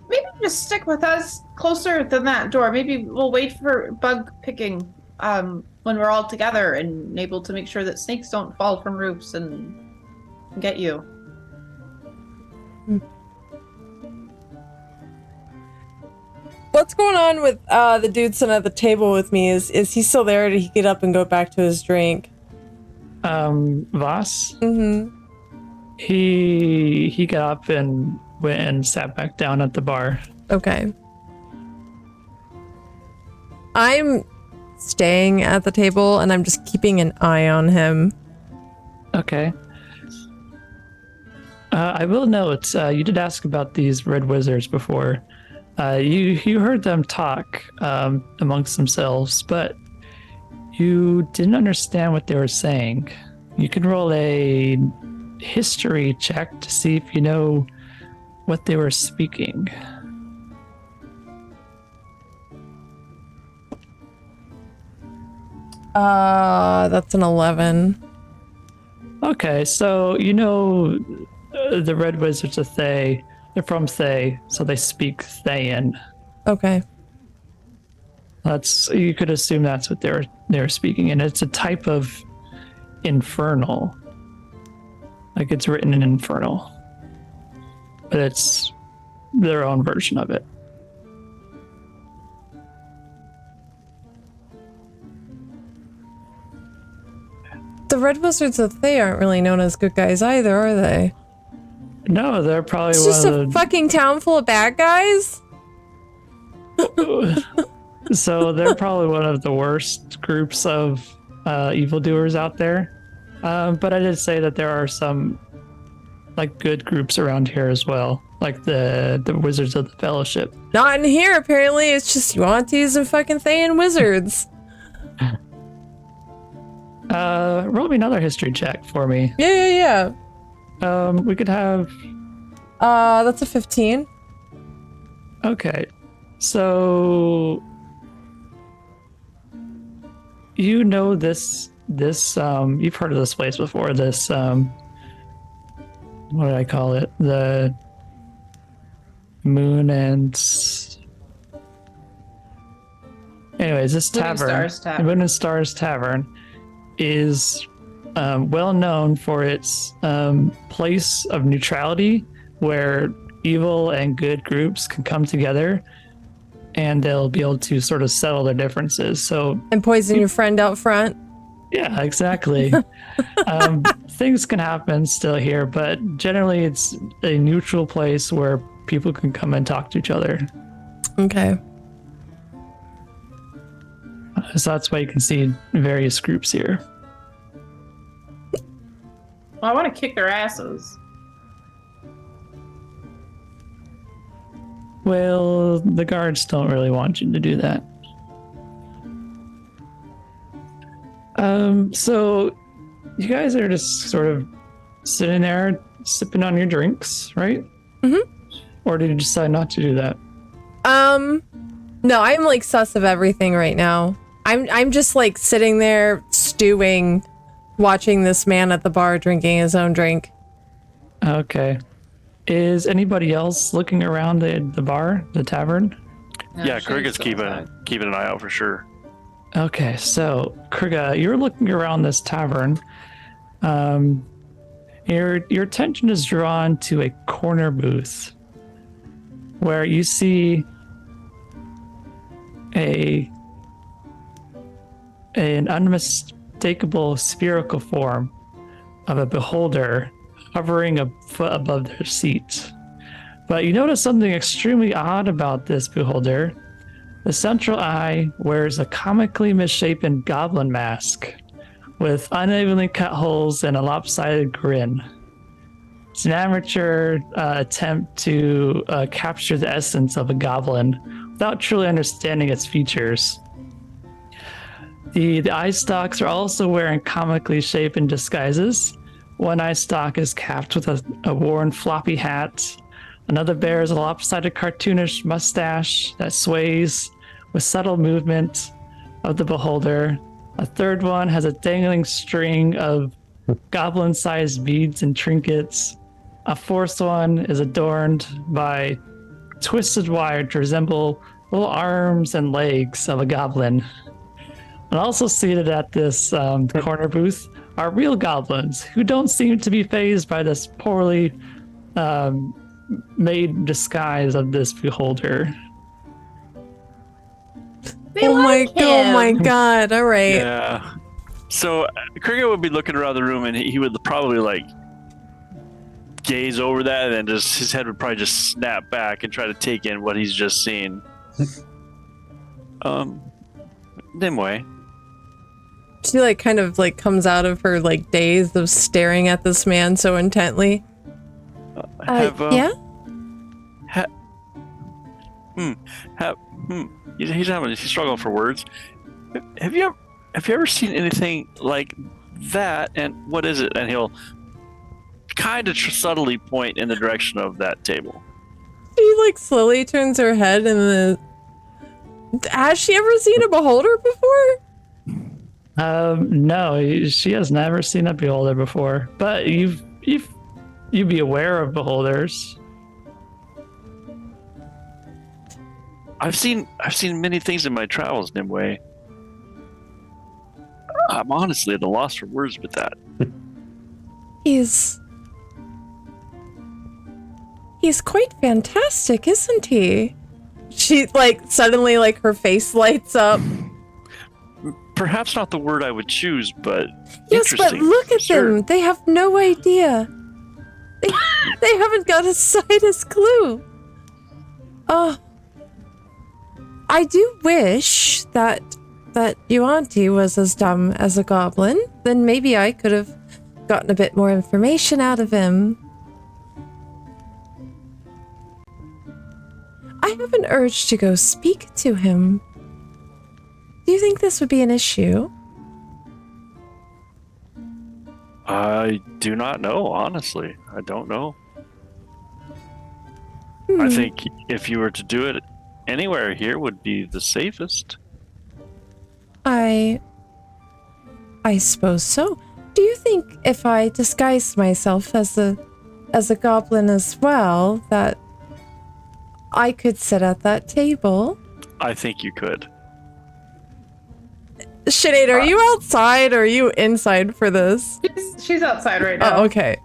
maybe just stick with us closer than that door. Maybe we'll wait for bug picking when we're all together and able to make sure that snakes don't fall from roofs and get you. What's going on with the dude sitting at the table with me? Is he still there, or did he get up and go back to his drink? Voss? Mm-hmm. He got up and went and sat back down at the bar. Okay. I'm staying at the table and I'm just keeping an eye on him. Okay. I will note, you did ask about these red wizards before. You heard them talk amongst themselves, but you didn't understand what they were saying. You can roll a history check to see if you know what they were speaking. That's an 11. Okay, so you know the red wizards of Thay. They're from Thay, so they speak Thayan. Okay. You could assume that's what they're speaking, and it's a type of infernal. Like it's written in infernal, but it's their own version of it. The Red Wizards of Thay aren't really known as good guys either, are they? No, they're probably It's just a fucking town full of bad guys? So they're probably one of the worst groups of evildoers out there. But I did say that there are some like good groups around here as well, like the Wizards of the Fellowship. Not in here, apparently. It's just Yuan-Tis and fucking Thayan wizards. Roll me another history check for me. Yeah. We could have. That's a 15. Okay, so you know this you've heard of this place before. This what did I call it? The anyways, this Moon and tavern, Stars Tavern. the Moon and Stars Tavern, is well known for its place of neutrality, where evil and good groups can come together, and they'll be able to sort of settle their differences. So, And poison your friend out front. yeah, exactly. Things can happen still here, but generally it's a neutral place where people can come and talk to each other. Okay. So that's why you can see various groups here. Well, I want to kick their asses. Well, the guards don't really want you to do that. So you guys are just sort of sitting there sipping on your drinks, right? Mm-hmm. Or did you decide not to do that? No, I'm like sus of everything right now. I'm just like sitting there stewing, watching this man at the bar drinking his own drink. Okay. Is anybody else looking around the bar, the tavern? No, Yeah, Shane's Krigga's still outside. keeping an eye out for sure. Okay, so Krigga, you're looking around this tavern. Your attention is drawn to a corner booth where you see an unmistakable spherical form of a beholder hovering a foot above their seat. But you notice something extremely odd about this beholder. The central eye wears a comically misshapen goblin mask with unevenly cut holes and a lopsided grin. It's an amateur attempt to capture the essence of a goblin without truly understanding its features. The eye stalks are also wearing comically shapen disguises. One eye stalk is capped with a worn floppy hat. Another bears a lopsided cartoonish mustache that sways with subtle movement of the beholder. A third one has a dangling string of goblin-sized beads and trinkets. A fourth one is adorned by twisted wire to resemble little arms and legs of a goblin. And also seated at this corner booth are real goblins who don't seem to be fazed by this poorly made disguise of this beholder. They Oh like my him. god, alright. Yeah. So Krigga would be looking around the room and he would probably like gaze over that, and then just his head would probably just snap back and try to take in what he's just seen. Nimue. She like kind of like comes out of her like daze of staring at this man so intently. Yeah? He's struggling for words. Have you ever seen anything like that? And what is it? And he'll kind of subtly point in the direction of that table. She like slowly turns her head and has she ever seen a beholder before? No, she has never seen a beholder before. But you'd be aware of beholders. I've seen many things in my travels, Nimue. I'm honestly at a loss for words with that. He's quite fantastic, isn't he? She like suddenly like her face lights up. Perhaps not the word I would choose, but yes, but look at them. They have no idea. They haven't got a slightest clue. Oh, I do wish that your auntie was as dumb as a goblin. Then maybe I could have gotten a bit more information out of him. I have an urge to go speak to him. Do you think this would be an issue? I do not know, honestly. I don't know. Hmm. I think if you were to do it anywhere here would be the safest. I suppose so. Do you think if I disguised myself as a goblin as well, that I could sit at that table? I think you could. Sinead, are you outside or are you inside for this? She's outside right now. Oh, okay.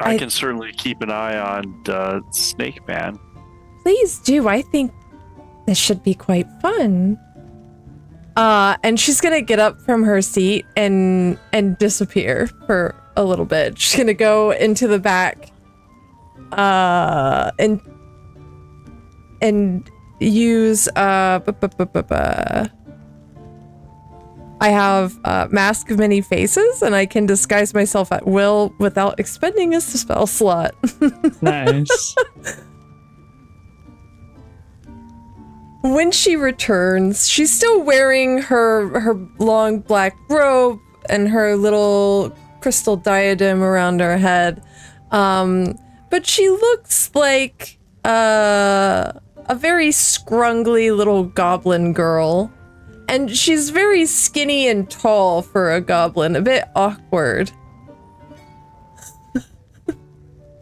I can certainly keep an eye on Snake Man. Please do. I think this should be quite fun. And she's gonna get up from her seat and disappear for a little bit. She's gonna go into the back, and use I have Mask of Many Faces, and I can disguise myself at will without expending a spell slot. Nice. When she returns, she's still wearing her long black robe and her little crystal diadem around her head. But she looks like a very scrungly little goblin girl. And she's very skinny and tall for a goblin, a bit awkward.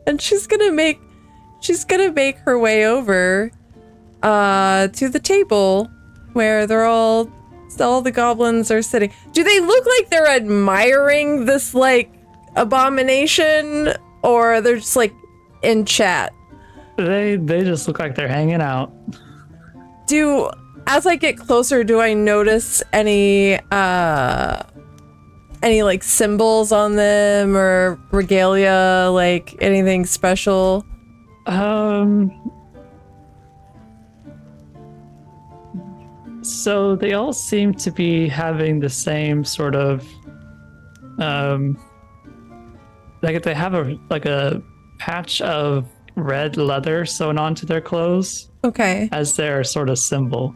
And she's gonna make her way over to the table where all the goblins are sitting. Do they look like they're admiring this like abomination, or they're just like in chat? They just look like they're hanging out. As I get closer, do I notice any like symbols on them or regalia, like anything special? So they all seem to be having the same sort of like they have a patch of red leather sewn onto their clothes. Okay. As their sort of symbol.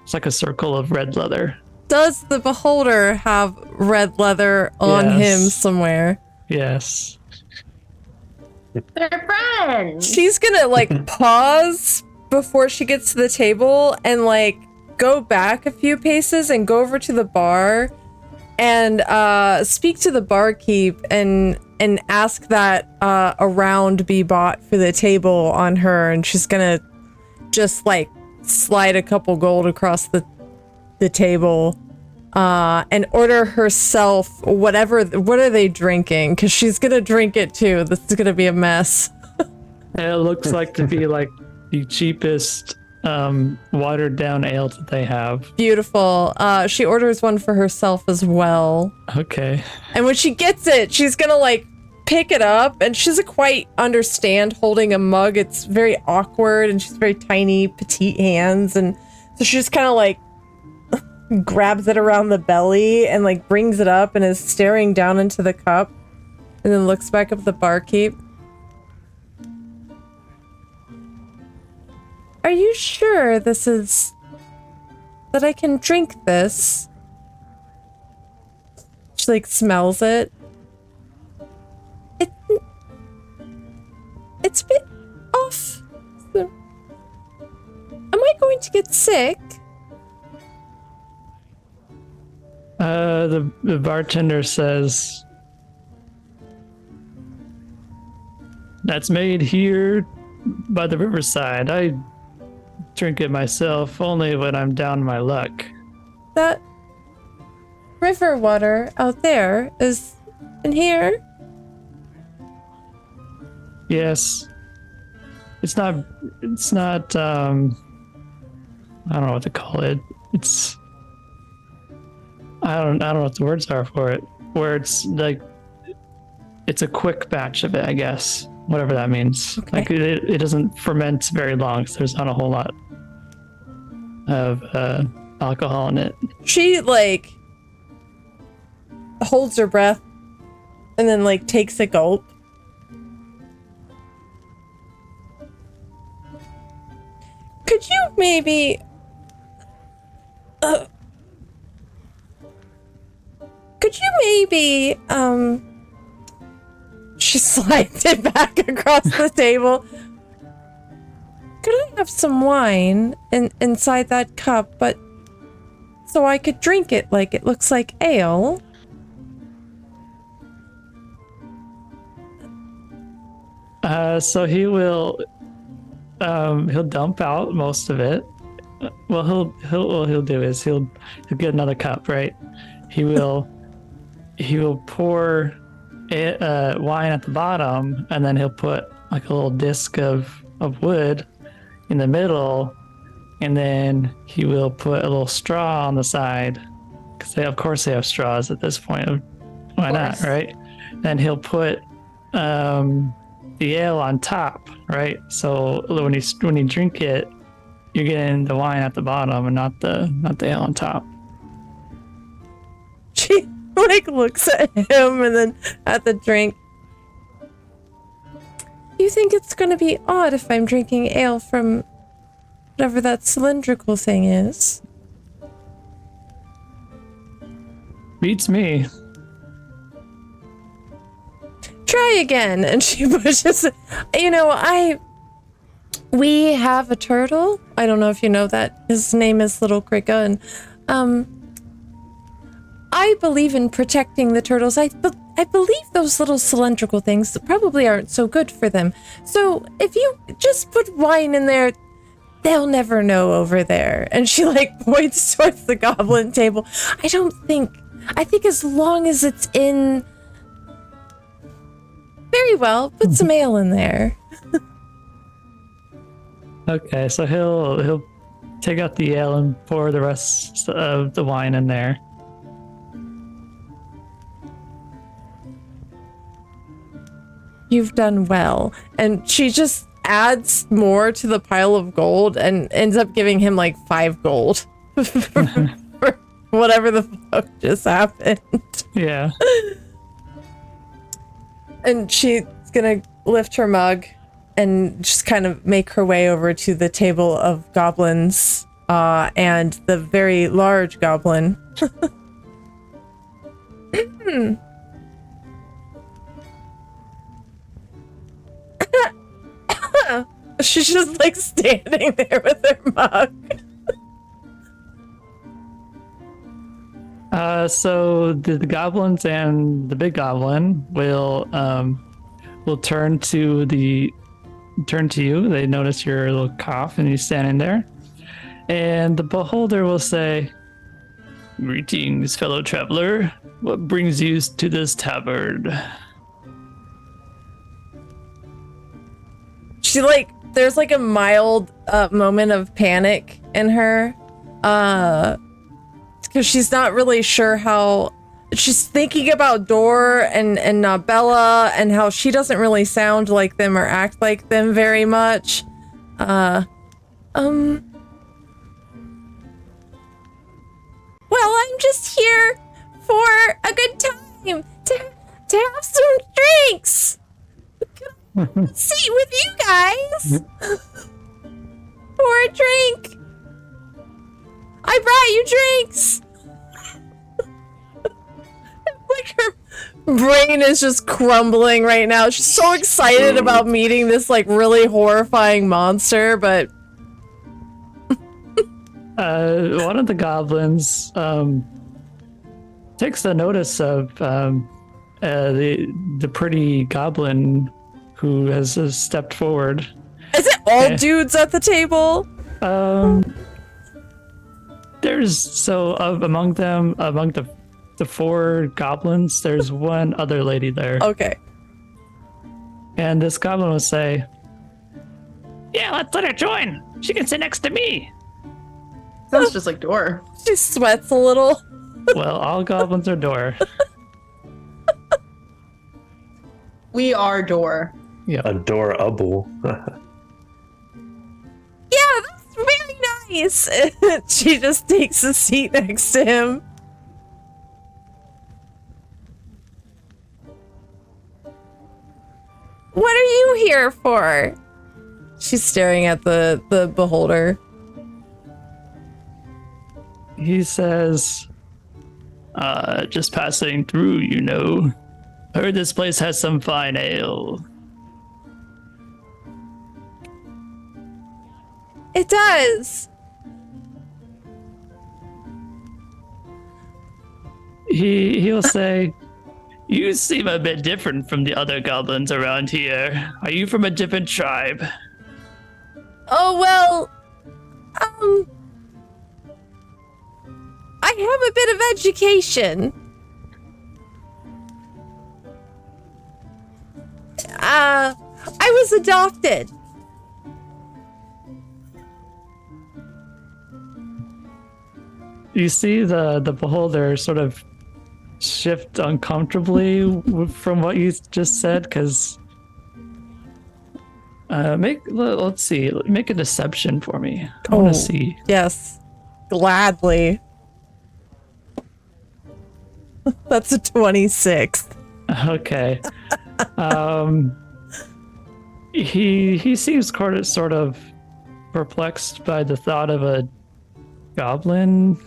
It's like a circle of red leather. Does the beholder have red leather on him somewhere? Yes. They're friends. She's gonna like pause before she gets to the table and like go back a few paces and go over to the bar and speak to the barkeep and ask that a round be bought for the table on her, and she's gonna just like slide a couple gold across the table and order herself what are they drinking, because she's gonna drink it too. This is gonna be a mess. It looks like to be like the cheapest watered down ale that they have. Beautiful. She orders one for herself as well. Okay. And when she gets it, she's gonna like pick it up, and she doesn't quite understand holding a mug. It's very awkward, and she's very tiny, petite hands, and So she just kind of like grabs it around the belly and like brings it up and is staring down into the cup and then looks back up at the barkeep. Are you sure this is... that I can drink this? She like smells it. It's a bit off. Am I going to get sick? The bartender says, "That's made here by the riverside. I drink it myself only when I'm down my luck." That river water out there is in here? Yes. It's not, I don't know what to call it. I don't know what the words are for it. Where it's like, it's a quick batch of it, I guess. Whatever that means. Okay. Like it doesn't ferment very long, so there's not a whole lot of alcohol in it. She like holds her breath and then like takes a gulp. Could you maybe she slides it back across the table. Could I have some wine inside that cup, but so I could drink it like it looks like ale? So he'll dump out most of it. What he'll do is he'll get another cup, right? He will pour wine at the bottom, and then he'll put like a little disc of wood in the middle, and then he will put a little straw on the side, because of course they have straws at this point. Why not, right? And he'll put the ale on top, right? So when you drink it, you're getting the wine at the bottom and not the ale on top. She like looks at him and then at the drink. You think it's gonna be odd if I'm drinking ale from whatever that cylindrical thing is? Beats me. Try again. And she pushes it. We have a turtle. I don't know if you know that. His name is Little Krigga, and I believe in protecting the turtles. I believe those little cylindrical things probably aren't so good for them. So if you just put wine in there, they'll never know over there. And she like points towards the goblin table. I think as long as it's in... Very well, put some ale in there. Okay, so he'll take out the ale and pour the rest of the wine in there. You've done well. And she just adds more to the pile of gold and ends up giving him like 5 gold for whatever the fuck just happened. Yeah. And she's gonna lift her mug and just kind of make her way over to the table of goblins and the very large goblin. She's just like standing there with her mug. So the goblins and the big goblin will turn to you. They notice your little cough and you standing there, and the beholder will say, "Greetings, fellow traveler. What brings you to this tavern?" She there's like a mild moment of panic in her, because she's not really sure how. She's thinking about Dor and Nabella and how she doesn't really sound like them or act like them very much. Well, I'm just here for a good time to have some drinks. Sit with you guys for a drink. I brought you drinks. Like her brain is just crumbling right now. She's so excited about meeting this like really horrifying monster, but one of the goblins takes the notice of the pretty goblin who has stepped forward. is it all dudes at the table? Among the four goblins, there's one other lady there. Okay. And this goblin will say, "Yeah, let's let her join. She can sit next to me." Sounds just like Door. She sweats a little. Well, all goblins are door. We are Door. Adorable. Yeah, that's very nice. She just takes a seat next to him. What are you here for? She's staring at the beholder. He says, just passing through, you know. Heard this place has some fine ale. It does. He'll say, "You seem a bit different from the other goblins around here. Are you from a different tribe?" Oh, well, I have a bit of education. I was adopted. You see the beholder sort of shift uncomfortably from what you just said, because let's see, make a deception for me. I want to see. Yes, gladly. That's a 26. Okay. He seems sort of perplexed by the thought of a goblin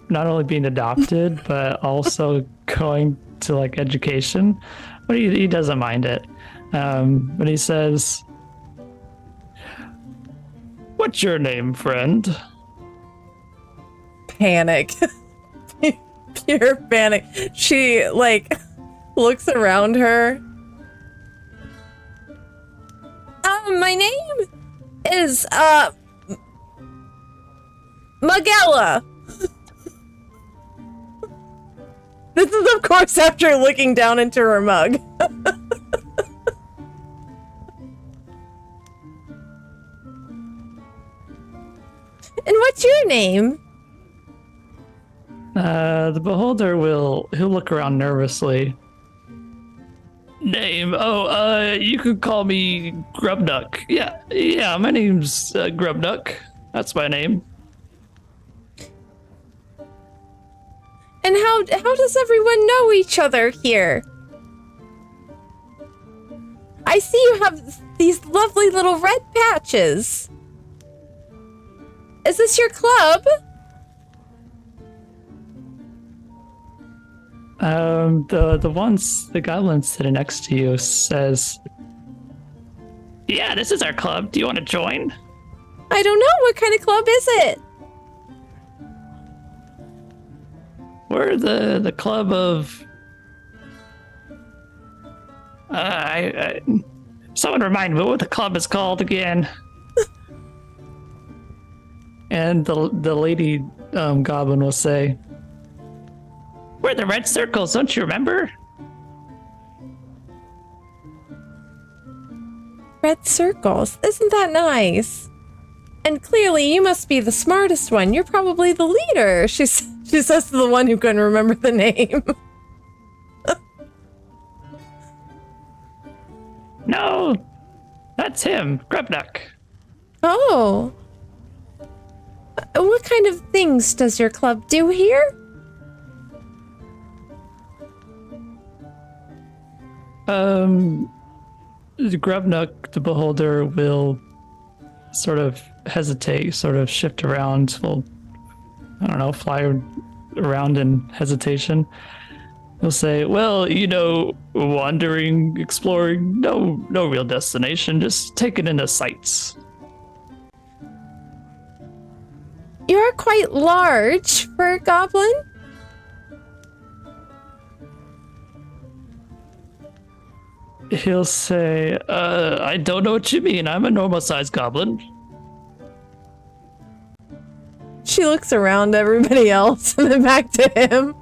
not only being adopted but also going to like education, but he doesn't mind it. But he says, "What's your name, friend?" Panic. Pure panic. She like looks around her. My name is Magella. This is of course after looking down into her mug. And what's your name? The beholder he'll look around nervously. Name? Oh, you could call me Grubnuk. Yeah, my name's Grubnuk. That's my name. And how does everyone know each other here? I see you have these lovely little red patches. Is this your club? The goblin sitting next to you says, "Yeah, this is our club. Do you want to join?" I don't know. What kind of club is it? We're the club of. Someone remind me what the club is called again. And the lady goblin will say, "We're the Red Circles, don't you remember?" Red circles. Isn't that nice? And clearly you must be the smartest one. You're probably the leader. She says to the one who couldn't remember the name. No, that's him, Grubnuk. Oh. What kind of things does your club do here? Grubnuk, the beholder, will sort of hesitate, sort of shift around, will, I don't know, fly around in hesitation. He'll say, well, wandering, exploring, no real destination, just taking in the sights. You're quite large for a goblin. He'll say, I don't know what you mean. I'm a normal-sized goblin. She looks around everybody else and then back to him.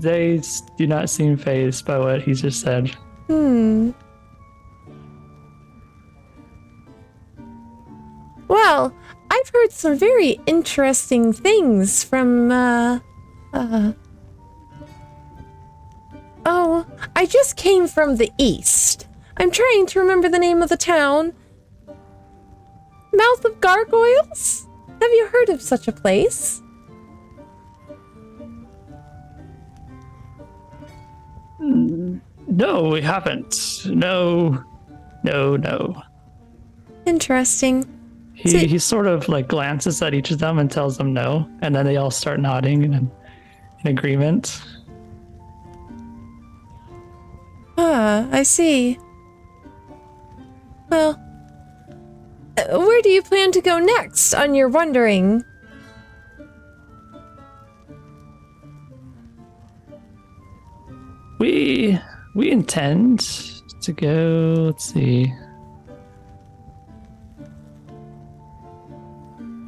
They do not seem fazed by what he just said. Well, I've heard some very interesting things from, Oh, I just came from the east. I'm trying to remember the name of the town. Mouth of Gargoyles? Have you heard of such a place? No, we haven't. No. Interesting. He sort of like glances at each of them and tells them no, and then they all start nodding in agreement. Ah, I see. Well, where do you plan to go next on your wandering? We intend to go, let's see.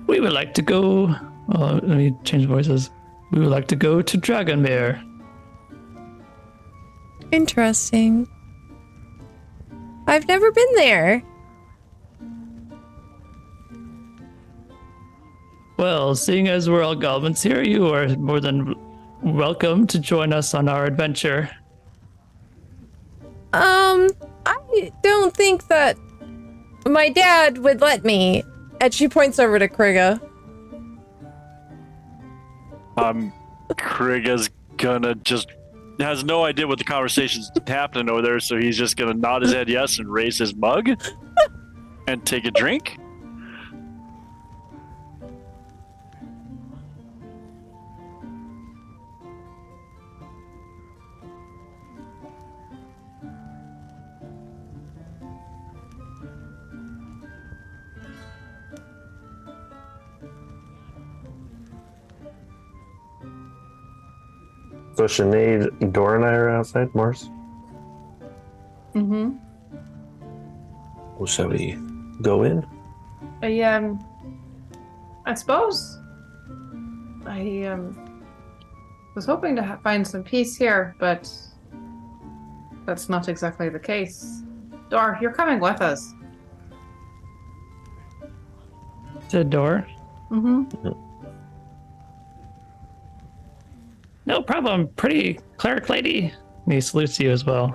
We would like to go, let me change voices. We would like to go to Dragonfire. Interesting. I've never been there. Well, seeing as we're all goblins here, you are more than welcome to join us on our adventure. I don't think that my dad would let me. And she points over to Krigga. Krigga's gonna has no idea what the conversation's happening over there, so he's just gonna nod his head yes and raise his mug and take a drink. So Sinead, Dora, and I are outside, Mars. Mm-hmm. Well, shall we go in? I suppose. I was hoping to find some peace here, but that's not exactly the case. Dor, you're coming with us. To Dor. Mm-hmm. No problem, pretty cleric lady. And he salutes you as well.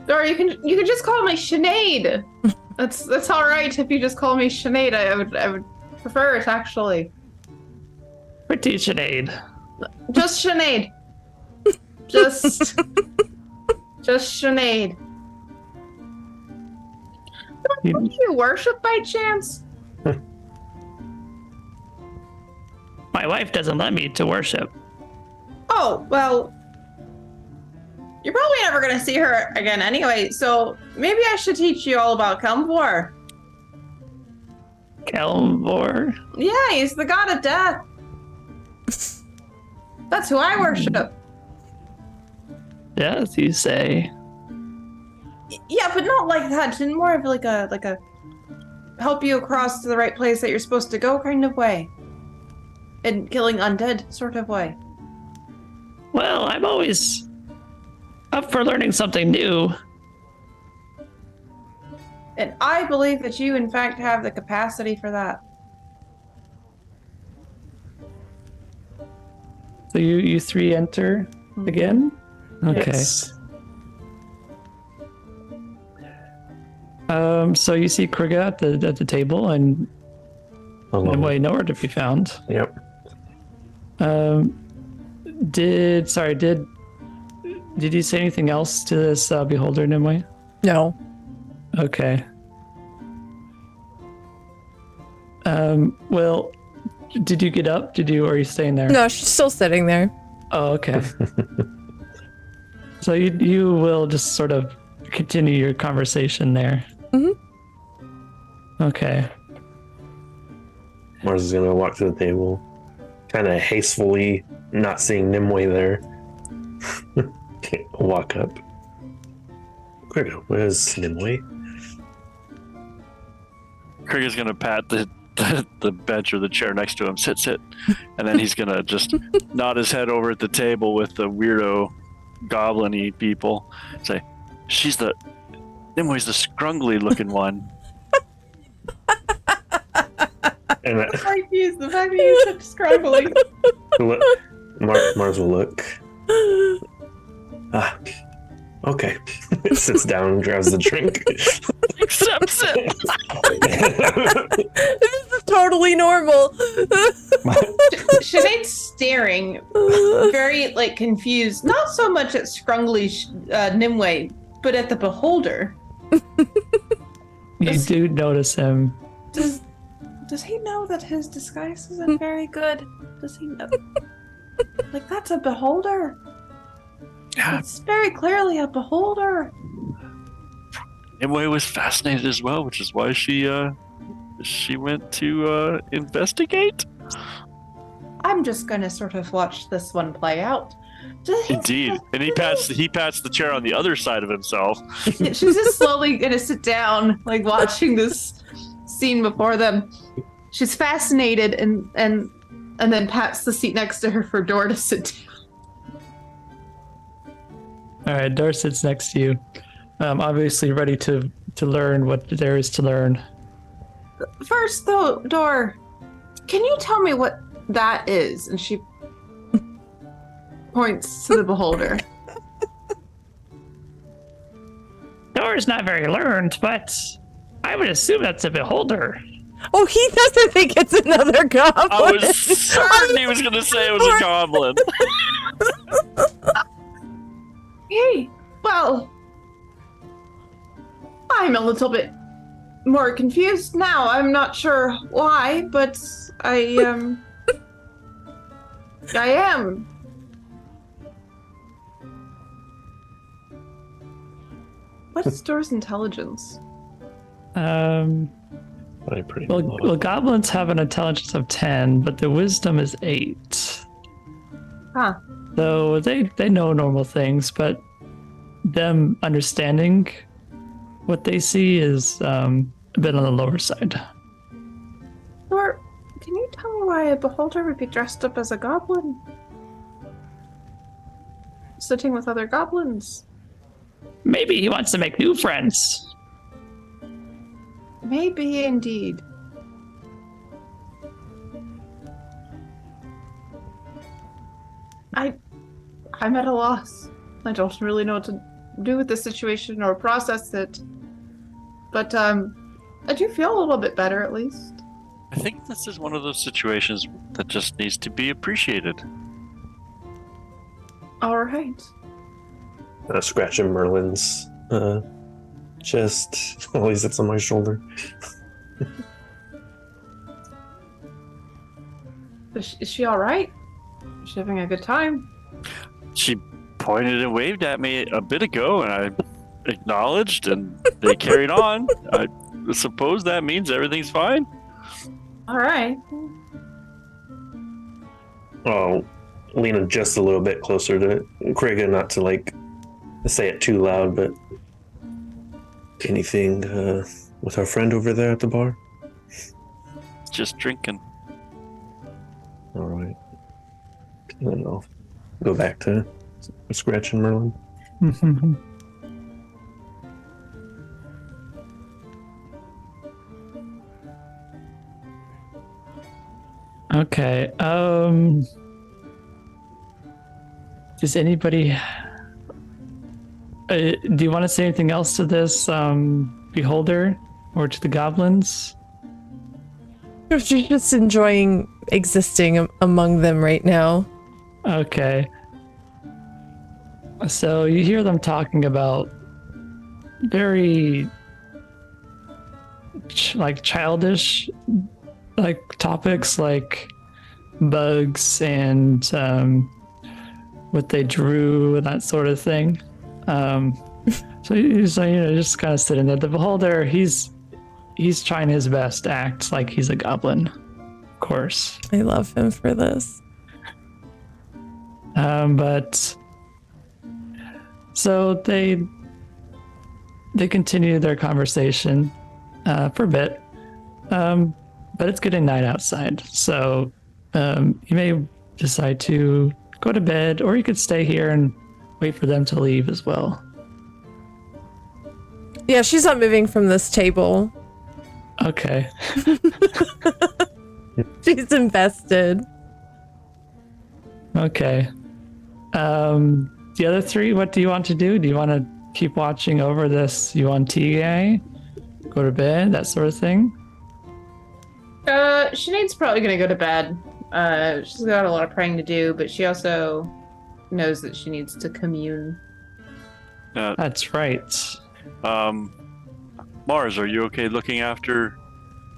Dor, you can just call me Sinead. That's all right if you just call me Sinead. I would prefer it actually. Pretty Sinead. Just Sinead. Just Sinead. Don't you worship by chance? My wife doesn't let me to worship. Oh, well, you're probably never going to see her again anyway, so maybe I should teach you all about Kelmvor. Kelmvor? Yeah, he's the god of death. That's who I worship. Yes, you say. Yeah, but not like that. In more of like a help you across to the right place that you're supposed to go kind of way. And killing undead sort of way. Well, I'm always up for learning something new. And I believe that you, in fact, have the capacity for that. So you three enter again? Okay. Yes. So you see Krigga at the table and nobody nowhere to be found. Yep. Did Did you say anything else to this beholder, Nimue? No. Okay. Well, did you get up? Or are you staying there? No, she's still sitting there. Oh, okay. So you will just sort of continue your conversation there. Okay. Mars is gonna walk to the table, kind of hastily, not seeing Nimue there. Walk up. Krigga, where's Nimue? Krigga's gonna pat the bench or the chair next to him. Sit. And then he's gonna just nod his head over at the table with the weirdo goblin-y people. Say, Nimue's the scrungly looking one. And The fact that you said scrubbly. Mars will look. Ah, okay. Sits down, grabs the drink. Accepts it. This is totally normal. Sinead's staring, very confused. Not so much at scrungly Nimue, but at the beholder. You do notice him. Does he know that his disguise isn't very good? Does he know? That's a beholder. Yeah, It's very clearly a beholder. Nimue was fascinated as well, which is why she went to investigate. I'm just gonna sort of watch this one play out. Indeed, and he pats the chair on the other side of himself. She's just slowly gonna sit down, watching this scene before them. She's fascinated and then pats the seat next to her for Dor to sit down. All right, Dor sits next to you. Obviously ready to learn what there is to learn. First, though, Dor, can you tell me what that is? And she points to the beholder. Dor's not very learned, but I would assume that's a beholder. Oh, he doesn't think it's another goblin. I was certain he was going to say it was a goblin. Hey, well, I'm a little bit more confused now. I'm not sure why, but I am. What's Dor's intelligence? Probably pretty low. Well, goblins have an intelligence of 10, but the wisdom is 8. Huh. So they know normal things, but them understanding what they see is a bit on the lower side. Dor, can you tell me why a beholder would be dressed up as a goblin? Sitting with other goblins. Maybe he wants to make new friends. Maybe indeed. I'm at a loss. I don't really know what to do with the situation or process it. But I do feel a little bit better at least. I think this is one of those situations that just needs to be appreciated. All right. Scratching Merlin's chest while he sits on my shoulder. Is she all right? Is she having a good time? She pointed and waved at me a bit ago, and I acknowledged, and they carried on. I suppose that means everything's fine. All right. Oh, leaning just a little bit closer to Krigga, not to say it too loud, but anything with our friend over there at the bar? Just drinking. All right. And then I'll go back to scratching Merlin. Okay. Does anybody? Do you want to say anything else to this beholder or to the goblins? She's just enjoying existing among them right now. Okay. So you hear them talking about very childish like topics like bugs and what they drew and that sort of thing. So he's just kind of sitting there. The beholder, he's trying his best to act like he's a goblin, of course. I love him for this. But so they continue their conversation for a bit, but it's getting night outside, so you may decide to go to bed, or you could stay here and wait for them to leave as well. Yeah, she's not moving from this table. Okay. She's invested. Okay. The other three, what do you want to do? Do you want to keep watching over this Yuan Ti guy? Go to bed, that sort of thing? Sinead's probably gonna go to bed. She's got a lot of praying to do, but she also knows that she needs to commune. That's right. Mars, are you okay looking after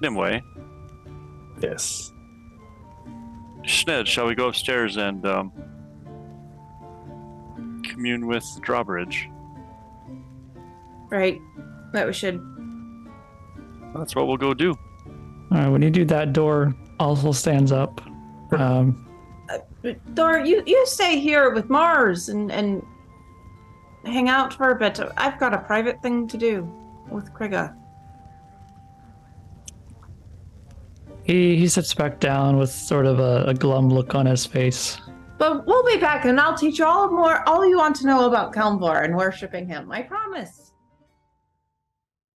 Nimue? Yes. Schned, shall we go upstairs and commune with Drawbridge? Right. That we should. That's what we'll go do. All right, when you do that, door also stands up. Thor, you stay here with Mars and hang out for a bit. I've got a private thing to do with Krigga. He sits back down with sort of a glum look on his face. But we'll be back, and I'll teach you all you want to know about Kalmvar and worshiping him. I promise.